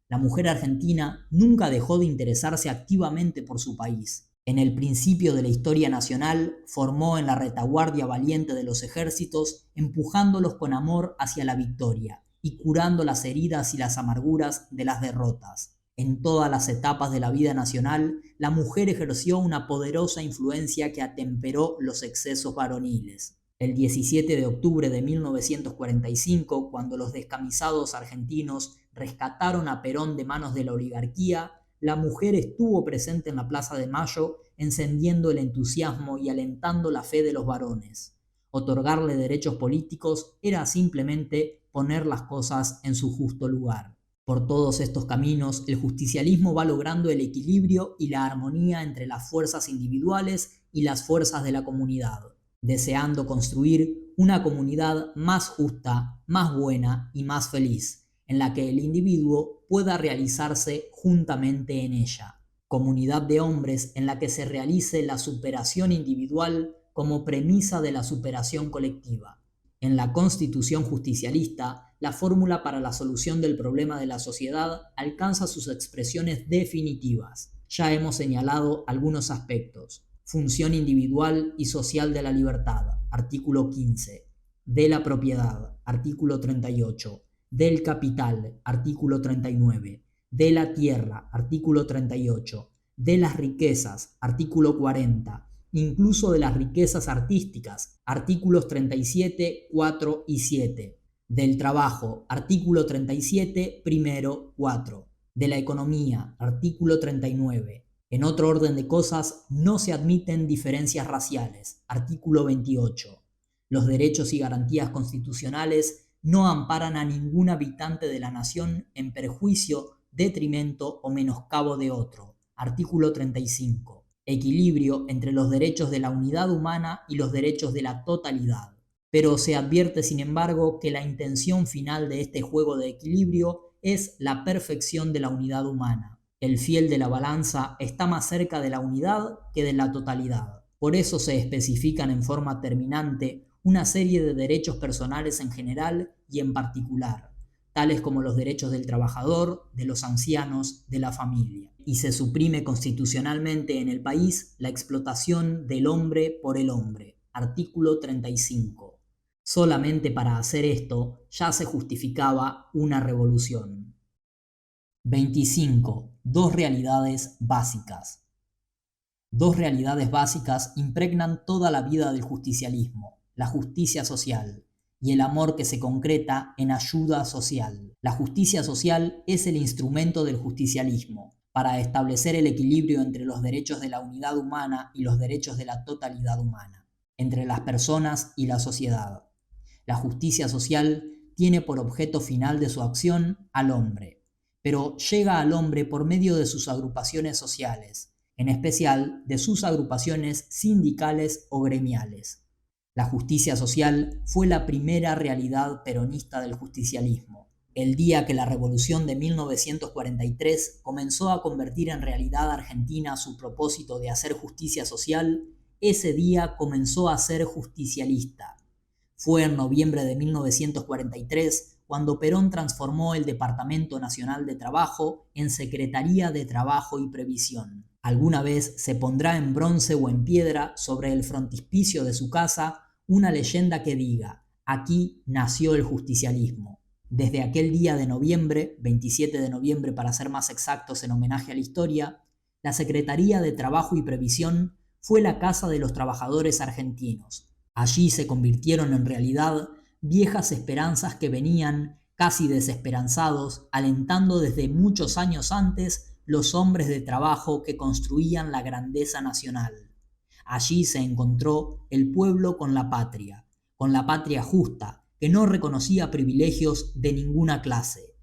La mujer argentina nunca dejó de interesarse activamente por su país. En el principio de la historia nacional, formó en la retaguardia valiente de los ejércitos, empujándolos con amor hacia la victoria y curando las heridas y las amarguras de las derrotas. En todas las etapas de la vida nacional, la mujer ejerció una poderosa influencia que atemperó los excesos varoniles. El 17 de octubre de 1945, cuando los descamisados argentinos rescataron a Perón de manos de la oligarquía, la mujer estuvo presente en la Plaza de Mayo, encendiendo el entusiasmo y alentando la fe de los varones. Otorgarle derechos políticos era simplemente poner las cosas en su justo lugar. Por todos estos caminos, el justicialismo va logrando el equilibrio y la armonía entre las fuerzas individuales y las fuerzas de la comunidad, deseando construir una comunidad más justa, más buena y más feliz, en la que el individuo pueda realizarse juntamente en ella. Comunidad de hombres en la que se realice la superación individual como premisa de la superación colectiva. En la Constitución justicialista, la fórmula para la solución del problema de la sociedad alcanza sus expresiones definitivas. Ya hemos señalado algunos aspectos. Función individual y social de la libertad, artículo 15. De la propiedad, artículo 38. Del capital, artículo 39. De la tierra, artículo 38. De las riquezas, artículo 40. Incluso de las riquezas artísticas, artículos 37, 4 y 7. Del trabajo, artículo 37, primero, 4. De la economía, artículo 39. En otro orden de cosas, no se admiten diferencias raciales, artículo 28. Los derechos y garantías constitucionales no amparan a ningún habitante de la nación en perjuicio, detrimento o menoscabo de otro, artículo 35. Equilibrio entre los derechos de la unidad humana y los derechos de la totalidad. Pero se advierte, sin embargo, que la intención final de este juego de equilibrio es la perfección de la unidad humana. El fiel de la balanza está más cerca de la unidad que de la totalidad. Por eso se especifican en forma terminante una serie de derechos personales en general y en particular, tales como los derechos del trabajador, de los ancianos, de la familia. Y se suprime constitucionalmente en el país la explotación del hombre por el hombre. Artículo 35. Solamente para hacer esto ya se justificaba una revolución. 25. Dos realidades básicas. Dos realidades básicas impregnan toda la vida del justicialismo: la justicia social y el amor que se concreta en ayuda social. La justicia social es el instrumento del justicialismo para establecer el equilibrio entre los derechos de la unidad humana y los derechos de la totalidad humana, entre las personas y la sociedad. La justicia social tiene por objeto final de su acción al hombre, pero llega al hombre por medio de sus agrupaciones sociales, en especial de sus agrupaciones sindicales o gremiales. La justicia social fue la primera realidad peronista del justicialismo. El día que la revolución de 1943 comenzó a convertir en realidad Argentina su propósito de hacer justicia social, ese día comenzó a ser justicialista. Fue en noviembre de 1943 cuando Perón transformó el Departamento Nacional de Trabajo en Secretaría de Trabajo y Previsión. Alguna vez se pondrá en bronce o en piedra sobre el frontispicio de su casa una leyenda que diga: aquí nació el justicialismo. Desde aquel día de noviembre, 27 de noviembre para ser más exactos en homenaje a la historia, la Secretaría de Trabajo y Previsión fue la casa de los trabajadores argentinos. Allí se convirtieron en realidad viejas esperanzas que venían, casi desesperanzados, alentando desde muchos años antes los hombres de trabajo que construían la grandeza nacional. Allí se encontró el pueblo con la patria justa, que no reconocía privilegios de ninguna clase.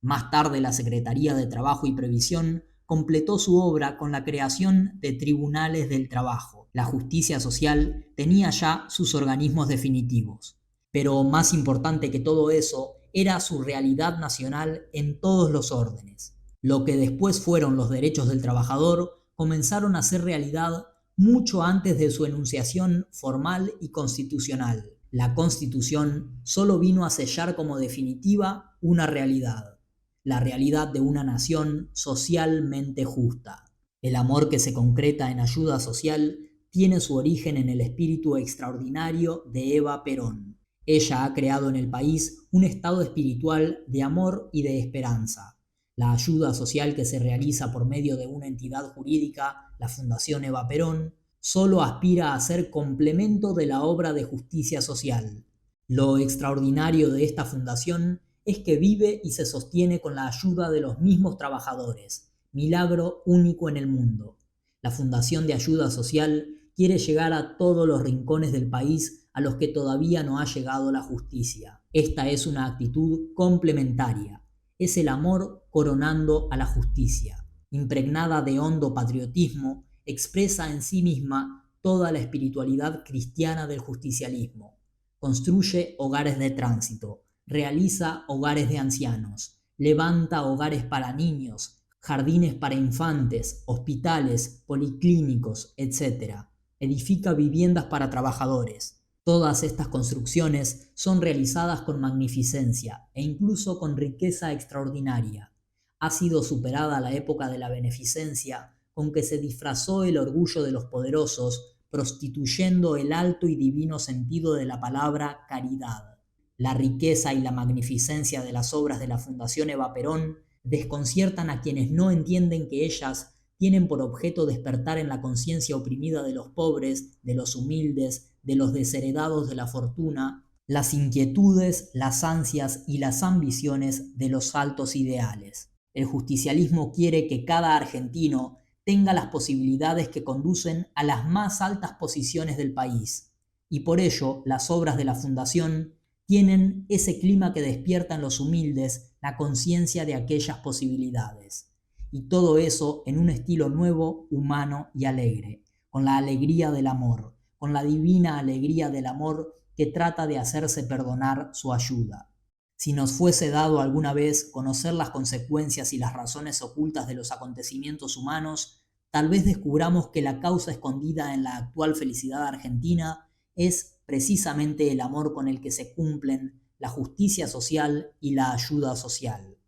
Más tarde la Secretaría de Trabajo y Previsión completó su obra con la creación de tribunales del trabajo. La justicia social tenía ya sus organismos definitivos. Pero más importante que todo eso era su realidad nacional en todos los órdenes. Lo que después fueron los derechos del trabajador comenzaron a ser realidad mucho antes de su enunciación formal y constitucional. La Constitución solo vino a sellar como definitiva una realidad: la realidad de una nación socialmente justa. El amor que se concreta en ayuda social tiene su origen en el espíritu extraordinario de Eva Perón. Ella ha creado en el país un estado espiritual de amor y de esperanza. La ayuda social que se realiza por medio de una entidad jurídica, la Fundación Eva Perón, solo aspira a ser complemento de la obra de justicia social. Lo extraordinario de esta fundación es que vive y se sostiene con la ayuda de los mismos trabajadores, milagro único en el mundo. La Fundación de Ayuda Social quiere llegar a todos los rincones del país a los que todavía no ha llegado la justicia. Esta es una actitud complementaria. Es el amor coronando a la justicia. Impregnada de hondo patriotismo, expresa en sí misma toda la espiritualidad cristiana del justicialismo. Construye hogares de tránsito, realiza hogares de ancianos, levanta hogares para niños, jardines para infantes, hospitales, policlínicos, etc. Edifica viviendas para trabajadores. Todas estas construcciones son realizadas con magnificencia e incluso con riqueza extraordinaria. Ha sido superada la época de la beneficencia, con que se disfrazó el orgullo de los poderosos, prostituyendo el alto y divino sentido de la palabra caridad. La riqueza y la magnificencia de las obras de la Fundación Eva Perón desconciertan a quienes no entienden que ellas tienen por objeto despertar en la conciencia oprimida de los pobres, de los humildes, de los desheredados de la fortuna, las inquietudes, las ansias y las ambiciones de los altos ideales. El justicialismo quiere que cada argentino tenga las posibilidades que conducen a las más altas posiciones del país, y por ello las obras de la Fundación tienen ese clima que despierta en los humildes la conciencia de aquellas posibilidades. Y todo eso en un estilo nuevo, humano y alegre, con la alegría del amor, con la divina alegría del amor que trata de hacerse perdonar su ayuda. Si nos fuese dado alguna vez conocer las consecuencias y las razones ocultas de los acontecimientos humanos, tal vez descubramos que la causa escondida en la actual felicidad argentina es precisamente el amor con el que se cumplen la justicia social y la ayuda social.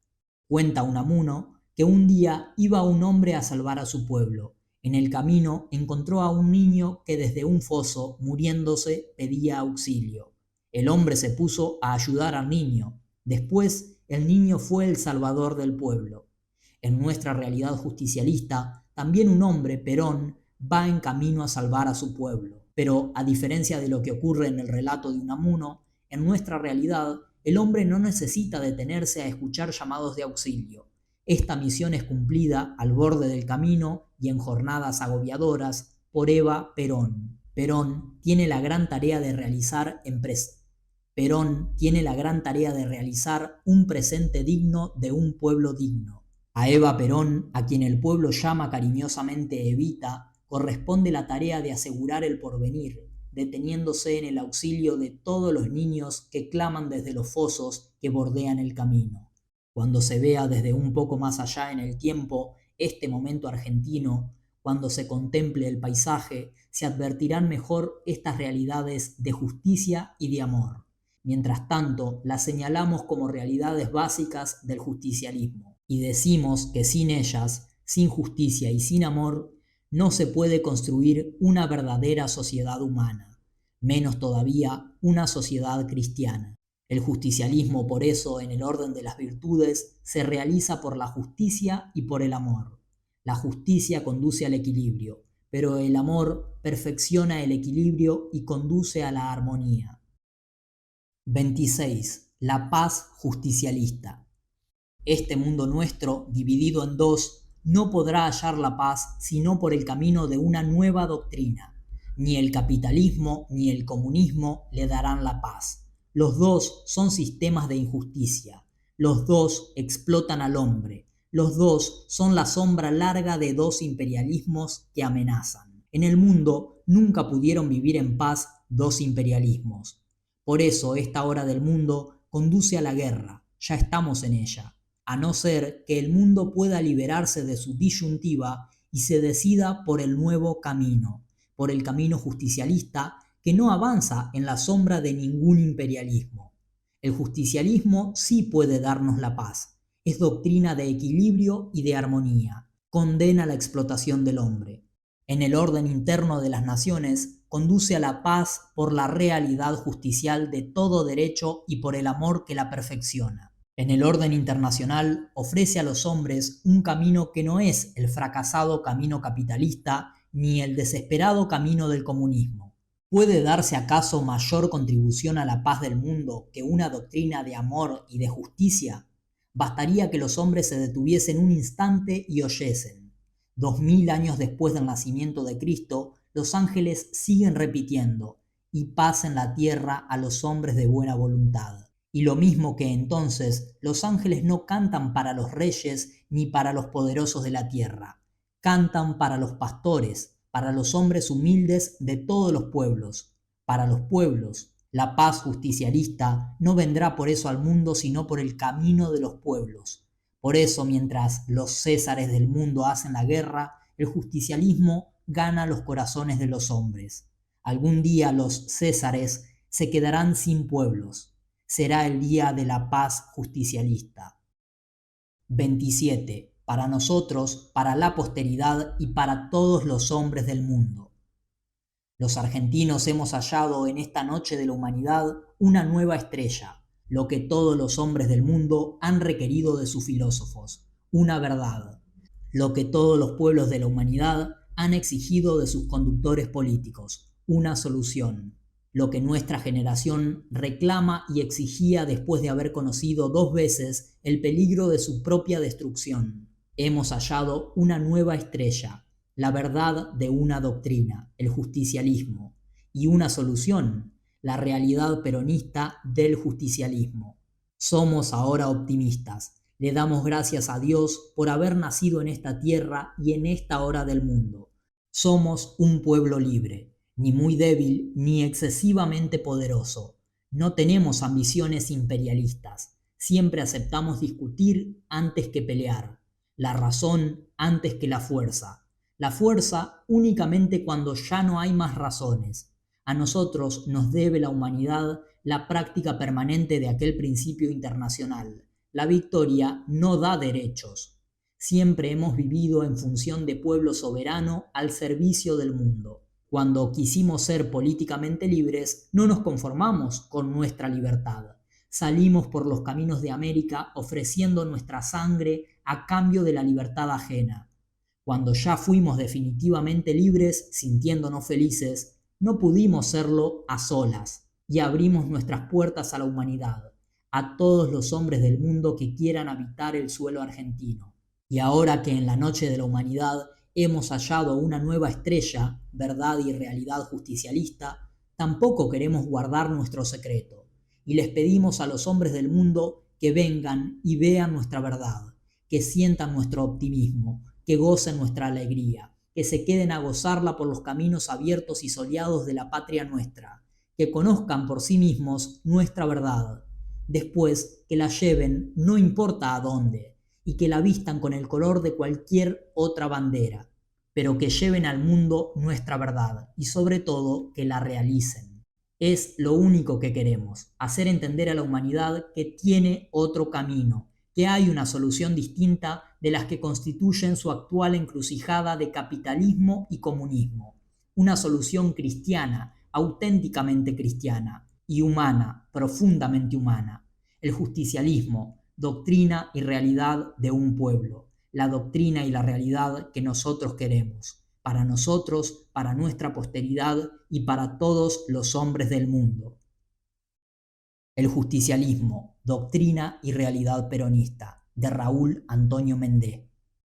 Cuenta Unamuno que un día iba un hombre a salvar a su pueblo. En el camino encontró a un niño que desde un foso, muriéndose, pedía auxilio. El hombre se puso a ayudar al niño. Después, el niño fue el salvador del pueblo. En nuestra realidad justicialista, también un hombre, Perón, va en camino a salvar a su pueblo. Pero, a diferencia de lo que ocurre en el relato de Unamuno, en nuestra realidad, el hombre no necesita detenerse a escuchar llamados de auxilio. Esta misión es cumplida al borde del camino y en jornadas agobiadoras por Eva Perón. Perón tiene la gran tarea de realizar un presente digno de un pueblo digno. A Eva Perón, a quien el pueblo llama cariñosamente Evita, corresponde la tarea de asegurar el porvenir, deteniéndose en el auxilio de todos los niños que claman desde los fosos que bordean el camino. Cuando se vea desde un poco más allá en el tiempo este momento argentino, cuando se contemple el paisaje, se advertirán mejor estas realidades de justicia y de amor. Mientras tanto, las señalamos como realidades básicas del justicialismo y decimos que sin ellas, sin justicia y sin amor, no se puede construir una verdadera sociedad humana, menos todavía una sociedad cristiana. El justicialismo, por eso, en el orden de las virtudes, se realiza por la justicia y por el amor. La justicia conduce al equilibrio, pero el amor perfecciona el equilibrio y conduce a la armonía. 26. La paz justicialista. Este mundo nuestro, dividido en dos, no podrá hallar la paz sino por el camino de una nueva doctrina. Ni el capitalismo ni el comunismo le darán la paz. Los dos son sistemas de injusticia. Los dos explotan al hombre. Los dos son la sombra larga de dos imperialismos que amenazan. En el mundo nunca pudieron vivir en paz dos imperialismos. Por eso esta hora del mundo conduce a la guerra. Ya estamos en ella. A no ser que el mundo pueda liberarse de su disyuntiva y se decida por el nuevo camino, por el camino justicialista que no avanza en la sombra de ningún imperialismo. El justicialismo sí puede darnos la paz. Es doctrina de equilibrio y de armonía. Condena la explotación del hombre. En el orden interno de las naciones, conduce a la paz por la realidad justicial de todo derecho y por el amor que la perfecciona. En el orden internacional ofrece a los hombres un camino que no es el fracasado camino capitalista ni el desesperado camino del comunismo. ¿Puede darse acaso mayor contribución a la paz del mundo que una doctrina de amor y de justicia? Bastaría que los hombres se detuviesen un instante y oyesen. 2000 años después del nacimiento de Cristo, los ángeles siguen repitiendo: y paz en la tierra a los hombres de buena voluntad. Y lo mismo que entonces, los ángeles no cantan para los reyes ni para los poderosos de la tierra. Cantan para los pastores, para los hombres humildes de todos los pueblos. Para los pueblos, la paz justicialista no vendrá por eso al mundo, sino por el camino de los pueblos. Por eso, mientras los césares del mundo hacen la guerra, el justicialismo gana los corazones de los hombres. Algún día los césares se quedarán sin pueblos. Será el día de la paz justicialista. 27. Para nosotros, para la posteridad y para todos los hombres del mundo. Los argentinos hemos hallado en esta noche de la humanidad una nueva estrella, lo que todos los hombres del mundo han requerido de sus filósofos, una verdad, lo que todos los pueblos de la humanidad han exigido de sus conductores políticos, una solución, lo que nuestra generación reclama y exigía después de haber conocido 2 veces el peligro de su propia destrucción. Hemos hallado una nueva estrella, la verdad de una doctrina, el justicialismo, y una solución, la realidad peronista del justicialismo. Somos ahora optimistas. Le damos gracias a Dios por haber nacido en esta tierra y en esta hora del mundo. Somos un pueblo libre, ni muy débil ni excesivamente poderoso. No tenemos ambiciones imperialistas. Siempre aceptamos discutir antes que pelear. La razón antes que la fuerza. La fuerza únicamente cuando ya no hay más razones. A nosotros nos debe la humanidad la práctica permanente de aquel principio internacional. La victoria no da derechos. Siempre hemos vivido en función de pueblo soberano al servicio del mundo. Cuando quisimos ser políticamente libres, no nos conformamos con nuestra libertad. Salimos por los caminos de América ofreciendo nuestra sangre a cambio de la libertad ajena. Cuando ya fuimos definitivamente libres, sintiéndonos felices, no pudimos serlo a solas y abrimos nuestras puertas a la humanidad, a todos los hombres del mundo que quieran habitar el suelo argentino. Y ahora que en la noche de la humanidad hemos hallado una nueva estrella, verdad y realidad justicialista, tampoco queremos guardar nuestro secreto, y les pedimos a los hombres del mundo que vengan y vean nuestra verdad, que sientan nuestro optimismo, que gocen nuestra alegría, que se queden a gozarla por los caminos abiertos y soleados de la patria nuestra, que conozcan por sí mismos nuestra verdad, después que la lleven no importa a dónde, y que la vistan con el color de cualquier otra bandera, pero que lleven al mundo nuestra verdad y sobre todo que la realicen. Es lo único que queremos, hacer entender a la humanidad que tiene otro camino, que hay una solución distinta de las que constituyen su actual encrucijada de capitalismo y comunismo. Una solución cristiana, auténticamente cristiana, y humana, profundamente humana. El justicialismo, doctrina y realidad de un pueblo. La doctrina y la realidad que nosotros queremos. Para nosotros, para nuestra posteridad y para todos los hombres del mundo. El justicialismo, doctrina y realidad peronista, de Raúl Antonio Mendé.